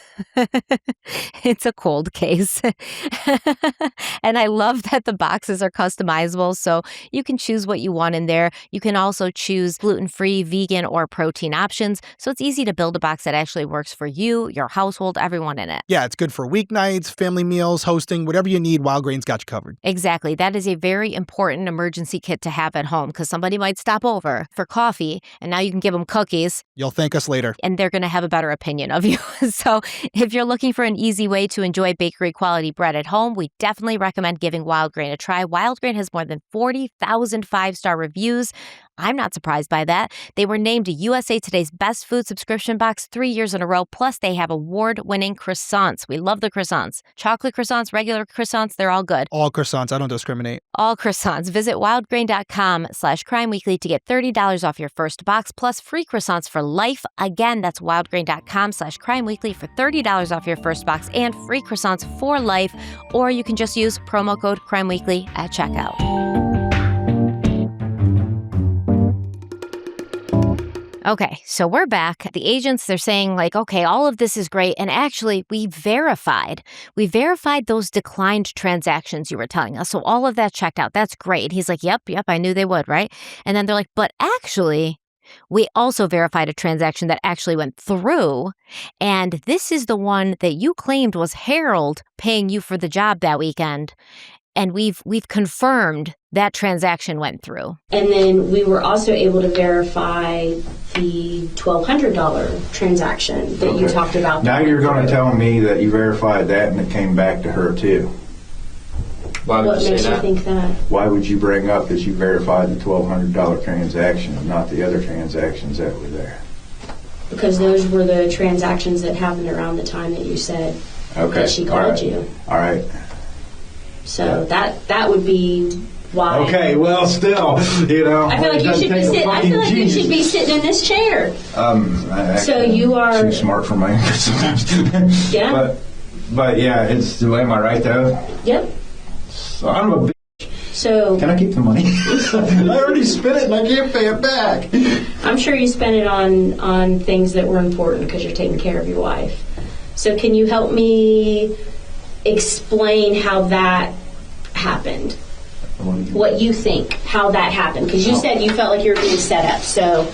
It's a cold case. And I love that the boxes are customizable, so you can choose what you want in there. You can also choose gluten-free, vegan, or protein options, so it's easy to build a box that actually works for you, your household, everyone in it. Yeah, it's good for weeknights, family meals, hosting, whatever you need, Wildgrain's got you covered. Exactly. That is a very important emergency kit to have at home because somebody might stop over for coffee, and now you can give them cookies. You'll thank us later. And they're going to have a better opinion of you. So if you're looking for an easy way to enjoy bakery quality bread at home, we definitely recommend giving Wildgrain a try. Wildgrain has more than 40,000 five-star reviews I'm not surprised by that. They were named USA Today's Best Food Subscription Box 3 years in a row. Plus, they have award-winning croissants. We love the croissants. Chocolate croissants, regular croissants, they're all good. All croissants. I don't discriminate. All croissants. Visit wildgrain.com/crimeweekly to get $30 off your first box plus free croissants for life. Again, that's wildgrain.com/crimeweekly for $30 off your first box and free croissants for life. Or you can just use promo code CRIMEWEEKLY at checkout. Okay, so we're back. The agents, they're saying like, okay, all of this is great. And actually, we verified those declined transactions you were telling us. So all of that checked out. That's great. He's like, yep, I knew they would, right? And then they're like, but actually, we also verified a transaction that actually went through. And this is the one that you claimed was Harold paying you for the job that weekend. And we've confirmed that transaction went through. And then we were also able to verify the $1,200 transaction that you talked about. Now you're going to tell me that you verified that and it came back to her too. Why would What you makes say you that? think that? Why would you bring up that you verified the $1,200 transaction and not the other transactions that were there? Because those were the transactions that happened around the time that you said that she called you. All right. So that would be why. Okay, well, still, you know. I feel like you should be sitting. I feel like you should be sitting in this chair. So you are too smart for my English sometimes. Yeah. But yeah, it's. Am I right though? Yep. So I'm a. So can I keep the money? I already spent it and I can't pay it back. I'm sure you spent it on things that were important because you're taking care of your wife. So can you help me explain how that happened? What you think, how that happened? Because you said you felt like you were being set up, so.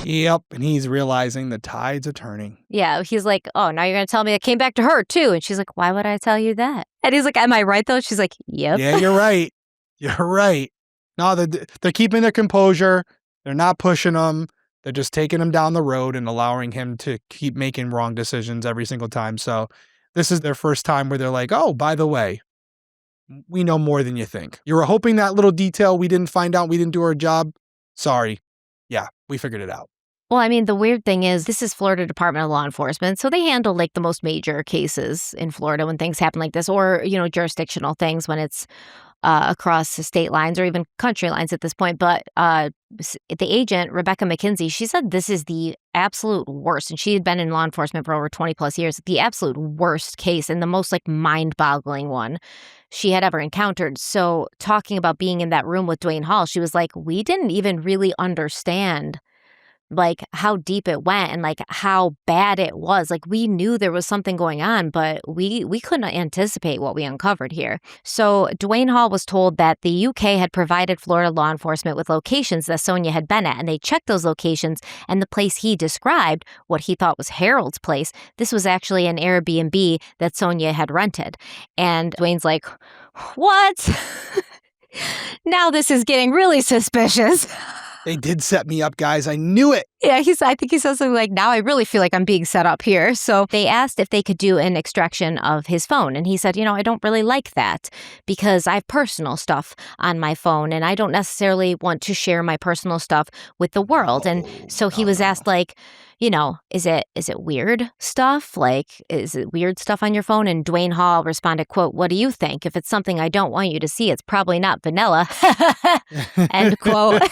Yep, and he's realizing the tides are turning. Yeah, he's like, oh, now you're going to tell me it came back to her, too. And she's like, why would I tell you that? And he's like, am I right, though? She's like, yep. Yeah, you're right. You're right. No, they're keeping their composure. They're not pushing him. They're just taking him down the road and allowing him to keep making wrong decisions every single time. So this is their first time where they're like, oh, by the way, we know more than you think. You were hoping that little detail we didn't find out, we didn't do our job. Sorry. Yeah, we figured it out. Well, I mean, the weird thing is this is Florida Department of Law Enforcement. So they handle like the most major cases in Florida when things happen like this, or, you know, jurisdictional things when it's across the state lines or even country lines at this point. But the agent, Rebecca McKenzie, she said this is the absolute worst. And she had been in law enforcement for over 20 plus years. The absolute worst case and the most like mind-boggling one she had ever encountered. So talking about being in that room with Dwayne Hall, she was like, we didn't even really understand like how deep it went and like how bad it was. Like we knew there was something going on, but we couldn't anticipate what we uncovered here. So Dwayne Hall was told that the UK had provided Florida law enforcement with locations that Sonia had been at, and they checked those locations, and the place he described, what he thought was Harold's place, this was actually an Airbnb that Sonia had rented. And Dwayne's like, what? Now this is getting really suspicious. They did set me up, guys. I knew it. Yeah, I think he said something like, now I really feel like I'm being set up here. So they asked if they could do an extraction of his phone. And he said, you know, I don't really like that because I have personal stuff on my phone and I don't necessarily want to share my personal stuff with the world. And so he was asked like, you know, is it weird stuff? Like, is it weird stuff on your phone? And Dwayne Hall responded, quote, what do you think? If it's something I don't want you to see, it's probably not vanilla. End quote.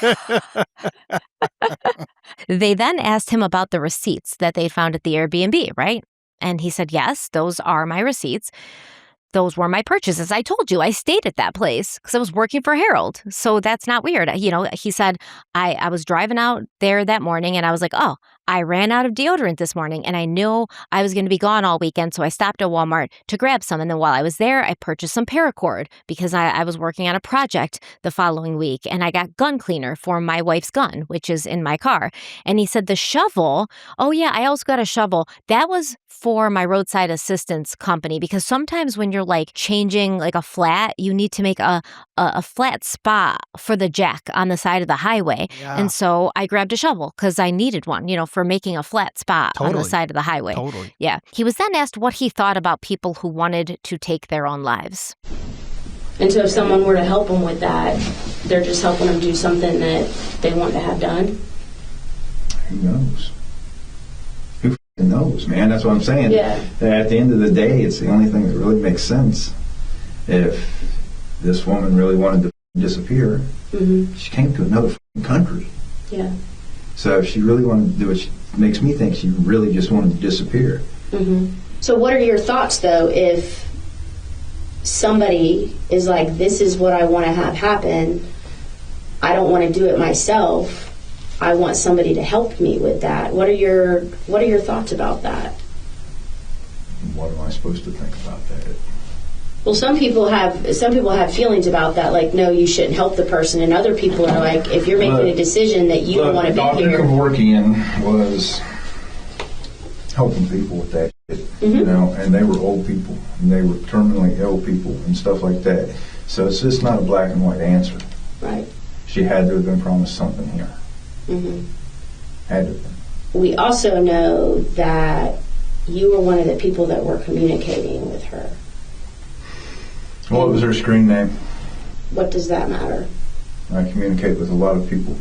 They then asked him about the receipts that they found at the Airbnb, right? And he said, yes, those are my receipts. Those were my purchases. I told you I stayed at that place because I was working for Harold. So that's not weird. You know, he said, I was driving out there that morning and I was like, oh, I ran out of deodorant this morning and I knew I was going to be gone all weekend. So I stopped at Walmart to grab some. And then while I was there, I purchased some paracord because I was working on a project the following week. And I got gun cleaner for my wife's gun, which is in my car. And he said the shovel, oh yeah, I also got a shovel. That was for my roadside assistance company because sometimes when you're like changing like a flat, you need to make a flat spot for the jack on the side of the highway. Yeah. And so I grabbed a shovel because I needed one, you know, for making a flat spot on the Totally. side of the highway. Totally. Yeah. He was then asked what he thought about people who wanted to take their own lives. And so if someone were to help them with that, they're just helping them do something that they want to have done? Who knows? Who knows, man? That's what I'm saying. Yeah. At the end of the day, it's the only thing that really makes sense. If this woman really wanted to disappear, she came to another country. Yeah. So if she really wanted to do it, makes me think she really just wanted to disappear. So what are your thoughts, though, if somebody is like, this is what I want to have happen, I don't want to do it myself, I want somebody to help me with that? What are your thoughts about that? What am I supposed to think about that? Well, some people have feelings about that, like, no, you shouldn't help the person, and other people are like, if you're making a decision that you don't want to be here. Dr. Kevorkian was helping people with that shit, you know, and they were old people, and they were terminally ill people and stuff like that. So it's just not a black and white answer. Right. She had to have been promised something here. Had to have been. We also know that you were one of the people that were communicating with her. What was her screen name? What does that matter? I communicate with a lot of people.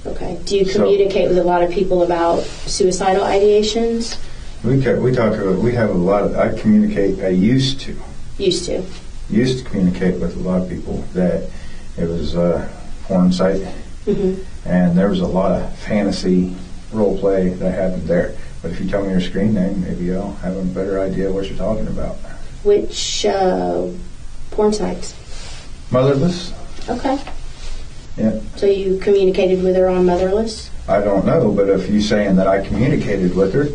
Okay. Do you communicate with a lot of people about suicidal ideations? We have a lot of, I used to communicate with a lot of people that it was a porn site, and there was a lot of fantasy role play that happened there. But if you tell me your screen name, maybe I'll have a better idea what you're talking about. Which porn sites? Motherless. Okay. Yeah. So you communicated with her on Motherless? I don't know, but if you're saying that I communicated with her,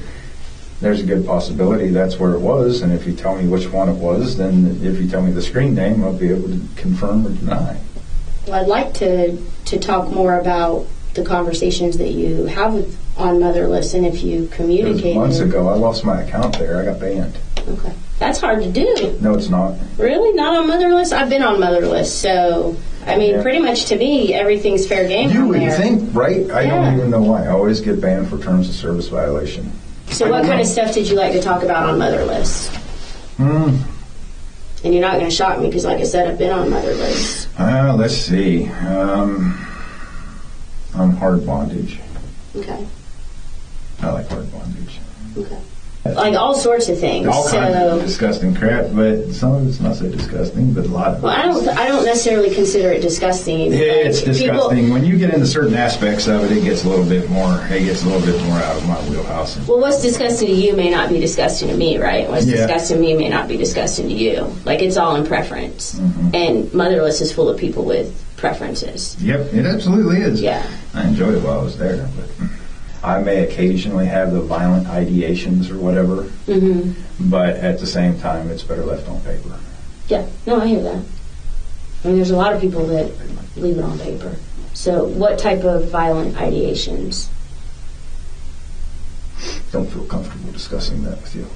there's a good possibility that's where it was. And if you tell me which one it was, then if you tell me the screen name, I'll be able to confirm or deny. Well, I'd like to talk more about the conversations that you have on Motherless, and if you communicated. It was months ago. I lost my account there. I got banned. Okay. That's hard to do. No, it's not. Really? Not on Motherless? I've been on Motherless, so I mean, pretty much to me, everything's fair game. You on would there. think, right? I don't even know why. I always get banned for terms of service violation. So what kind of stuff did you like to talk about on Motherless? And you're not going to shock me because, like I said, I've been on Motherless. Let's see. Hard bondage. Okay. I like hard bondage. Okay. Like all sorts of things. All kinds of disgusting crap, but some of it's not so disgusting, but a lot of it. Well, I don't necessarily consider it disgusting. It's disgusting. When you get into certain aspects of it, it gets a little bit more out of my wheelhouse. Well, what's disgusting to you may not be disgusting to me, right? What's disgusting to me may not be disgusting to you. Like, it's all in preference. And Motherless is full of people with preferences. Yep, it absolutely is. Yeah. I enjoyed it while I was there, but I may occasionally have the violent ideations or whatever, but at the same time, it's better left on paper. Yeah, no, I hear that. I mean, there's a lot of people that leave it on paper. So what type of violent ideations? Don't feel comfortable discussing that with you.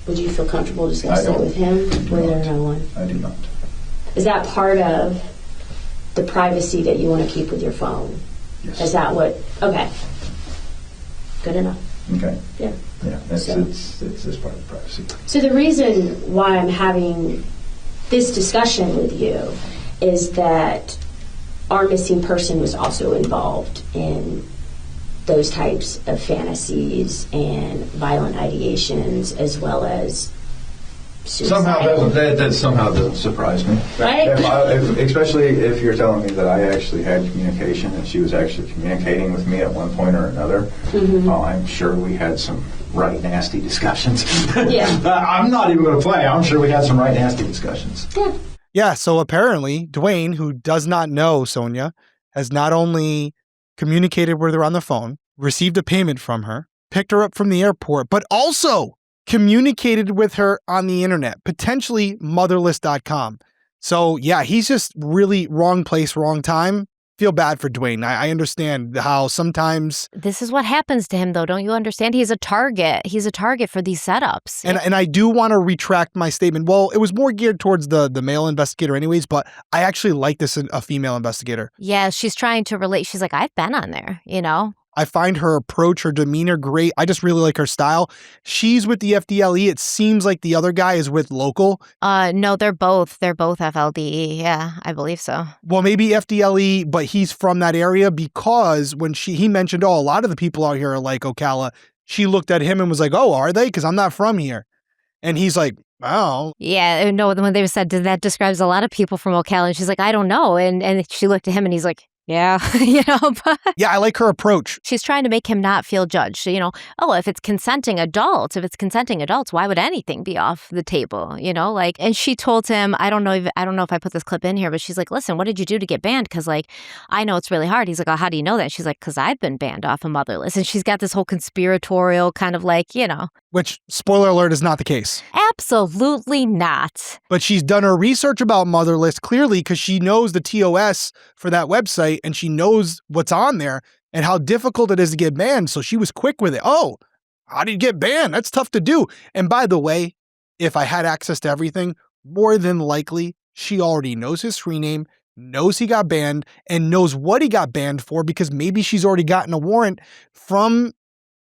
Would you feel comfortable discussing it with him, with or no one? I do not. Is that part of the privacy that you want to keep with your phone? Yes. Is that what? Okay. Good enough. Okay. Yeah. Yeah, it's just part of the privacy. So the reason why I'm having this discussion with you is that our missing person was also involved in those types of fantasies and violent ideations, as well as suicidal. That somehow doesn't surprise me. Right? Especially if you're telling me that I actually had communication and she was actually communicating with me at one point or another. I'm sure we had some right nasty discussions. Yeah. I'm not even going to play. I'm sure we had some right nasty discussions. Yeah. Yeah, so apparently Dwayne, who does not know Sonia, has not only communicated with her on the phone, received a payment from her, picked her up from the airport, but also communicated with her on the internet, potentially motherless.com. So yeah, he's just really wrong place, wrong time. Feel bad for Dwayne. I understand how sometimes This is what happens to him, though. Don't you understand? He's a target. He's a target for these setups. And I do want to retract my statement. Well, it was more geared towards the male investigator anyways, but I actually like this in a female investigator. Yeah, she's trying to relate. She's like, I've been on there, you know? I find her approach, her demeanor great. I just really like her style. She's with the FDLE. It seems like the other guy is with local. No, they're both FLDE. Yeah, I believe so. Well, maybe FDLE, but he's from that area because when he mentioned, a lot of the people out here are like Ocala, she looked at him and was like, oh, are they? Because I'm not from here. And he's like, oh. Yeah, no, when they said that describes a lot of people from Ocala, and she's like, I don't know. And she looked at him and he's like, yeah, but yeah, I like her approach. She's trying to make him not feel judged. If it's consenting adults, why would anything be off the table? And she told him, I don't know if I put this clip in here, but she's like, listen, what did you do to get banned? Because I know it's really hard. He's like, oh, how do you know that? She's like, because I've been banned off of Motherless. And she's got this whole conspiratorial kind of Which, spoiler alert, is not the case. Absolutely not. But she's done her research about Motherless clearly because she knows the TOS for that website and she knows what's on there and how difficult it is to get banned. So she was quick with it. Oh, how do you get banned? That's tough to do. And by the way, if I had access to everything, more than likely, she already knows his screen name, knows he got banned, and knows what he got banned for because maybe she's already gotten a warrant from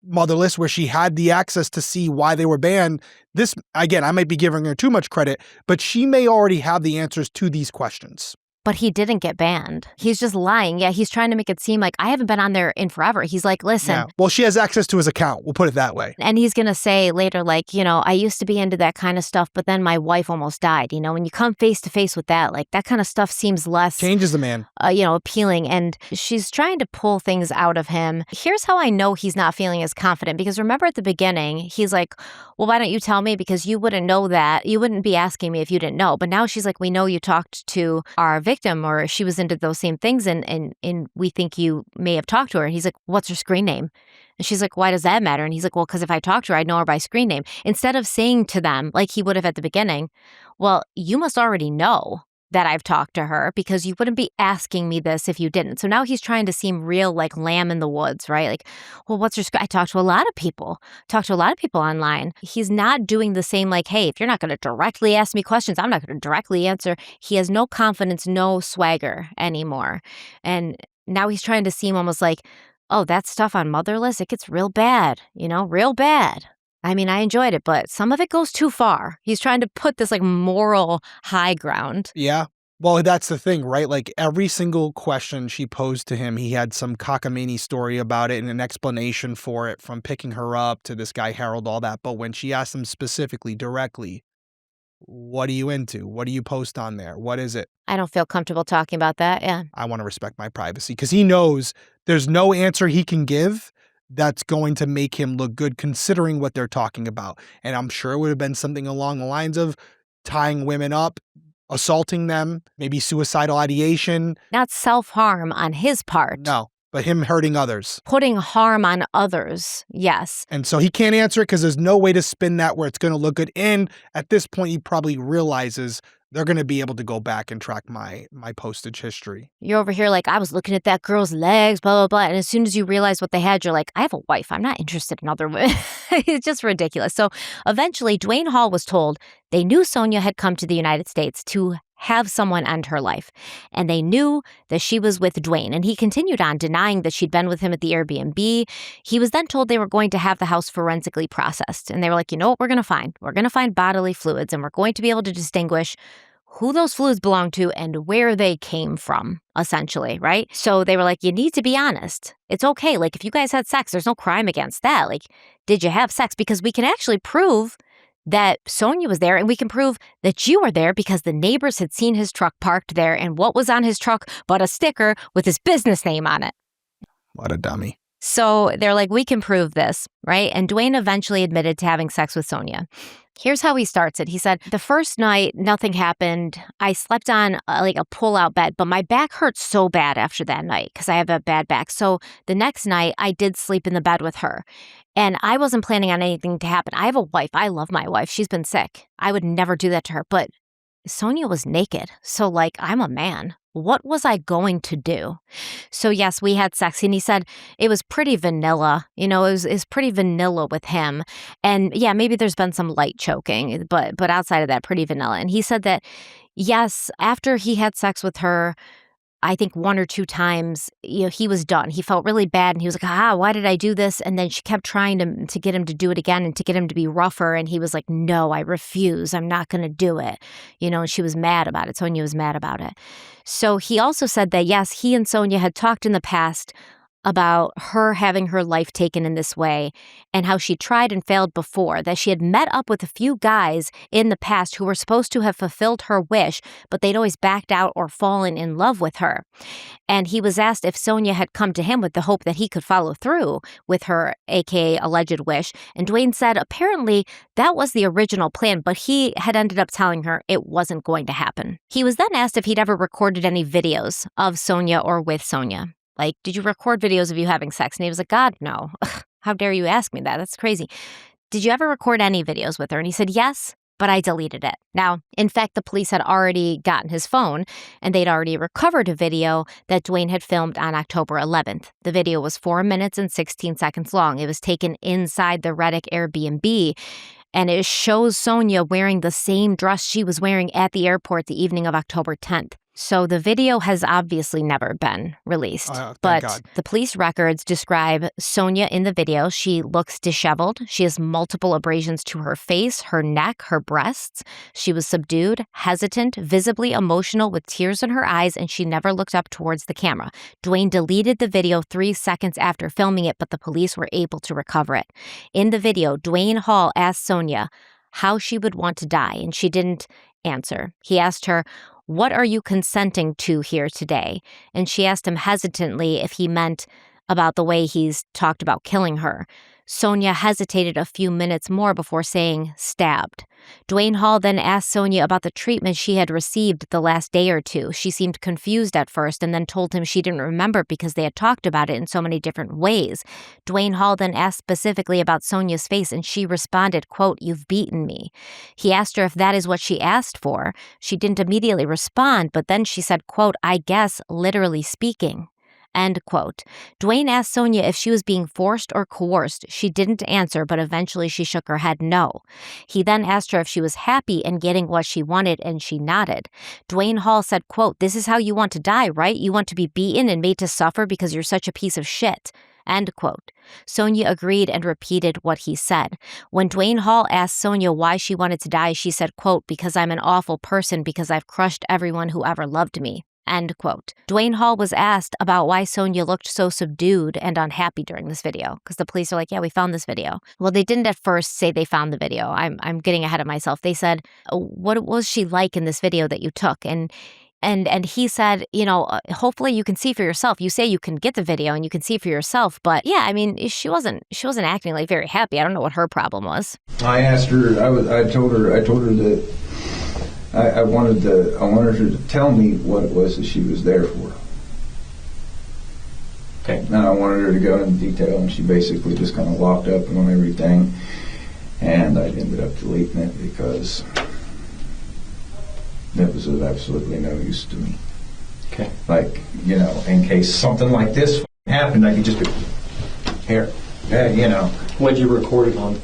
Motherless where she had the access to see why they were banned. This, again, I might be giving her too much credit, but she may already have the answers to these questions. But he didn't get banned. He's just lying. Yeah, he's trying to make it seem like I haven't been on there in forever. He's like, listen. Yeah. Well, she has access to his account. We'll put it that way. And he's going to say later, I used to be into that kind of stuff, but then my wife almost died. When you come face to face with that, that kind of stuff seems less. Changes the man. Appealing. And she's trying to pull things out of him. Here's how I know he's not feeling as confident. Because remember at the beginning, he's like, well, why don't you tell me? Because you wouldn't know that. You wouldn't be asking me if you didn't know. But now she's like, we know you talked to our victim or she was into those same things and we think you may have talked to her. And he's like, what's her screen name? And she's like, why does that matter? And he's like, well, because if I talked to her, I'd know her by screen name. Instead of saying to them, like he would have at the beginning, well, you must already know that I've talked to her because you wouldn't be asking me this if you didn't. So now he's trying to seem real like lamb in the woods, right? Like, well, what's your I talked to a lot of people online. He's not doing the same hey, if you're not going to directly ask me questions, I'm not going to directly answer. He has no confidence, no swagger anymore. And now he's trying to seem almost like, oh, that stuff on Motherless, it gets real bad, real bad. I mean, I enjoyed it, but some of it goes too far. He's trying to put this moral high ground. Yeah. Well, that's the thing, right? Every single question she posed to him, he had some cockamamie story about it and an explanation for it from picking her up to this guy, Harold, all that. But when she asked him specifically, directly, what are you into? What do you post on there? What is it? I don't feel comfortable talking about that. Yeah. I want to respect my privacy because he knows there's no answer he can give that's going to make him look good considering what they're talking about. And I'm sure it would have been something along the lines of tying women up, assaulting them, maybe suicidal ideation. Not self-harm on his part. No, but him hurting others. Putting harm on others, yes. And so he can't answer it because there's no way to spin that where it's going to look good. And at this point, he probably realizes they're going to be able to go back and track my postage history. You're over here I was looking at that girl's legs, blah, blah, blah. And as soon as you realize what they had, you're like, I have a wife. I'm not interested in other women. It's just ridiculous. So eventually, Dwayne Hall was told they knew Sonia had come to the United States to have someone end her life. And they knew that she was with Dwayne. And he continued on denying that she'd been with him at the Airbnb. He was then told they were going to have the house forensically processed. And they were like, you know what we're going to find? We're going to find bodily fluids and we're going to be able to distinguish who those fluids belong to and where they came from, essentially, right? So they were like, you need to be honest. It's okay. If you guys had sex, there's no crime against that. Did you have sex? Because we can actually prove that Sonia was there and we can prove that you were there because the neighbors had seen his truck parked there and what was on his truck but a sticker with his business name on it. What a dummy. So they're like, we can prove this, right? And Dwayne eventually admitted to having sex with Sonia. Here's how he starts it. He said, the first night, nothing happened. I slept on a pull-out bed, but my back hurt so bad after that night because I have a bad back. So the next night, I did sleep in the bed with her. And I wasn't planning on anything to happen. I have a wife. I love my wife. She's been sick. I would never do that to her. But Sonia was naked. So I'm a man. What was I going to do? So yes, we had sex. And he said it was pretty vanilla. It was pretty vanilla with him. And yeah, maybe there's been some light choking, but outside of that, pretty vanilla. And he said that, yes, after he had sex with her, I think 1 or 2 times, he was done. He felt really bad, and he was like, why did I do this? And then she kept trying to get him to do it again and to get him to be rougher. And he was like, no, I refuse. I'm not going to do it. And she was mad about it. Sonia was mad about it. So he also said that, yes, he and Sonia had talked in the past about her having her life taken in this way and how she tried and failed before, that she had met up with a few guys in the past who were supposed to have fulfilled her wish, but they'd always backed out or fallen in love with her. And he was asked if Sonia had come to him with the hope that he could follow through with her, aka alleged wish. And Dwayne said apparently that was the original plan, but he had ended up telling her it wasn't going to happen. He was then asked if he'd ever recorded any videos of Sonia or with Sonia. Like, did you record videos of you having sex? And he was like, God, no. How dare you ask me that? That's crazy. Did you ever record any videos with her? And he said, yes, but I deleted it. Now, in fact, the police had already gotten his phone, and they'd already recovered a video that Dwayne had filmed on October 11th. The video was 4 minutes and 16 seconds long. It was taken inside the Reddick Airbnb, and it shows Sonia wearing the same dress she was wearing at the airport the evening of October 10th. So the video has obviously never been released, but God. The police records describe Sonia in the video. She looks disheveled. She has multiple abrasions to her face, her neck, her breasts. She was subdued, hesitant, visibly emotional with tears in her eyes, and she never looked up towards the camera. Dwayne deleted the video 3 seconds after filming it, but the police were able to recover it. In the video, Dwayne Hall asked Sonia how she would want to die, and she didn't answer. He asked her, "What are you consenting to here today?" And she asked him hesitantly if he meant about the way he's talked about killing her. Sonia hesitated a few minutes more before saying, stabbed. Dwayne Hall then asked Sonia about the treatment she had received the last day or two. She seemed confused at first and then told him she didn't remember because they had talked about it in so many different ways. Dwayne Hall then asked specifically about Sonia's face, and she responded, quote, "You've beaten me." He asked her if that is what she asked for. She didn't immediately respond, but then she said, quote, "I guess, literally speaking." End quote. Dwayne asked Sonia if she was being forced or coerced. She didn't answer, but eventually she shook her head no. He then asked her if she was happy in getting what she wanted, and she nodded. Dwayne Hall said, quote, "This is how you want to die, right? You want to be beaten and made to suffer because you're such a piece of shit." End quote. Sonia agreed and repeated what he said. When Dwayne Hall asked Sonia why she wanted to die, she said, quote, "Because I'm an awful person, because I've crushed everyone who ever loved me." End quote. Dwayne Hall was asked about why Sonia looked so subdued and unhappy during this video, because the police are like, yeah, we found this video. Well, they didn't at first say they found the video. I'm getting ahead of myself. They said, what was she like in this video that you took? And he said, hopefully you can see for yourself. You say you can get the video and you can see for yourself, but yeah, I mean, she wasn't acting like very happy. I don't know what her problem was. I asked her. I told her that I wanted her to tell me what it was that she was there for. Okay. And I wanted her to go into detail, and she basically just kind of locked up on everything, and I ended up deleting it because it was of absolutely no use to me. Okay. Like, in case something like this happened, I could just be here. What'd you record it on?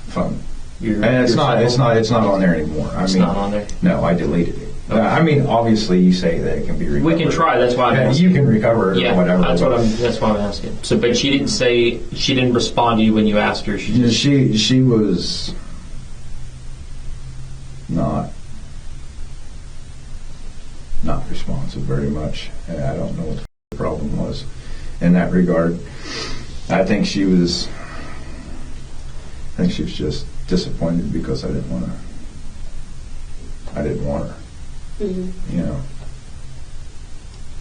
Phone. And it's not on there anymore. It's not on there? No, I deleted it. Obviously you say that it can be recovered. We can try, that's why I'm asking. You can recover it or whatever. That's why I'm asking. So, but she didn't respond to you when you asked her. She was not responsive very much. And I don't know what the problem was in that regard. I think she was just disappointed because I didn't want her. Mm-hmm.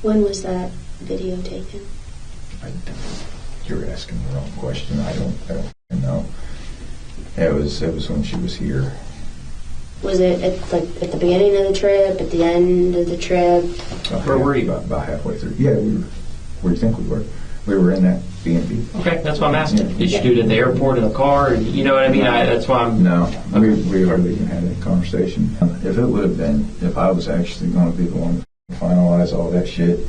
When was that video taken? You're asking the wrong question. I don't know. It was when she was here. Was it at the beginning of the trip, at the end of the trip? Where were you? About halfway through. Yeah, we were. Where do you think we were? We were in that B&B. Okay, that's why I'm asking. Did you do it at the airport in the car? You know what I mean? That's why I'm... No, we hardly even had a conversation. If it would have been, if I was actually going to be the one to finalize all that shit,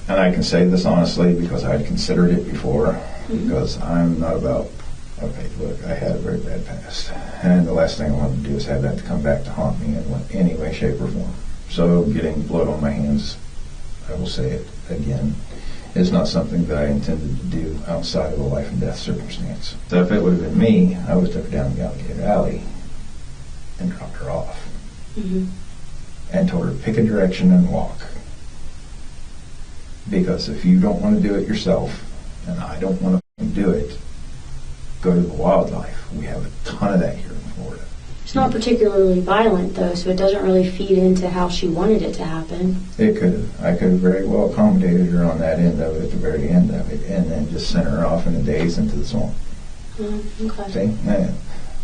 and I can say this honestly because I'd considered it before, because I'm not about, okay, look, I had a very bad past, and the last thing I wanted to do is have that to come back to haunt me in any way, shape, or form. So getting blood on my hands, I will say it again, is not something that I intended to do outside of a life and death circumstance. So if it would have been me, I would have took her down the alligator alley and dropped her off. Mm-hmm. And told her to pick a direction and walk. Because if you don't want to do it yourself, and I don't want to do it, go to the wildlife. We have a ton of that here in Florida. It's not particularly violent, though, so it doesn't really feed into how she wanted it to happen. It could have. I could have very well accommodated her on that end of it, at the very end of it, and then just sent her off in a daze into the swamp. Okay. See? Man.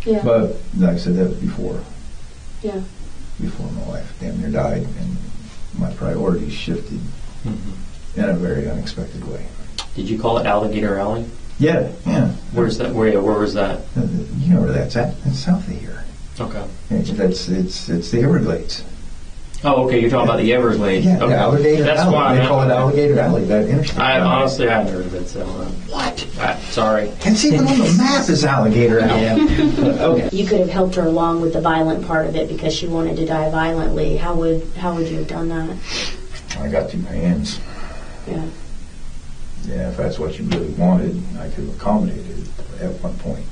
Yeah. But, like I said, that was before. Yeah. Before my wife damn near died, and my priorities shifted in a very unexpected way. Did you call it Alligator Alley? Yeah. Where's that? Where was that? You know where that's at? It's south of here. Okay. It's the Everglades. Oh, okay. You're talking about the Everglades. Yeah, okay. the Alligator That's Alley. why They call it Alligator Alley. That interstate. I honestly haven't heard of it. So what? Sorry. It's even on the map as Alligator Alley. Yeah. Okay. You could have helped her along with the violent part of it because she wanted to die violently. How would you have done that? I got 2 hands. Yeah. Yeah, if that's what you really wanted, I could have accommodated it at one point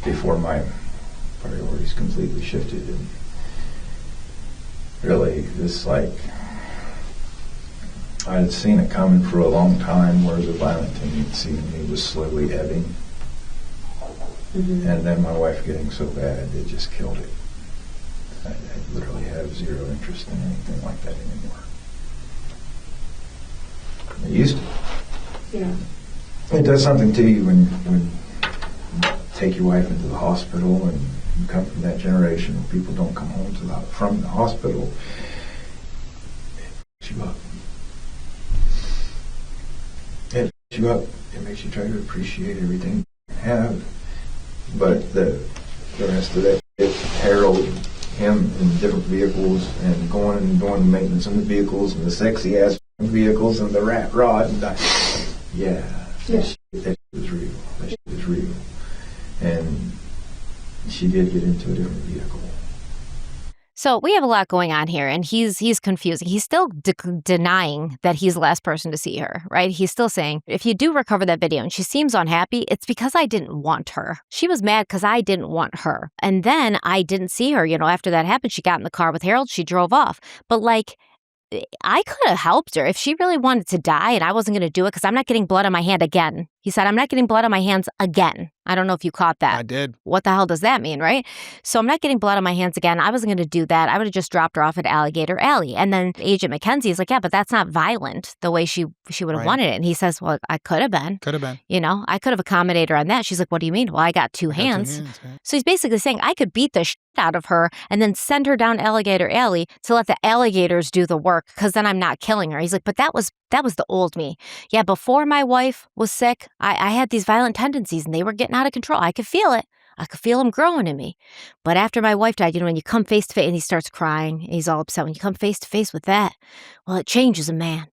before my priorities completely shifted. And really, this I had seen it coming for a long time, where the violent tendency in me was slowly ebbing. Mm-hmm. And then my wife getting so bad, it just killed it. I literally have zero interest in anything like that anymore. I used to. Yeah. It does something to you when you take your wife into the hospital, and you come from that generation where people don't come home from the hospital. It makes you up. It makes you up. It makes you try to appreciate everything you have. But the rest of that is Harold, him in different vehicles, and going and doing the maintenance on the vehicles, and the sexy ass vehicles, and the rat rod, and that shit was real. That shit was real. And she did get into a different vehicle. So we have a lot going on here, and he's confusing. He's still denying that he's the last person to see her, right? He's still saying, if you do recover that video and she seems unhappy, it's because I didn't want her. She was mad because I didn't want her. And then I didn't see her. After that happened, she got in the car with Harold. She drove off. But I could have helped her if she really wanted to die, and I wasn't going to do it because I'm not getting blood on my hand again. He said, I'm not getting blood on my hands again. I don't know if you caught that. I did. What the hell does that mean, right? So I'm not getting blood on my hands again. I wasn't going to do that. I would have just dropped her off at Alligator Alley. And then Agent McKenzie is like, yeah, but that's not violent the way she would have wanted it. And he says, well, I could have been. Could have been. I could have accommodated her on that. She's like, what do you mean? Well, I got two hands. Right? So he's basically saying I could beat the shit out of her and then send her down Alligator Alley to let the alligators do the work, because then I'm not killing her. He's like, but that was the old me. Yeah, before my wife was sick, I had these violent tendencies and they were getting out of control. I could feel it. I could feel them growing in me. But after my wife died, when you come face to face, and he starts crying, and he's all upset. When you come face to face with that, well, it changes a man.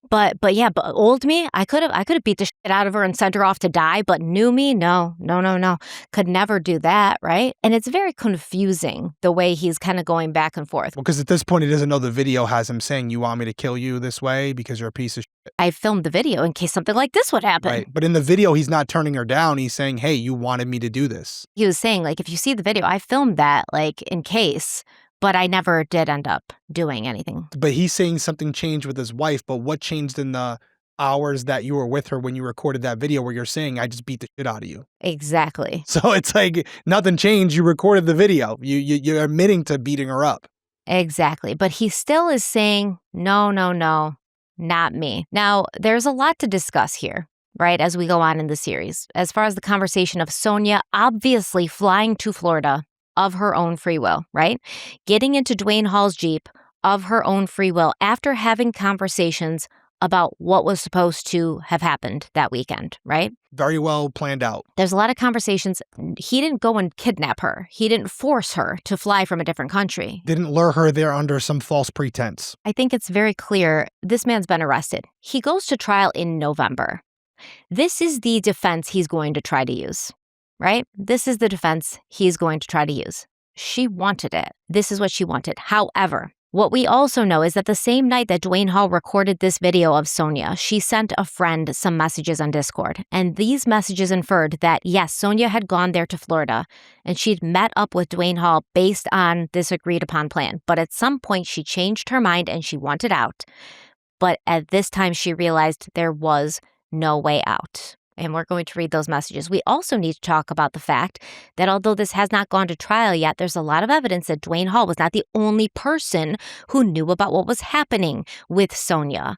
But old me, I could have beat the shit out of her and sent her off to die, but new me, no. Could never do that, right? And it's very confusing the way he's kind of going back and forth. Well, because at this point, he doesn't know the video has him saying, you want me to kill you this way because you're a piece of shit. I filmed the video in case something like this would happen. Right. But in the video, he's not turning her down. He's saying, hey, you wanted me to do this. He was saying, if you see the video, I filmed that, in case, but I never did end up doing anything. But he's saying something changed with his wife, but what changed in the hours that you were with her when you recorded that video where you're saying, I just beat the shit out of you? Exactly. So it's like nothing changed. You recorded the video. You're admitting to beating her up. Exactly. But he still is saying, no, not me. Now, there's a lot to discuss here, right, as we go on in the series, as far as the conversation of Sonia obviously flying to Florida of her own free will, right? Getting into Dwayne Hall's Jeep of her own free will after having conversations about what was supposed to have happened that weekend, right? Very well planned out. There's a lot of conversations. He didn't go and kidnap her. He didn't force her to fly from a different country. Didn't lure her there under some false pretense. I think it's very clear this man's been arrested. He goes to trial in November. This is the defense he's going to try to use, right? This is the defense he's going to try to use. she wanted it. This is what she wanted. However, what we also know is that the same night that Dwayne Hall recorded this video of Sonia, she sent a friend some messages on Discord. And these messages inferred that, yes, Sonia had gone there to Florida and she'd met up with Dwayne Hall based on this agreed upon plan. But at some point, she changed her mind and she wanted out. But at this time, she realized there was no way out. And we're going to read those messages. We also need to talk about the fact that although this has not gone to trial yet, there's a lot of evidence that Dwayne Hall was not the only person who knew about what was happening with Sonia.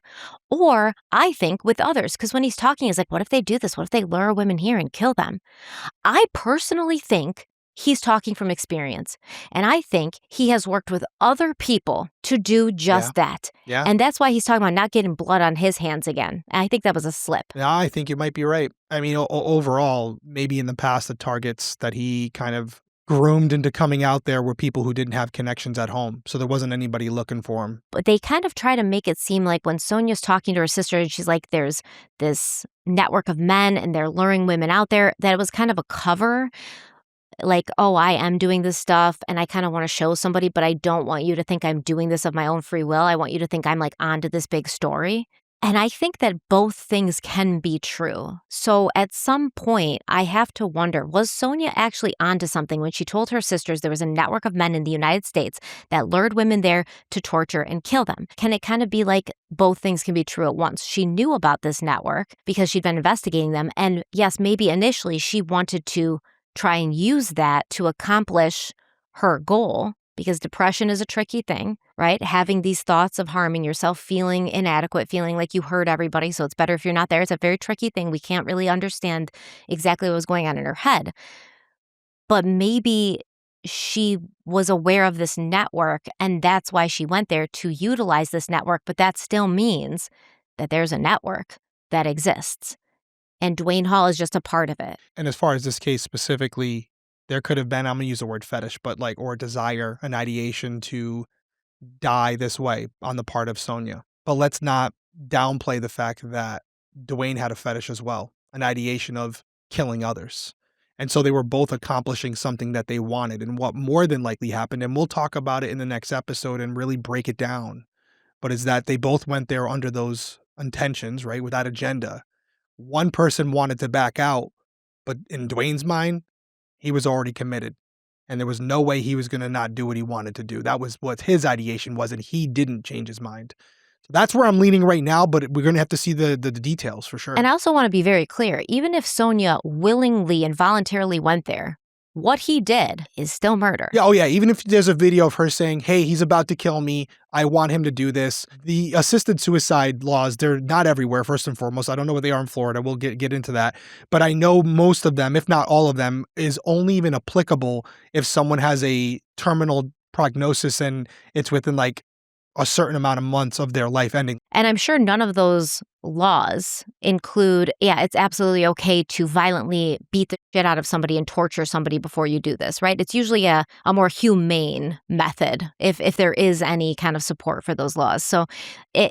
Or, I think, with others. Because when he's talking, he's like, what if they do this? What if they lure women here and kill them? I personally think he's talking from experience. And I think he has worked with other people to do just that. Yeah. And that's why he's talking about not getting blood on his hands again. And I think that was a slip. Yeah, I think you might be right. I mean, overall, maybe in the past, the targets that he kind of groomed into coming out there were people who didn't have connections at home. So there wasn't anybody looking for him. But they kind of try to make it seem like when Sonia's talking to her sister and she's like, there's this network of men and they're luring women out there, that it was kind of a cover. Like, oh, I am doing this stuff and I kind of want to show somebody, but I don't want you to think I'm doing this of my own free will. I want you to think I'm like onto this big story. And I think that both things can be true. So at some point, I have to wonder, was Sonia actually onto something when she told her sisters there was a network of men in the United States that lured women there to torture and kill them? Can it kind of be like both things can be true at once? She knew about this network because she'd been investigating them. And yes, maybe initially she wanted to try and use that to accomplish her goal, because depression is a tricky thing, right? Having these thoughts of harming yourself, feeling inadequate, feeling like you hurt everybody, so it's better if you're not there. It's a very tricky thing. We can't really understand exactly what was going on in her head. But maybe she was aware of this network, and that's why she went there to utilize this network. But that still means that there's a network that exists. And Dwayne Hall is just a part of it. And as far as this case specifically, there could have been, I'm going to use the word fetish, but like, or a desire, an ideation to die this way on the part of Sonia. But let's not downplay the fact that Dwayne had a fetish as well, an ideation of killing others. And so they were both accomplishing something that they wanted. And what more than likely happened, and we'll talk about it in the next episode and really break it down, but is that they both went there under those intentions, right, with that agenda. One person wanted to back out, but in Dwayne's mind, he was already committed. And there was no way he was going to not do what he wanted to do. That was what his ideation was, and he didn't change his mind. So that's where I'm leaning right now, but we're going to have to see the details for sure. And I also want to be very clear. Even if Sonia willingly and voluntarily went there, what he did is still murder. Yeah, oh yeah, even if there's a video of her saying, hey, he's about to kill me, I want him to do this. The assisted suicide laws, they're not everywhere, first and foremost. I don't know what they are in Florida. We'll get into that. But I know most of them, if not all of them, is only even applicable if someone has a terminal prognosis and it's within like a certain amount of months of their life ending. And I'm sure none of those laws include, it's absolutely okay to violently beat the shit out of somebody and torture somebody before you do this, right? It's usually a more humane method if there is any kind of support for those laws. So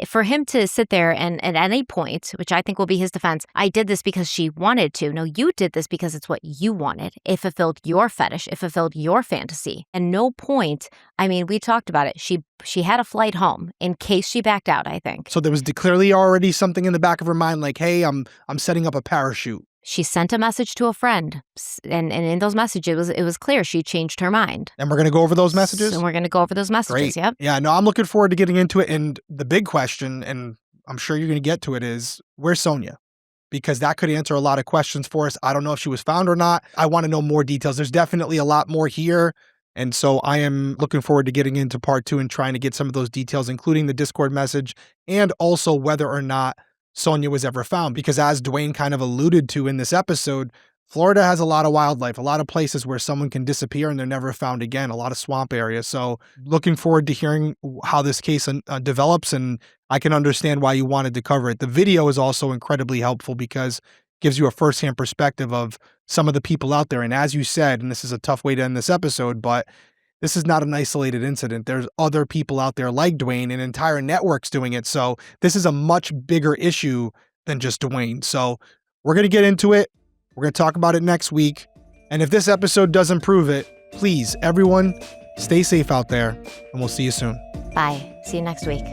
for him to sit there and at any point, which I think will be his defense, I did this because she wanted to. No, you did this because it's what you wanted. It fulfilled your fetish. It fulfilled your fantasy. And no point, I mean, we talked about it. She had a flight home in case she backed out, I think. So there was clearly already something in the back of her mind like, hey, I'm setting up a parachute. She sent a message to a friend, and in those messages, it was clear she changed her mind. And we're going to go over those messages? And we're going to go over those messages, Great. Yep. Yeah, no, I'm looking forward to getting into it. And the big question, and I'm sure you're going to get to it, is where's Sonia? Because that could answer a lot of questions for us. I don't know if she was found or not. I want to know more details. There's definitely a lot more here. And so I am looking forward to getting into part 2 and trying to get some of those details, including the Discord message and also whether or not Sonia was ever found. Because as Dwayne kind of alluded to in this episode, Florida has a lot of wildlife, a lot of places where someone can disappear and they're never found again, a lot of swamp areas. So looking forward to hearing how this case develops, and I can understand why you wanted to cover it. The video is also incredibly helpful because it gives you a firsthand perspective of some of the people out there. And as you said, and this is a tough way to end this episode, but this is not an isolated incident. There's other people out there like Dwayne and entire networks doing it. So this is a much bigger issue than just Dwayne. So we're going to get into it. We're going to talk about it next week. And if this episode doesn't prove it, please, everyone, stay safe out there, and we'll see you soon. Bye. See you next week.